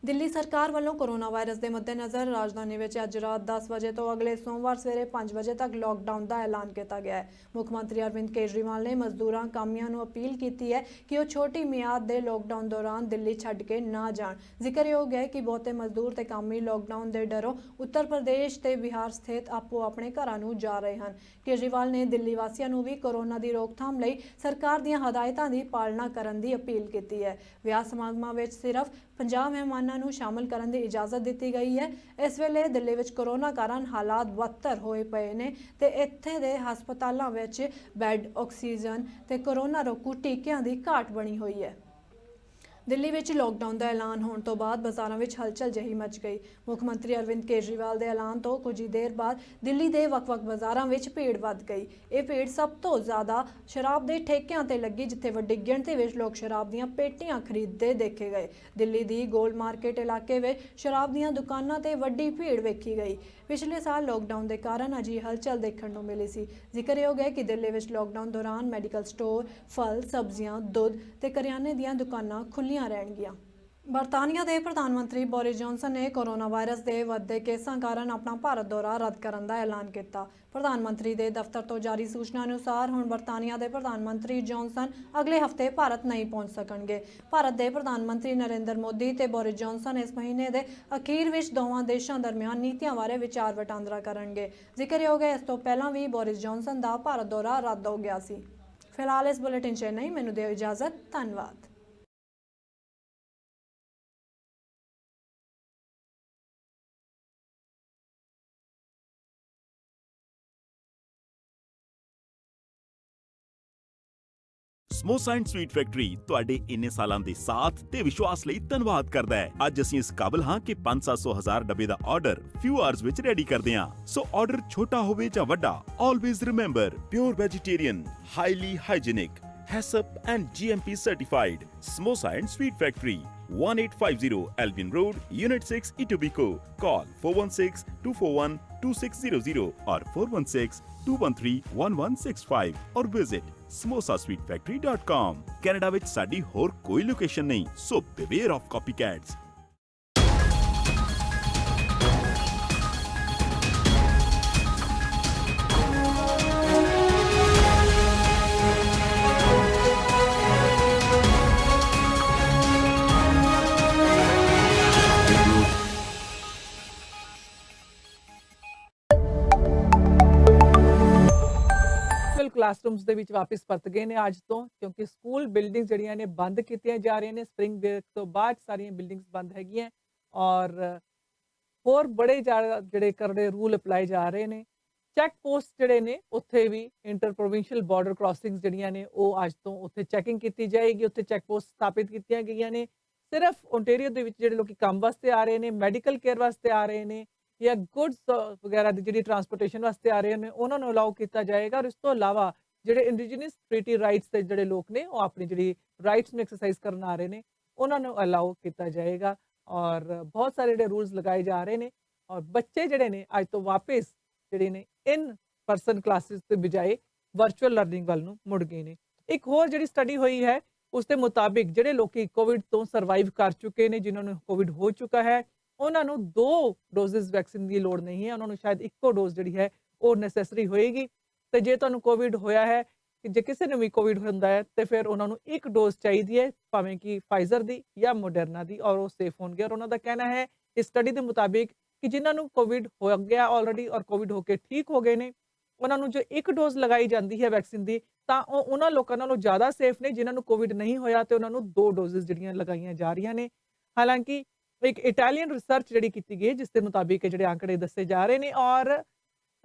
Speaker 19: ਦਿੱਲੀ ਸਰਕਾਰ ਵੱਲੋਂ ਕੋਰੋਨਾ ਵਾਇਰਸ ਦੇ ਮੱਦੇਨਜ਼ਰ ਰਾਜਧਾਨੀ ਵਿੱਚ ਅੱਜ ਰਾਤ 10 ਵਜੇ ਤੋਂ ਅਗਲੇ ਸੋਮਵਾਰ ਸਵੇਰੇ 5 ਵਜੇ ਤੱਕ ਲਾਕਡਾਊਨ ਦਾ ਐਲਾਨ ਕੀਤਾ ਗਿਆ ਹੈ। ਮੁੱਖ ਮੰਤਰੀ ਅਰਵਿੰਦ ਕੇਜਰੀਵਾਲ ਨੇ ਮਜ਼ਦੂਰਾਂ, ਕਾਮਿਆਂ ਨੂੰ ਅਪੀਲ ਕੀਤੀ ਹੈ ਕਿ ਉਹ ਛੋਟੀ ਮਿਆਦ ਦੇ ਲਾਕਡਾਊਨ ਦੌਰਾਨ ਦਿੱਲੀ ਛੱਡ ਕੇ ਨਾ ਜਾਣ। ਜ਼ਿਕਰਯੋਗ ਹੈ ਕਿ ਬਹੁਤੇ ਮਜ਼ਦੂਰ ਤੇ ਕਾਮੀ ਲਾਕਡਾਊਨ ਦੇ ਡਰੋਂ ਉੱਤਰ ਪ੍ਰਦੇਸ਼ ਤੇ ਬਿਹਾਰ ਸਥਿਤ ਆਪੋ ਆਪਣੇ ਘਰਾਂ ਨੂੰ ਜਾ ਰਹੇ ਹਨ। ਕੇਜਰੀਵਾਲ ਨੇ ਦਿੱਲੀ ਵਾਸੀਆਂ ਨੂੰ ਵੀ ਕੋਰੋਨਾ ਦੀ ਰੋਕਥਾਮ ਲਈ ਸਰਕਾਰ ਦੀਆਂ ਹਦਾਇਤਾਂ ਦੀ ਪਾਲਣਾ ਕਰਨ ਦੀ ਅਪੀਲ ਕੀਤੀ ਹੈ। ਵਿਆਹ ਸਮਾਗਮਾਂ ਵਿੱਚ ਸਿਰਫ 50 ਮਹਿਮਾਨਾਂ ਨੂੰ ਸ਼ਾਮਲ ਕਰਨ ਦੀ ਇਜਾਜ਼ਤ ਦਿੱਤੀ ਗਈ ਹੈ। ਇਸ ਵੇਲੇ ਦਿੱਲੀ ਵਿੱਚ ਕੋਰੋਨਾ ਕਾਰਨ ਹਾਲਾਤ ਬਦਤਰ ਹੋਏ ਪਏ ਨੇ ਤੇ ਇੱਥੇ ਦੇ ਹਸਪਤਾਲਾਂ ਵਿੱਚ ਬੈੱਡ, ਆਕਸੀਜਨ ਤੇ ਕੋਰੋਨਾ ਰੋਕੂ ਟੀਕਿਆਂ ਦੀ ਘਾਟ ਬਣੀ ਹੋਈ ਹੈ। ਦਿੱਲੀ ਵਿੱਚ ਲਾਕਡਾਊਨ ਦਾ ਐਲਾਨ ਹੋਣ ਤੋਂ ਬਾਅਦ ਬਾਜ਼ਾਰਾਂ ਵਿੱਚ ਹਲਚਲ ਜਿਹੀ ਮਚ ਗਈ। ਮੁੱਖ ਮੰਤਰੀ ਅਰਵਿੰਦ ਕੇਜਰੀਵਾਲ ਦੇ ਐਲਾਨ ਤੋਂ ਕੁਝ ਹੀ ਦੇਰ ਬਾਅਦ ਦਿੱਲੀ ਦੇ ਵੱਖ-ਵੱਖ ਬਾਜ਼ਾਰਾਂ ਵਿੱਚ ਭੀੜ ਵੱਧ ਗਈ। ਇਹ ਭੀੜ ਸਭ ਤੋਂ ਜ਼ਿਆਦਾ ਸ਼ਰਾਬ ਦੇ ਠੇਕਿਆਂ ਤੇ ਲੱਗੀ, ਜਿੱਥੇ ਵੱਡੀ ਗਿਣਤੀ ਵਿੱਚ ਲੋਕ ਸ਼ਰਾਬ ਦੀਆਂ ਪੇਟੀਆਂ ਖਰੀਦਦੇ ਦੇਖੇ ਗਏ। ਦਿੱਲੀ ਦੀ ਗੋਲਡ ਮਾਰਕੀਟ ਇਲਾਕੇ ਵਿੱਚ ਸ਼ਰਾਬ ਦੀਆਂ ਦੁਕਾਨਾਂ ਤੇ ਵੱਡੀ ਭੀੜ ਵੇਖੀ ਗਈ। ਪਿਛਲੇ ਸਾਲ ਲਾਕਡਾਊਨ ਦੇ ਕਾਰਨ ਅਜਿਹੀ ਹਲਚਲ ਦੇਖਣ ਨੂੰ ਮਿਲੀ ਸੀ। ਜ਼ਿਕਰਯੋਗ ਹੈ ਕਿ ਦਿੱਲੀ ਵਿੱਚ ਲਾਕਡਾਊਨ ਦੌਰਾਨ ਮੈਡੀਕਲ ਸਟੋਰ, ਫਲ, ਸਬਜ਼ੀਆਂ, ਦੁੱਧ ਤੇ ਕਰਿਆਨੇ ਦੀਆਂ ਦੁਕਾਨਾਂ ਖੁੱਲ੍ਹੀਆਂ ਰਹਿਣਗੀਆਂ। ਬਰਤਾਨੀਆ ਦੇ ਪ੍ਰਧਾਨ ਮੰਤਰੀ ਬੋਰਿਸ ਜੌਨਸਨ ਨੇ ਕੋਰੋਨਾ ਵਾਇਰਸ ਦੇ ਵੱਧਦੇ ਕੇਸਾਂ ਕਾਰਨ ਆਪਣਾ ਭਾਰਤ ਦੌਰਾ ਰੱਦ ਕਰਨ ਦਾ ਐਲਾਨ ਕੀਤਾ। ਪ੍ਰਧਾਨ ਮੰਤਰੀ ਦੇ ਦਫ਼ਤਰ ਤੋਂ ਜਾਰੀ ਸੂਚਨਾ ਅਨੁਸਾਰ ਹੁਣ ਬਰਤਾਨੀਆ ਦੇ ਪ੍ਰਧਾਨ ਮੰਤਰੀ ਜੌਨਸਨ ਅਗਲੇ ਹਫ਼ਤੇ ਭਾਰਤ ਨਹੀਂ ਪਹੁੰਚ ਸਕਣਗੇ। ਭਾਰਤ ਦੇ ਪ੍ਰਧਾਨ ਮੰਤਰੀ ਨਰਿੰਦਰ ਮੋਦੀ ਤੇ ਬੋਰਿਸ ਜੌਨਸਨ ਇਸ ਮਹੀਨੇ ਦੇ ਅਖੀਰ ਵਿੱਚ ਦੋਵਾਂ ਦੇਸ਼ਾਂ ਦਰਮਿਆਨ ਨੀਤੀਆਂ ਬਾਰੇ ਵਿਚਾਰ ਵਟਾਂਦਰਾ ਕਰਨਗੇ। ਜ਼ਿਕਰਯੋਗ ਹੈ ਇਸ ਤੋਂ ਪਹਿਲਾਂ ਵੀ ਬੋਰਿਸ ਜੌਨਸਨ ਦਾ ਭਾਰਤ ਦੌਰਾ ਰੱਦ ਹੋ ਗਿਆ ਸੀ। ਫਿਲਹਾਲ ਇਸ ਬੁਲੇਟਿਨ 'ਚ ਨਹੀਂ, ਮੈਨੂੰ ਦਿਓ ਇਜਾਜ਼ਤ। ਧੰਨਵਾਦ।
Speaker 3: ਸਮੋਸਾ ਐਂਡ ਸਵੀਟ ਫੈਕਟਰੀ ਤੁਹਾਡੇ ਇੰਨੇ ਸਾਲਾਂ ਦੇ ਸਾਥ ਤੇ ਵਿਸ਼ਵਾਸ ਲਈ ਧੰਨਵਾਦ ਕਰਦਾ ਹੈ। ਅੱਜ ਅਸੀਂ ਇਸ ਕਾਬਲ ਹਾਂ ਕਿ 500-1000 ਡੱਬੇ ਦਾ ਆਰਡਰ ਫਿਊ ਆਵਰਸ ਵਿੱਚ ਰੈਡੀ ਕਰਦੇ ਹਾਂ। ਸੋ ਆਰਡਰ ਛੋਟਾ ਹੋਵੇ ਜਾਂ ਵੱਡਾ, always remember pure vegetarian, highly hygienic, HACCP and GMP certified. Samosa and Sweet Factory, 1850 Albion Road, Unit 6, Etobicoke. Call 416-241-2600 or 416-213-1165 or visit samosasweetfactory.com. Canada ਵਿੱਚ ਸਾਡੀ ਹੋਰ ਕੋਈ ਲੋਕੇਸ਼ਨ ਨਹੀਂ, so beware of copycats.
Speaker 1: Classrooms ਦੇ ਵਿੱਚ ਵਾਪਸ ਪਰਤ ਗਏ ਨੇ ਅੱਜ ਤੋਂ, ਕਿਉਂਕਿ ਸਕੂਲ ਬਿਲਡਿੰਗ ਜਿਹੜੀਆਂ ਨੇ ਬੰਦ ਕੀਤੀਆਂ ਜਾ ਰਹੀਆਂ ਨੇ। ਸਪਰਿੰਗ ਬ੍ਰੇਕ ਤੋਂ ਬਾਅਦ ਸਾਰੀਆਂ ਬਿਲਡਿੰਗਸ ਬੰਦ ਹੈਗੀਆਂ। ਔਰ ਹੋਰ ਬੜੇ ਜ਼ਿਆਦਾ ਜਿਹੜੇ ਕਰੜੇ ਰੂਲ ਅਪਲਾਈ ਜਾ ਰਹੇ ਨੇ। ਚੈੱਕ ਪੋਸਟ ਜਿਹੜੇ ਨੇ ਉੱਥੇ ਵੀ ਇੰਟਰ ਪ੍ਰੋਵਿੰਸ਼ੀਅਲ ਬਾਰਡਰ ਕ੍ਰਾਸਿੰਗਸ ਜਿਹੜੀਆਂ ਨੇ ਉਹ ਅੱਜ ਤੋਂ ਉੱਥੇ ਚੈਕਿੰਗ ਕੀਤੀ ਜਾਏਗੀ। ਉੱਥੇ ਚੈੱਕ ਪੋਸਟ ਸਥਾਪਿਤ ਕੀਤੀਆਂ ਗਈਆਂ ਨੇ। ਸਿਰਫ ਓਨਟਾਰੀਓ ਦੇ ਵਿੱਚ ਜਿਹੜੇ ਲੋਕੀ ਕੰਮ ਵਾਸਤੇ ਆ ਰਹੇ ਨੇ, ਮੈਡੀਕਲ ਕੇਅਰ ਵਾਸਤੇ ਆ ਰਹੇ ਨੇ ਜਾਂ ਗੁੱਡਸ ਵਗੈਰਾ ਦੀ ਜਿਹੜੀ ਟਰਾਂਸਪੋਰਟੇਸ਼ਨ ਵਾਸਤੇ ਆ ਰਹੇ ਨੇ, ਉਹਨਾਂ ਨੂੰ ਅਲਾਉ ਕੀਤਾ ਜਾਏਗਾ। ਔਰ ਇਸ ਤੋਂ ਇਲਾਵਾ ਜਿਹੜੇ ਇੰਡੀਜੀਨਸ ਟ੍ਰੀਟੀ ਰਾਈਟਸ ਦੇ ਜਿਹੜੇ ਲੋਕ ਨੇ ਉਹ ਆਪਣੀ ਜਿਹੜੀ ਰਾਈਟਸ ਨੂੰ ਐਕਸਰਸਾਈਜ਼ ਕਰਨ ਆ ਰਹੇ ਨੇ, ਉਹਨਾਂ ਨੂੰ ਅਲਾਉ ਕੀਤਾ ਜਾਏਗਾ। ਔਰ ਬਹੁਤ ਸਾਰੇ ਜਿਹੜੇ ਰੂਲਸ ਲਗਾਏ ਜਾ ਰਹੇ ਨੇ ਔਰ ਬੱਚੇ ਜਿਹੜੇ ਨੇ ਅੱਜ ਤੋਂ ਵਾਪਸ ਜਿਹੜੇ ਨੇ ਇਨ ਪਰਸਨ ਕਲਾਸਿਸ ਦੇ ਬਜਾਏ ਵਰਚੁਅਲ ਲਰਨਿੰਗ ਵੱਲ ਨੂੰ ਮੁੜ ਗਏ ਨੇ। ਇੱਕ ਹੋਰ ਜਿਹੜੀ ਸਟੱਡੀ ਹੋਈ ਹੈ ਉਸ ਦੇ ਮੁਤਾਬਿਕ ਜਿਹੜੇ ਲੋਕੀ ਕੋਵਿਡ ਤੋਂ ਸਰਵਾਈਵ ਕਰ ਚੁੱਕੇ ਨੇ, ਜਿਨ੍ਹਾਂ ਨੂੰ ਕੋਵਿਡ ਹੋ ਚੁੱਕਾ ਹੈ, ਉਹਨਾਂ ਨੂੰ 2 ਡੋਜ਼ਸ ਵੈਕਸੀਨ ਦੀ ਲੋੜ ਨਹੀਂ ਹੈ। ਉਹਨਾਂ ਨੂੰ ਸ਼ਾਇਦ ਇੱਕੋ ਡੋਜ਼ ਜਿਹੜੀ ਹੈ ਉਹ ਨੈਸੈਸਰੀ ਹੋਏਗੀ। ਤੇ ਜੇ ਤੁਹਾਨੂੰ ਕੋਵਿਡ ਹੋਇਆ ਹੈ, ਜੇ ਕਿਸੇ ਨੂੰ ਵੀ ਕੋਵਿਡ ਹੁੰਦਾ ਹੈ ਤੇ ਫਿਰ ਉਹਨਾਂ ਨੂੰ ਇੱਕ ਡੋਜ਼ ਚਾਹੀਦੀ ਹੈ, ਭਾਵੇਂ ਕਿ ਫਾਈਜ਼ਰ ਦੀ ਜਾਂ ਮੋਡਰਨਾ ਦੀ, ਔਰ ਉਹ ਸੇਫ ਹੋਣਗੇ। ਔਰ ਉਹਨਾਂ ਦਾ ਕਹਿਣਾ ਹੈ ਇਸ ਸਟੱਡੀ ਦੇ ਮੁਤਾਬਿਕ ਕਿ ਜਿਨ੍ਹਾਂ ਨੂੰ ਕੋਵਿਡ ਹੋ ਗਿਆ ਆਲਰੇਡੀ ਔਰ ਕੋਵਿਡ ਹੋ ਕੇ ਠੀਕ ਹੋ ਗਏ ਨੇ, ਉਹਨਾਂ ਨੂੰ ਜੋ ਇੱਕ ਡੋਜ਼ ਲਗਾਈ ਜਾਂਦੀ ਹੈ ਵੈਕਸੀਨ ਦੀ, ਤਾਂ ਉਹ ਉਹਨਾਂ ਲੋਕਾਂ ਨਾਲੋਂ ਜ਼ਿਆਦਾ ਸੇਫ ਨੇ ਜਿਨ੍ਹਾਂ ਨੂੰ ਕੋਵਿਡ ਨਹੀਂ ਹੋਇਆ ਤੇ ਉਹਨਾਂ ਨੂੰ 2 ਡੋਜ਼ਸ ਜਿਹੜੀਆਂ ਲਗਾਈਆਂ ਜਾ ਰਹੀਆਂ ਨੇ। ਹਾਲਾਂਕਿ ਇੱਕ ਇਟਾਲੀਅਨ ਰਿਸਰਚ ਜਿਹੜੀ ਕੀਤੀ ਗਈ ਜਿਸ ਦੇ ਮੁਤਾਬਿਕ ਜਿਹੜੇ ਆંકੜੇ ਦੱਸੇ ਜਾ ਰਹੇ ਨੇ, ਔਰ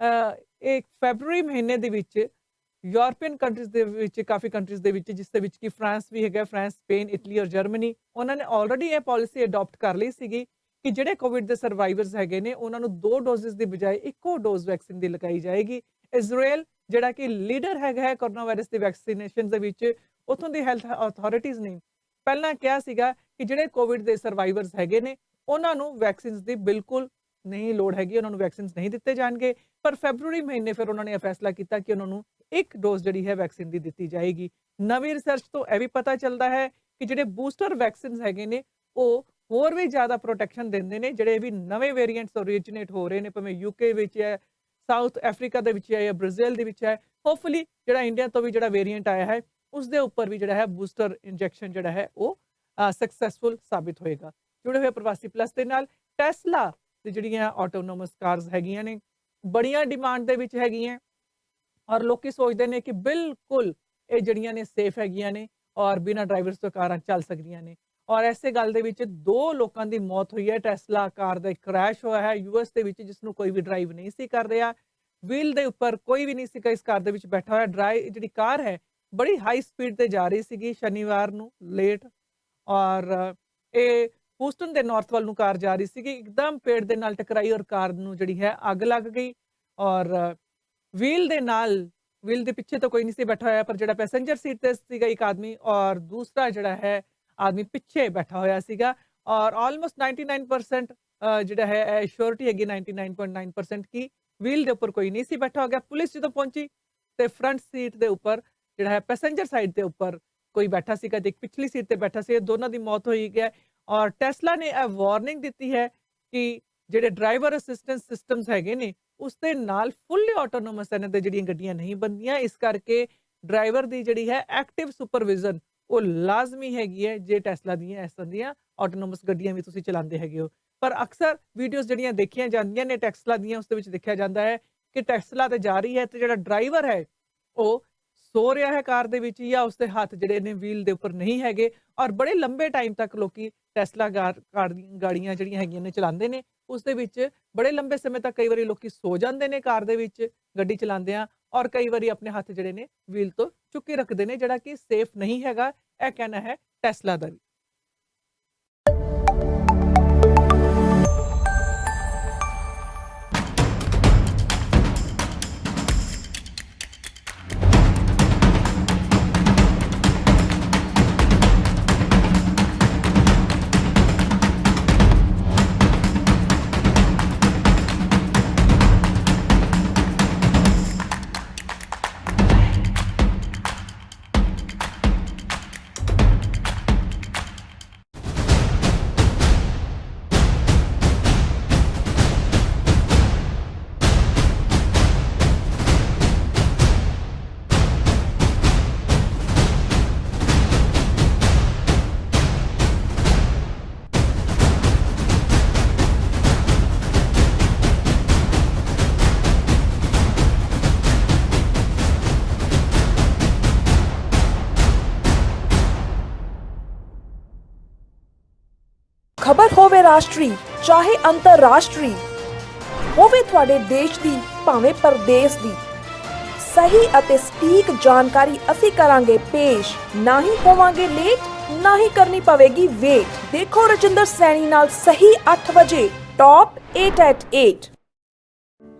Speaker 1: ਇੱਕ ਫੈਬਰੂਰੀ ਮਹੀਨੇ ਦੇ ਵਿੱਚ ਯੂਰਪੀਅਨ ਕੰਟਰੀਜ਼ ਦੇ ਵਿੱਚ ਕਾਫੀ ਕੰਟਰੀਜ਼ ਦੇ ਵਿੱਚ, ਜਿਸ ਦੇ ਵਿੱਚ ਕਿ ਫਰਾਂਸ ਵੀ ਹੈਗਾ, ਫਰਾਂਸ, ਸਪੇਨ, ਇਟਲੀ ਔਰ ਜਰਮਨੀ, ਉਹਨਾਂ ਨੇ ਆਲਰੇਡੀ ਇਹ ਪਾਲਿਸੀ ਅਡਾਪਟ ਕਰ ਲਈ ਸੀਗੀ ਕਿ ਜਿਹੜੇ ਕੋਵਿਡ ਦੇ ਸਰਵਾਈਵਰਸ ਹੈਗੇ ਨੇ ਉਹਨਾਂ ਨੂੰ 2 ਡੋਜ਼ਸ ਦੀ ਬਜਾਏ ਇੱਕੋ ਡੋਜ਼ ਵੈਕਸੀਨ ਦੀ ਲਗਾਈ ਜਾਏਗੀ। ਇਜ਼ਰਾਈਲ ਜਿਹੜਾ ਕਿ ਲੀਡਰ ਹੈਗਾ ਹੈ ਕੋਰੋਨਾ ਵਾਇਰਸ ਦੀ ਵੈਕਸੀਨੇਸ਼ਨ ਦੇ ਵਿੱਚ, ਉੱਥੋਂ ਦੀ ਹੈਲਥ ਅਥਾਰਟੀਜ਼ ਨੇ ਪਹਿਲਾਂ ਕਿਹਾ ਸੀਗਾ ਕਿ ਜਿਹੜੇ ਕੋਵਿਡ ਦੇ ਸਰਵਾਈਵਰਸ ਹੈਗੇ ਨੇ ਉਹਨਾਂ ਨੂੰ ਵੈਕਸੀਨਸ ਦੀ ਬਿਲਕੁਲ ਨਹੀਂ ਲੋੜ ਹੈਗੀ, ਉਹਨਾਂ ਨੂੰ ਵੈਕਸੀਨਸ ਨਹੀਂ ਦਿੱਤੇ ਜਾਣਗੇ। ਪਰ ਫੈਬਰੂਰੀ ਮਹੀਨੇ ਫਿਰ ਉਹਨਾਂ ਨੇ ਇਹ ਫੈਸਲਾ ਕੀਤਾ ਕਿ ਉਹਨਾਂ ਨੂੰ ਇੱਕ ਡੋਜ਼ ਜਿਹੜੀ ਹੈ ਵੈਕਸੀਨ ਦੀ ਦਿੱਤੀ ਜਾਏਗੀ। ਨਵੀਂ ਰਿਸਰਚ ਤੋਂ ਇਹ ਵੀ ਪਤਾ ਚੱਲਦਾ ਹੈ ਕਿ ਜਿਹੜੇ ਬੂਸਟਰ ਵੈਕਸੀਨਸ ਹੈਗੇ ਨੇ ਉਹ ਹੋਰ ਵੀ ਜ਼ਿਆਦਾ ਪ੍ਰੋਟੈਕਸ਼ਨ ਦਿੰਦੇ ਨੇ। ਜਿਹੜੇ ਵੀ ਨਵੇਂ ਵੇਰੀਐਂਟਸ ਓਰੀਜਿਨੇਟ ਹੋ ਰਹੇ ਨੇ, ਭਾਵੇਂ ਯੂਕੇ ਵਿੱਚ ਹੈ, ਸਾਊਥ ਅਫਰੀਕਾ ਦੇ ਵਿੱਚ ਹੈ ਜਾਂ ਬ੍ਰਾਜ਼ੀਲ ਦੇ ਵਿੱਚ ਹੈ, ਹੋਪਫੁਲੀ ਜਿਹੜਾ ਇੰਡੀਆ ਤੋਂ ਵੀ ਜਿਹੜਾ ਵੇਰੀਐਂਟ ਆਇਆ ਹੈ ਉਸ ਦੇ ਉੱਪਰ ਵੀ ਜਿਹੜਾ ਹੈ ਬੂਸਟਰ ਇੰਜੈਕਸ਼ਨ ਜਿਹੜਾ ਹੈ ਉਹ ਸਕਸੈਸਫੁਲ ਸਾਬਿਤ ਹੋਏਗਾ। ਜੁੜੇ ਹੋਏ ਪ੍ਰਵਾਸੀ ਪਲੱਸ ਦੇ ਨਾਲ, ਟੈਸਲਾ ਦੀ ਜਿਹੜੀਆਂ ਆਟੋਨੋਮਸ ਕਾਰਸ ਹੈਗੀਆਂ ਨੇ ਬੜੀਆਂ ਡਿਮਾਂਡ ਦੇ ਵਿੱਚ ਹੈਗੀਆਂ ਔਰ ਲੋਕੀ ਸੋਚਦੇ ਨੇ ਕਿ ਬਿਲਕੁਲ ਇਹ ਜਿਹੜੀਆਂ ਨੇ ਸੇਫ ਹੈਗੀਆਂ ਨੇ ਔਰ ਬਿਨਾਂ ਡਰਾਈਵਰਸ ਤੋਂ ਕਾਰਾਂ ਚੱਲ ਸਕਦੀਆਂ ਨੇ। ਔਰ ਐਸੇ ਗੱਲ ਦੇ ਵਿੱਚ 2 ਲੋਕਾਂ ਦੀ ਮੌਤ ਹੋਈ ਹੈ। ਟੈਸਲਾ ਕਾਰ ਦਾ ਕ੍ਰੈਸ਼ ਹੋਇਆ ਹੈ US ਦੇ ਵਿੱਚ, ਜਿਸ ਨੂੰ ਕੋਈ ਵੀ ਡਰਾਈਵ ਨਹੀਂ ਸੀ ਕਰ ਰਿਹਾ। ਵੀਲ ਦੇ ਉੱਪਰ ਕੋਈ ਵੀ ਨਹੀਂ ਸੀਗਾ ਇਸ ਕਾਰ ਦੇ ਵਿੱਚ ਬੈਠਾ ਹੋਇਆ। ਜਿਹੜੀ ਕਾਰ ਹੈ ਬੜੀ ਹਾਈ ਸਪੀਡ ਤੇ ਜਾ ਰਹੀ ਸੀਗੀ ਸ਼ਨੀਵਾਰ ਨੂੰ ਲੇਟ, ਔਰ ਇਹ ਹੂਸਟਨ ਦੇ ਨਾਰਥ ਵੱਲ ਨੂੰ ਕਾਰ ਜਾ ਰਹੀ ਸੀਗੀ, ਇੱਕਦਮ ਪੇੜ ਦੇ ਨਾਲ ਟਕਰਾਈ ਔਰ ਕਾਰ ਨੂੰ ਜਿਹੜੀ ਹੈ ਅੱਗ ਲੱਗ ਗਈ। ਔਰ ਵੀਲ ਦੇ ਪਿੱਛੇ ਤਾਂ ਕੋਈ ਨਹੀਂ ਸੀ ਬੈਠਾ ਹੋਇਆ, ਪਰ ਜਿਹੜਾ ਪੈਸੇਂਜਰ ਸੀਟ ਤੇ ਸੀਗਾ ਇੱਕ ਆਦਮੀ ਔਰ ਦੂਸਰਾ ਜਿਹੜਾ ਹੈ ਆਦਮੀ ਪਿੱਛੇ ਬੈਠਾ ਹੋਇਆ ਸੀਗਾ। ਔਰ ਆਲਮੋਸਟ 99% ਜਿਹੜਾ ਹੈ ਸ਼ੋਰਟੀ ਹੈਗੀ 99.9% ਕੀ ਵੀਲ ਦੇ ਉੱਪਰ ਕੋਈ ਨਹੀਂ ਸੀ ਬੈਠਾ ਹੋ ਗਿਆ। ਪੁਲਿਸ ਜਦੋਂ ਪਹੁੰਚੀ ਤੇ ਫਰੰਟ ਸੀਟ ਦੇ ਉੱਪਰ ਜਿਹੜਾ ਹੈ ਪੈਸੇਂਜਰ ਸਾਈਡ ਦੇ ਉੱਪਰ ਕੋਈ ਬੈਠਾ ਸੀਗਾ ਤੇ ਇੱਕ ਪਿਛਲੀ ਸੀਟ ਤੇ ਬੈਠਾ ਸੀ, ਦੋਨਾਂ ਦੀ ਮੌਤ ਹੋਈ ਗਿਆ। ਔਰ ਟੈਸਲਾ ਨੇ ਇਹ ਵਾਰਨਿੰਗ ਦਿੱਤੀ ਹੈ ਕਿ ਜਿਹੜੇ ਡਰਾਈਵਰ ਅਸਿਸਟੈਂਸ ਸਿਸਟਮਸ ਹੈਗੇ ਨੇ ਉਸ ਦੇ ਨਾਲ ਫੁੱਲੀ ਆਟੋਨੋਮਸ ਇਹਨਾਂ ਦੇ ਜਿਹੜੀਆਂ ਗੱਡੀਆਂ ਨਹੀਂ ਬਣਦੀਆਂ। ਇਸ ਕਰਕੇ ਡਰਾਈਵਰ ਦੀ ਜਿਹੜੀ ਹੈ ਐਕਟਿਵ ਸੁਪਰਵਿਜ਼ਨ ਉਹ ਲਾਜ਼ਮੀ ਹੈਗੀ ਹੈ ਜੇ ਟੈਸਲਾ ਦੀਆਂ ਇਸ ਤਰ੍ਹਾਂ ਦੀਆਂ ਆਟੋਨੋਮਸ ਗੱਡੀਆਂ ਵੀ ਤੁਸੀਂ ਚਲਾਉਂਦੇ ਹੈਗੇ ਹੋ। ਪਰ ਅਕਸਰ ਵੀਡੀਓਜ਼ ਜਿਹੜੀਆਂ ਦੇਖੀਆਂ ਜਾਂਦੀਆਂ ਨੇ ਟੈਸਲਾ ਦੀਆਂ, ਉਸ ਦੇ ਵਿੱਚ ਦੇਖਿਆ ਜਾਂਦਾ ਹੈ ਕਿ ਟੈਸਲਾ ਤੇ ਜਾ ਰਹੀ ਹੈ ਤੇ ਜਿਹੜਾ ਡਰਾਈਵਰ ਹੈ ਉਹ ਸੋ ਰਿਹਾ ਹੈ ਕਾਰ ਦੇ ਵਿੱਚ ਜਾਂ ਉਸਦੇ ਹੱਥ ਜਿਹੜੇ ਨੇ ਵੀਲ ਦੇ ਉੱਪਰ ਨਹੀਂ ਹੈਗੇ। ਔਰ ਬੜੇ ਲੰਬੇ ਟਾਈਮ ਤੱਕ ਲੋਕੀ ਟੈਸਲਾ ਗਾੜੀਆਂ ਜਿਹੜੀਆਂ ਹੈਗੀਆਂ ਨੇ ਚਲਾਉਂਦੇ ਨੇ, ਉਸ ਦੇ ਵਿੱਚ ਬੜੇ ਲੰਬੇ ਸਮੇਂ ਤੱਕ ਕਈ ਵਾਰੀ ਲੋਕੀ ਸੋ ਜਾਂਦੇ ਨੇ ਕਾਰ ਦੇ ਵਿੱਚ ਗੱਡੀ ਚਲਾਉਂਦਿਆਂ, ਔਰ ਕਈ ਵਾਰੀ ਆਪਣੇ ਹੱਥ ਜਿਹੜੇ ਨੇ ਵੀਲ ਤੋਂ ਚੁੱਕੀ ਰੱਖਦੇ ਨੇ, ਜਿਹੜਾ ਕਿ ਸੇਫ ਨਹੀਂ ਹੈਗਾ। ਇਹ ਕਹਿਣਾ ਹੈ ਟੈਸਲਾ ਦਾ ਵੀ।
Speaker 4: ਖਬਰ ਹੋਵੇ ਰਾਸ਼ਟਰੀ ਚਾਹੇ ਅੰਤਰਰਾਸ਼ਟਰੀ, ਹੋਵੇ ਤੁਹਾਡੇ ਦੇਸ਼ ਦੀ ਭਾਵੇਂ ਪ੍ਰਦੇਸ਼ ਦੀ, ਸਹੀ ਅਤੇ ਸਟੀਕ ਜਾਣਕਾਰੀ ਅਸੀਂ ਕਰਾਂਗੇ ਪੇਸ਼। ਨਾ ਹੀ ਹੋਵਾਂਗੇ ਲੇਟ, ਨਾ ਹੀ ਕਰਨੀ ਪਵੇਗੀ ਵੇਟ। ਦੇਖੋ ਰਜਿੰਦਰ सैनी ਨਾਲ सही 8 बजे टॉप 8 at 8।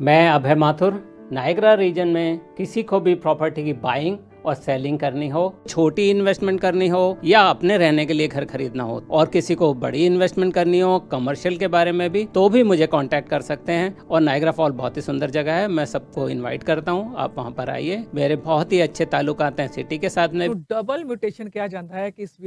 Speaker 5: मैं अभय माथुर, नायग्रा रीजन में किसी को भी प्रॉपर्टी की बाइंग और सेलिंग करनी हो, छोटी इन्वेस्टमेंट करनी हो या अपने रहने के लिए घर खरीदना हो, और किसी को बड़ी इन्वेस्टमेंट करनी हो कमर्शियल के बारे में भी, तो भी मुझे कांटेक्ट कर सकते हैं। और नायग्रा फॉल बहुत ही सुंदर जगह है, मैं सबको इनवाइट करता हूँ, आप वहाँ पर आइए। मेरे बहुत ही अच्छे ताल्लुकात हैं सिटी के साथ में।
Speaker 1: डबल म्यूटेशन किया जाता है कि इस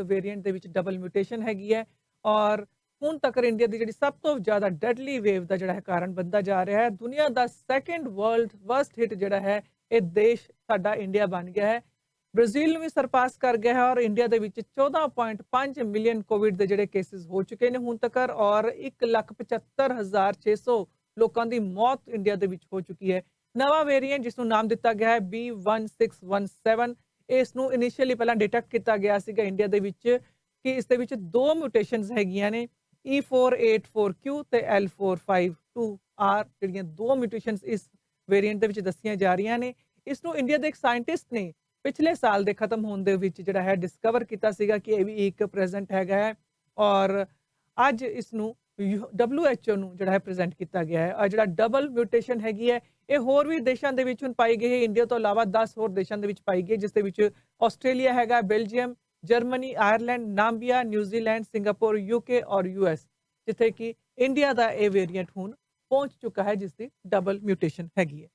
Speaker 1: वेरिएंट ਦੇ ਵਿੱਚ ਡਬਲ ਮਿਊਟੇਸ਼ਨ ਹੈਗੀ ਹੈ ਔਰ ਹੁਣ ਤੱਕ ਇੰਡੀਆ ਦੀ ਜਿਹੜੀ ਸਭ ਤੋਂ ਜ਼ਿਆਦਾ ਡੈਡਲੀ ਵੇਵ ਦਾ ਜਿਹੜਾ ਹੈ ਕਾਰਨ ਬਣਦਾ ਜਾ ਰਿਹਾ ਹੈ। ਦੁਨੀਆ ਦਾ ਸੈਕੰਡ ਵਰਲਡ ਵਰਸਟ ਹਿੱਟ ਜਿਹੜਾ ਹੈ ਇਹ ਦੇਸ਼ ਸਾਡਾ ਇੰਡੀਆ ਬਣ ਗਿਆ ਹੈ। ਬ੍ਰਾਜ਼ੀਲ ਨੂੰ ਵੀ ਸਰਪਾਸ ਕਰ ਗਿਆ ਹੈ ਔਰ ਇੰਡੀਆ ਦੇ ਵਿੱਚ 14.5 ਮਿਲੀਅਨ ਕੋਵਿਡ ਦੇ ਜਿਹੜੇ ਕੇਸਿਸ ਹੋ ਚੁੱਕੇ ਨੇ ਹੁਣ ਤੱਕ ਔਰ 1,75,600 ਲੋਕਾਂ ਦੀ ਮੌਤ ਇੰਡੀਆ ਦੇ ਵਿੱਚ ਹੋ ਚੁੱਕੀ ਹੈ। ਨਵਾਂ ਵੇਰੀਐਂਟ ਜਿਸ ਨੂੰ ਨਾਮ ਦਿੱਤਾ ਗਿਆ ਹੈ B1617, ਇਸ ਨੂੰ ਇਨੀਸ਼ੀਅਲੀ ਪਹਿਲਾਂ ਡਿਟੈਕਟ ਕੀਤਾ ਗਿਆ ਸੀਗਾ ਇੰਡੀਆ ਦੇ ਵਿੱਚ ਕਿ ਇਸ ਦੇ ਵਿੱਚ ਦੋ ਮਿਊਟੇਸ਼ਨਸ ਹੈਗੀਆਂ ਨੇ, E484Q ਤੇ L452R, ਜਿਹੜੀਆਂ ਦੋ ਮਿਊਟੇਸ਼ਨਸ ਇਸ ਵੇਰੀਐਂਟ ਦੇ ਵਿੱਚ ਦੱਸੀਆਂ ਜਾ ਰਹੀਆਂ ਨੇ। ਇਸ ਨੂੰ ਇੰਡੀਆ ਦੇ ਇੱਕ ਸਾਇੰਟਿਸਟ ਨੇ ਪਿਛਲੇ ਸਾਲ ਦੇ ਖਤਮ ਹੋਣ ਦੇ ਵਿੱਚ ਜਿਹੜਾ ਹੈ ਡਿਸਕਵਰ ਕੀਤਾ ਸੀਗਾ ਕਿ ਇਹ ਵੀ ਇੱਕ ਪ੍ਰੈਜ਼ੈਂਟ ਹੈਗਾ ਹੈ ਔਰ ਅੱਜ ਇਸ ਨੂੰ WHO ਨੂੰ ਜਿਹੜਾ ਹੈ ਪ੍ਰੈਜ਼ੈਂਟ ਕੀਤਾ ਗਿਆ ਹੈ। ਔਰ ਜਿਹੜਾ ਡਬਲ ਮਿਊਟੇਸ਼ਨ ਹੈਗੀ ਹੈ ਇਹ ਹੋਰ ਵੀ ਦੇਸ਼ਾਂ ਦੇ ਵਿੱਚ ਹੁਣ ਪਾਈ ਗਈ ਹੈ। ਇੰਡੀਆ ਤੋਂ ਇਲਾਵਾ 10 ਹੋਰ ਦੇਸ਼ਾਂ ਦੇ ਵਿੱਚ ਪਾਈ ਗਈ, ਜਿਸ ਦੇ ਵਿੱਚ ਆਸਟ੍ਰੇਲੀਆ ਹੈਗਾ, Belgium, Germany, Ireland, Namibia, New Zealand, Singapore, UK ਔਰ US, ਜਿੱਥੇ ਕਿ ਇੰਡੀਆ ਦਾ ਇਹ ਵੇਰੀਐਂਟ ਹੁਣ ਪਹੁੰਚ ਚੁੱਕਾ ਹੈ ਜਿਸ ਦੀ ਡਬਲ ਮਿਊਟੇਸ਼ਨ ਹੈਗੀ ਹੈ।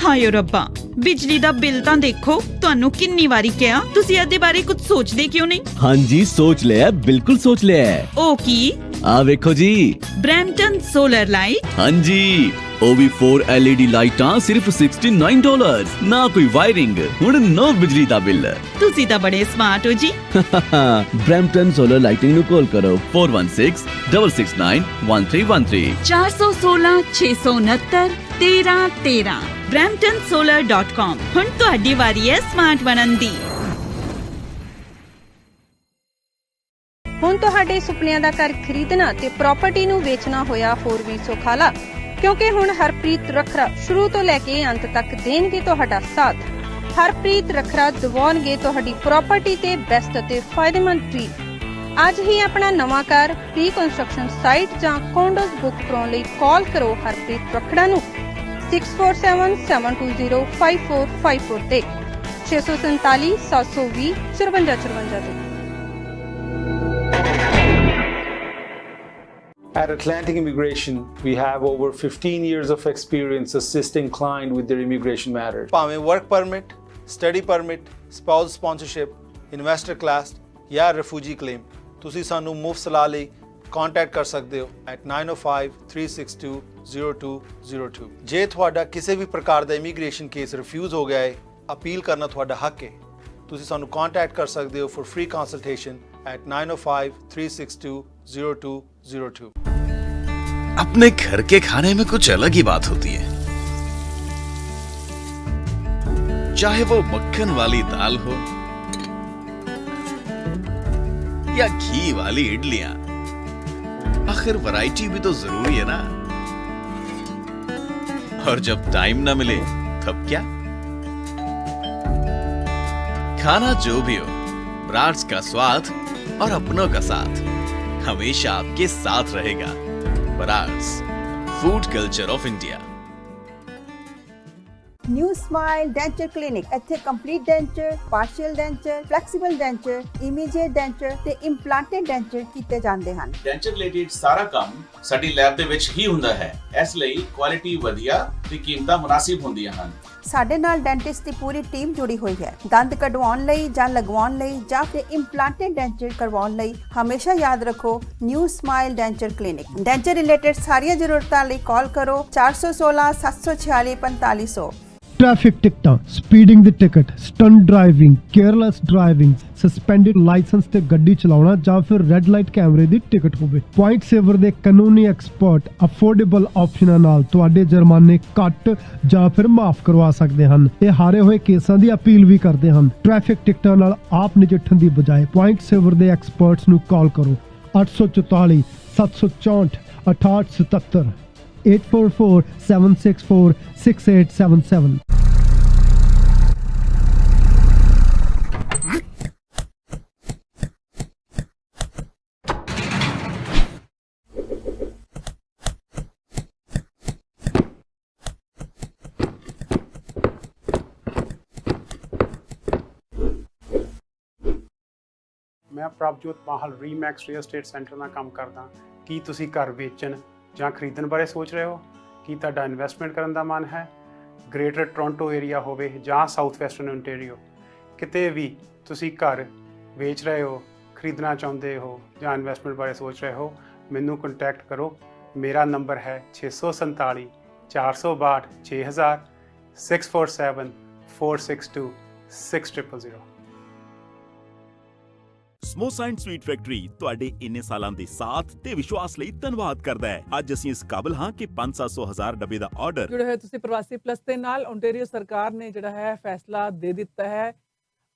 Speaker 6: ਹਾਏ ਰੱਬਾ, ਬਿਜਲੀ ਦਾ ਬਿੱਲ ਤਾਂ ਦੇਖੋ, ਤੁਹਾਨੂੰ ਕਿੰਨੀ ਵਾਰੀ ਕਿਹਾ ਤੁਸੀਂ ਇਹਦੇ ਬਾਰੇ ਕੁਝ ਸੋਚਦੇ ਕਿਉਂ ਨਹੀਂ?
Speaker 7: ਹਾਂਜੀ ਸੋਚ ਲਿਆ, ਬਿਲਕੁਲ ਸੋਚ ਲਿਆ।
Speaker 6: ਉਹ ਕੀ?
Speaker 7: ਆ ਵੇਖੋ ਜੀ,
Speaker 6: ਬ੍ਰੈਂਪਟਨ ਸੋਲਰ ਲਾਈਟ।
Speaker 7: ਹਾਂਜੀ, ਉਹ ਵੀ 4 LED ਲਾਈਟਾਂ ਸਿਰਫ $69, ਨਾ ਕੋਈ ਵਾਇਰਿੰਗ, ਹੁਣ ਨੋ ਬਿਜਲੀ ਦਾ ਬਿੱਲ।
Speaker 6: ਤੁਸੀਂ ਤਾਂ ਬੜੇ ਸਮਾਰਟ ਹੋ ਜੀ।
Speaker 7: ਬ੍ਰੈਂਪਟਨ ਸੋਲਰ ਲਾਈਟਿੰਗ ਨੂੰ ਕਾਲ ਕਰੋ 4166691313
Speaker 6: 416 669 1313 bramptonsolar.com। ਹੁਣ ਤੁਹਾਡੀ ਵਾਰੀ ਹੈ ਸਮਾਰਟ ਬਣਨ ਦੀ।
Speaker 8: ਹੁਣ ਤੁਹਾਡੇ ਸੁਪਨਿਆਂ ਦਾ ਘਰ ਖਰੀਦਣਾ ਤੇ ਪ੍ਰਾਪਰਟੀ ਨੂੰ ਵੇਚਣਾ ਹੋਇਆ ਹੋਰ ਵੀ ਸੁਖਾਲਾ, ਕਿਉਂਕਿ ਹੁਣ ਹਰਪ੍ਰੀਤ ਰੱਖਰਾ ਸ਼ੁਰੂ ਤੋਂ ਲੈ ਕੇ ਅੰਤ ਤੱਕ ਦੇਣਗੇ ਤੁਹਾਡਾ ਸਾਥ। ਹਰਪ੍ਰੀਤ ਰੱਖਰਾ ਦਿਵਾਉਣਗੇ ਤੁਹਾਡੀ ਪ੍ਰਾਪਰਟੀ ਤੇ ਬੈਸਟ ਅਤੇ ਫਾਇਦੇਮੰਦ ਟ੍ਰੀਟ। ਅੱਜ ਹੀ ਆਪਣਾ ਨਵਾਂ ਘਰ ਪ੍ਰੀ ਕੰਸਟਰਕਸ਼ਨ ਸਾਈਟ ਜਾਂ ਕੰਡੋਜ਼ ਬੁੱਕ ਕਰਾਉਣ ਲਈ ਕਾਲ ਕਰੋ ਹਰਪ੍ਰੀਤ ਰੱਖੜਾ ਨੂੰ 6477205454 ਤੇ 647 720 5454 ਤੇ।
Speaker 9: At Atlantic Immigration, we have over 15 years of experience assisting clients with their immigration matters.
Speaker 10: ਭਾਵੇਂ work permit, study permit, spouse sponsorship, investor class ਜਾਂ ਰਿਫਿਊਜੀ ਕਲੇਮ, ਤੁਸੀਂ ਸਾਨੂੰ ਮੁਫਤ ਸਲਾਹ ਲਈ ਕੰਟੈਕਟ ਕਰ ਸਕਦੇ ਹੋ at 9053620202। ਜੇ ਤੁਹਾਡਾ ਕਿਸੇ ਵੀ ਪ੍ਰਕਾਰ ਦਾ ਇਮੀਗ੍ਰੇਸ਼ਨ ਕੇਸ ਰਿਫਿਊਜ਼ ਹੋ ਗਿਆ ਹੈ, ਅਪੀਲ ਕਰਨਾ ਤੁਹਾਡਾ ਹੱਕ ਹੈ। ਤੁਸੀਂ ਸਾਨੂੰ ਕੰਟੈਕਟ ਕਰ ਸਕਦੇ ਹੋ for free consultation at 9053620202।
Speaker 11: अपने घर के खाने में कुछ अलग ही बात होती है, चाहे वो मक्खन वाली दाल हो या घी वाली इडलियां, आखिर वैरायटी भी तो जरूरी है ना। और जब टाइम ना मिले तब क्या, खाना जो भी हो, ब्राड्स का स्वाद और अपनों का साथ हमेशा आपके साथ रहेगा। Brands, food culture of India.
Speaker 13: New smile denture clinic, ਇੱਥੇ complete denture, partial denture, flexible denture, immediate denture ਤੇ ਇੰਪਲਾਂਟਡ ਡੈਂਚਰ ਕੀਤੇ ਜਾਂਦੇ ਹਨ।
Speaker 14: ਡੈਂਚਰ ਰਿਲੇਟਡ ਸਾਰਾ ਕੰਮ ਸਾਡੀ ਲੈਬ ਦੇ ਵਿੱਚ ਹੀ ਹੁੰਦਾ ਹੈ, ਇਸ ਲਈ ਕੁਆਲਿਟੀ ਵਧੀਆ ਤੇ ਕੀਮਤਾਂ ਮੁਨਾਸਿਬ ਹੁੰਦੀਆਂ ਹਨ।
Speaker 13: ਸਾਡੇ ਨਾਲ ਡੈਂਟਿਸਟ ਦੀ ਪੂਰੀ ਟੀਮ ਜੁੜੀ ਹੋਈ ਹੈ। ਦੰਦ ਕਢਵਾਉਣ ਲਈ ਜਾਂ ਲਗਵਾਉਣ ਲਈ ਜਾਂ ਫਿਰ ਇੰਪਲਾਂਟਡ ਡੈਂਚਰ ਕਰਵਾਉਣ ਲਈ ਹਮੇਸ਼ਾ ਯਾਦ ਰੱਖੋ new smile denture clinic. Denture related ਸਾਰੀਆਂ ਜ਼ਰੂਰਤਾਂ ਲਈ ਕਾਲ ਕਰੋ 416 746 4500।
Speaker 15: ट्रैफिक टिकटां, स्पीडिंग दी ticket, stunt driving, careless driving, suspended licence ते गड्डी चलाउणा जां फिर रेड लाइट कैमरे दी टिकट होवे। पॉइंट सेवर दे कानूनी एक्सपर्ट अफोर्डेबल ऑप्शनां नाल तुहाडे जुर्माने घट जां फिर माफ करवा सकदे हन। ते हारे होए केसां दी अपील भी करदे हन। ट्रैफिक टिकटां नाल आप नजिठण दी बजाए पॉइंट सेवर दे एक्सपर्ट्स नूं कॉल करो 844 764 6877 844 764 6877।
Speaker 18: ਮੈਂ ਪ੍ਰਭਜੋਤ ਮਾਹਲ ਰੀਮੈਕਸ ਰੀਅਲ ਏਸਟੇਟ ਸੈਂਟਰ ਨਾਲ ਕੰਮ ਕਰਦਾ। ਕੀ ਤੁਸੀਂ ਘਰ ਵੇਚਣ ਜਾਂ ਖਰੀਦਣ ਬਾਰੇ ਸੋਚ ਰਹੇ ਹੋ? ਕੀ ਤੁਹਾਡਾ ਇਨਵੈਸਟਮੈਂਟ ਕਰਨ ਦਾ ਮਨ ਹੈ? ਗ੍ਰੇਟਰ ਟੋਰਾਂਟੋ ਏਰੀਆ ਹੋਵੇ ਜਾਂ ਸਾਊਥ ਵੈਸਟਰਨ ਓਨਟਾਰੀਓ, ਕਿਤੇ ਵੀ ਤੁਸੀਂ ਘਰ ਵੇਚ ਰਹੇ ਹੋ, ਖਰੀਦਣਾ ਚਾਹੁੰਦੇ ਹੋ ਜਾਂ ਇਨਵੈਸਟਮੈਂਟ ਬਾਰੇ ਸੋਚ ਰਹੇ ਹੋ, ਮੈਨੂੰ ਕੰਟੈਕਟ ਕਰੋ। ਮੇਰਾ ਨੰਬਰ ਹੈ 647 462 6000 647 462 6000।
Speaker 3: ਸਮੋਸਾ ਐਂਡ ਸਵੀਟ ਫੈਕਟਰੀ ਤੁਹਾਡੇ ਇੰਨੇ ਸਾਲਾਂ ਦੇ ਸਾਥ ਤੇ ਵਿਸ਼ਵਾਸ ਲਈ ਧੰਨਵਾਦ ਕਰਦਾ ਹੈ। ਅੱਜ ਅਸੀਂ ਇਸ ਕਾਬਲ ਹਾਂ ਕਿ 500-1000 ਡੱਬੇ ਦਾ ਆਰਡਰ
Speaker 1: ਜੁੜੇ ਹੋਏ ਤੁਸੀਂ ਪ੍ਰਵਾਸੀ ਪਲੱਸ ਦੇ ਨਾਲ। ਓਨਟਾਰੀਓ ਸਰਕਾਰ ਨੇ ਜਿਹੜਾ ਹੈ ਫੈਸਲਾ ਦੇ ਦਿੱਤਾ ਹੈ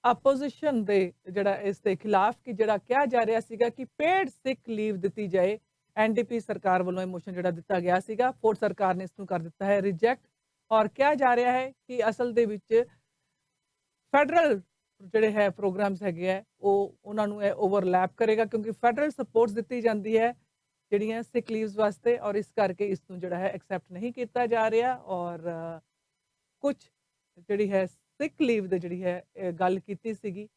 Speaker 1: ਆਪੋਜੀਸ਼ਨ ਦੇ ਜਿਹੜਾ ਇਸ ਦੇ ਖਿਲਾਫ ਕਿ ਜਿਹੜਾ ਕਿਹਾ ਜਾ ਰਿਹਾ ਸੀਗਾ ਕਿ ਪੇਡ ਸਿਕ ਲੀਵ ਦਿੱਤੀ ਜਾਏ। ਐਨਡੀਪੀ ਸਰਕਾਰ ਵੱਲੋਂ ਇਹ ਮੋਸ਼ਨ ਜਿਹੜਾ ਦਿੱਤਾ ਗਿਆ ਸੀਗਾ, ਫੋਰਡ ਸਰਕਾਰ ਨੇ ਇਸ ਨੂੰ ਕਰ ਦਿੱਤਾ ਹੈ ਰਿਜੈਕਟ। ਔਰ ਕਿਹਾ ਜਾ ਰਿਹਾ ਹੈ ਕਿ ਅਸਲ ਦੇ ਵਿੱਚ ਫੈਡਰਲ ਜਿਹੜੇ ਹੈ ਪ੍ਰੋਗਰਾਮਸ ਹੈਗੇ ਆ ਉਹ ਉਹਨਾਂ ਨੂੰ ਇਹ ਓਵਰਲੈਪ ਕਰੇਗਾ, ਕਿਉਂਕਿ ਫੈਡਰਲ ਸਪੋਰਟਸ ਦਿੱਤੀ ਜਾਂਦੀ ਹੈ ਜਿਹੜੀਆਂ ਸਿਕ ਲੀਵਸ ਵਾਸਤੇ, ਔਰ ਇਸ ਕਰਕੇ ਇਸ ਨੂੰ ਜਿਹੜਾ ਹੈ ਐਕਸੈਪਟ ਨਹੀਂ ਕੀਤਾ ਜਾ ਰਿਹਾ। ਔਰ ਕੁਝ ਜਿਹੜੀ ਹੈ ਸਿਕ ਲੀਵ ਦੇ ਜਿਹੜੀ ਹੈ ਗੱਲ ਕੀਤੀ ਸੀਗੀ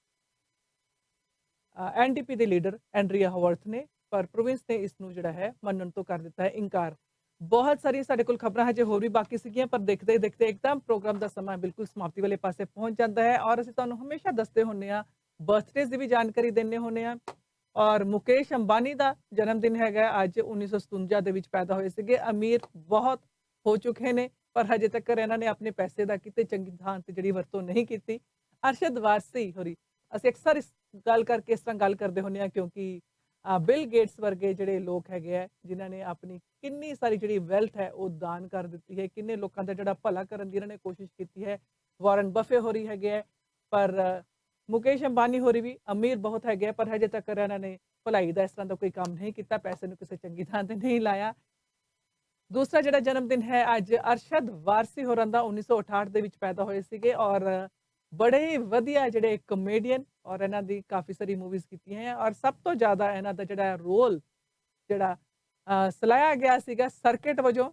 Speaker 1: ਐਨਡੀਪੀ ਦੇ ਲੀਡਰ ਐਂਡਰੀਆ ਹਵਰਥ ਨੇ, ਪਰ ਪ੍ਰੋਵਿੰਸ ਨੇ ਇਸ ਨੂੰ ਜਿਹੜਾ ਹੈ ਮੰਨਣ ਤੋਂ ਕਰ ਦਿੱਤਾ ਹੈ ਇਨਕਾਰ। ਬਹੁਤ ਸਾਰੀਆਂ ਸਾਡੇ ਕੋਲ ਖਬਰਾਂ ਹਜੇ ਹੋਰ ਵੀ ਬਾਕੀ ਸੀਗੀਆਂ, ਪਰ ਦੇਖਦੇ ਦੇਖਦੇ ਇੱਕਦਮ ਪ੍ਰੋਗਰਾਮ ਦਾ ਸਮਾਂ ਬਿਲਕੁਲ ਸਮਾਪਤੀ ਵਾਲੇ ਪਾਸੇ ਪਹੁੰਚ ਜਾਂਦਾ ਹੈ। ਔਰ ਅਸੀਂ ਤੁਹਾਨੂੰ ਹਮੇਸ਼ਾ ਦੱਸਦੇ ਹੁੰਦੇ ਆ, ਬਰਥਡੇਜ਼ ਦੀ ਵੀ ਜਾਣਕਾਰੀ ਦਿੰਦੇ ਹੁੰਦੇ ਆ। ਔਰ ਮੁਕੇਸ਼ ਅੰਬਾਨੀ ਦਾ ਜਨਮ ਦਿਨ ਹੈਗਾ ਅੱਜ। 1957 ਦੇ ਵਿੱਚ ਪੈਦਾ ਹੋਏ ਸੀਗੇ। ਅਮੀਰ ਬਹੁਤ ਹੋ ਚੁੱਕੇ ਨੇ, ਪਰ ਹਜੇ ਤੱਕ ਇਹਨਾਂ ਨੇ ਆਪਣੇ ਪੈਸੇ ਦਾ ਕਿਤੇ ਚੰਗੀ ਥਾਂ ਤੇ ਜਿਹੜੀ ਵਰਤੋਂ ਨਹੀਂ ਕੀਤੀ। ਅਰਸ਼ਦ ਵਾਰਸੀ ਹੋਰੀ, ਅਸੀਂ ਅਕਸਰ ਇਸ ਗੱਲ ਕਰਕੇ ਇਸ ਤਰ੍ਹਾਂ ਗੱਲ ਕਰਦੇ ਹੁੰਦੇ ਆ, ਕਿਉਂਕਿ ਬਿਲ ਗੇਟਸ ਵਰਗੇ ਜਿਹੜੇ ਲੋਕ ਹੈਗੇ ਆ ਜਿਨ੍ਹਾਂ ਨੇ ਆਪਣੀ ਕਿੰਨੀ ਸਾਰੀ ਜਿਹੜੀ ਵੈਲਥ ਹੈ ਉਹ ਦਾਨ ਕਰ ਦਿੱਤੀ ਹੈ, ਕਿੰਨੇ ਲੋਕਾਂ ਦਾ ਜਿਹੜਾ ਭਲਾ ਕਰਨ ਦੀ ਇਹਨਾਂ ਨੇ ਕੋਸ਼ਿਸ਼ ਕੀਤੀ ਹੈ। ਵਾਰਨ ਬਫੇ ਹੋਰੀ ਹੈਗੇ ਆ, ਪਰ ਮੁਕੇਸ਼ ਅੰਬਾਨੀ ਹੋਰੀ ਵੀ ਅਮੀਰ ਬਹੁਤ ਹੈਗੇ ਆ, ਪਰ ਹਜੇ ਤੱਕ ਇਹਨਾਂ ਨੇ ਭਲਾਈ ਦਾ ਇਸ ਤਰ੍ਹਾਂ ਦਾ ਕੋਈ ਕੰਮ ਨਹੀਂ ਕੀਤਾ, ਪੈਸੇ ਨੂੰ ਕਿਸੇ ਚੰਗੀ ਥਾਂ ਤੇ ਨਹੀਂ ਲਾਇਆ। ਦੂਸਰਾ ਜਿਹੜਾ ਜਨਮ ਦਿਨ ਹੈ ਅੱਜ ਅਰਸ਼ਦ ਵਾਰਸੀ ਹੋਰਾਂ ਦਾ 1968 ਦੇ ਵਿੱਚ ਪੈਦਾ ਹੋਏ ਸੀਗੇ, ਔਰ ਬੜੇ ਵਧੀਆ ਜਿਹੜੇ ਕਮੇਡੀਅਨ, ਔਰ ਇਹਨਾਂ ਦੀ ਕਾਫੀ ਸਾਰੀ ਮੂਵੀਜ਼ ਕੀਤੀਆਂ ਹੈ। ਔਰ ਸਭ ਤੋਂ ਜ਼ਿਆਦਾ ਇਹਨਾਂ ਦਾ ਜਿਹੜਾ ਰੋਲ ਜਿਹੜਾ ਸਲਾਇਆ ਗਿਆ ਸੀਗਾ ਸਰਕਿਟ ਵਜੋਂ,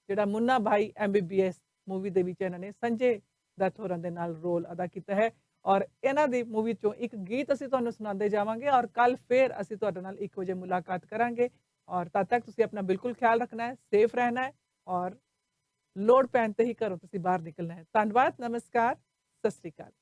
Speaker 1: ਜਿਹੜਾ ਮੁੰਨਾ ਭਾਈ MBBS ਮੂਵੀ ਦੇ ਵਿੱਚ ਇਹਨਾਂ ਨੇ ਸੰਜੇ ਦੱਤ ਹੋਰਾਂ ਦੇ ਨਾਲ ਰੋਲ ਅਦਾ ਕੀਤਾ ਹੈ। ਔਰ ਇਹਨਾਂ ਦੀ ਮੂਵੀ ਚੋਂ ਇੱਕ ਗੀਤ ਅਸੀਂ ਤੁਹਾਨੂੰ ਸੁਣਾਉਂਦੇ ਜਾਵਾਂਗੇ, ਔਰ ਕੱਲ ਫੇਰ ਅਸੀਂ ਤੁਹਾਡੇ ਨਾਲ 1 ਵਜੇ ਮੁਲਾਕਾਤ ਕਰਾਂਗੇ। ਔਰ ਤਦ ਤੱਕ ਤੁਸੀਂ ਆਪਣਾ ਬਿਲਕੁਲ ਖਿਆਲ ਰੱਖਣਾ ਹੈ, ਸੇਫ ਰਹਿਣਾ ਹੈ, ਔਰ ਲੋੜ ਪੈਣ ਤੇ ਹੀ ਘਰੋਂ ਤੁਸੀਂ ਬਾਹਰ ਨਿਕਲਣਾ ਹੈ। ਧੰਨਵਾਦ, ਨਮਸਕਾਰ, ਸਤਿ ਸ਼੍ਰੀ ਅਕਾਲ।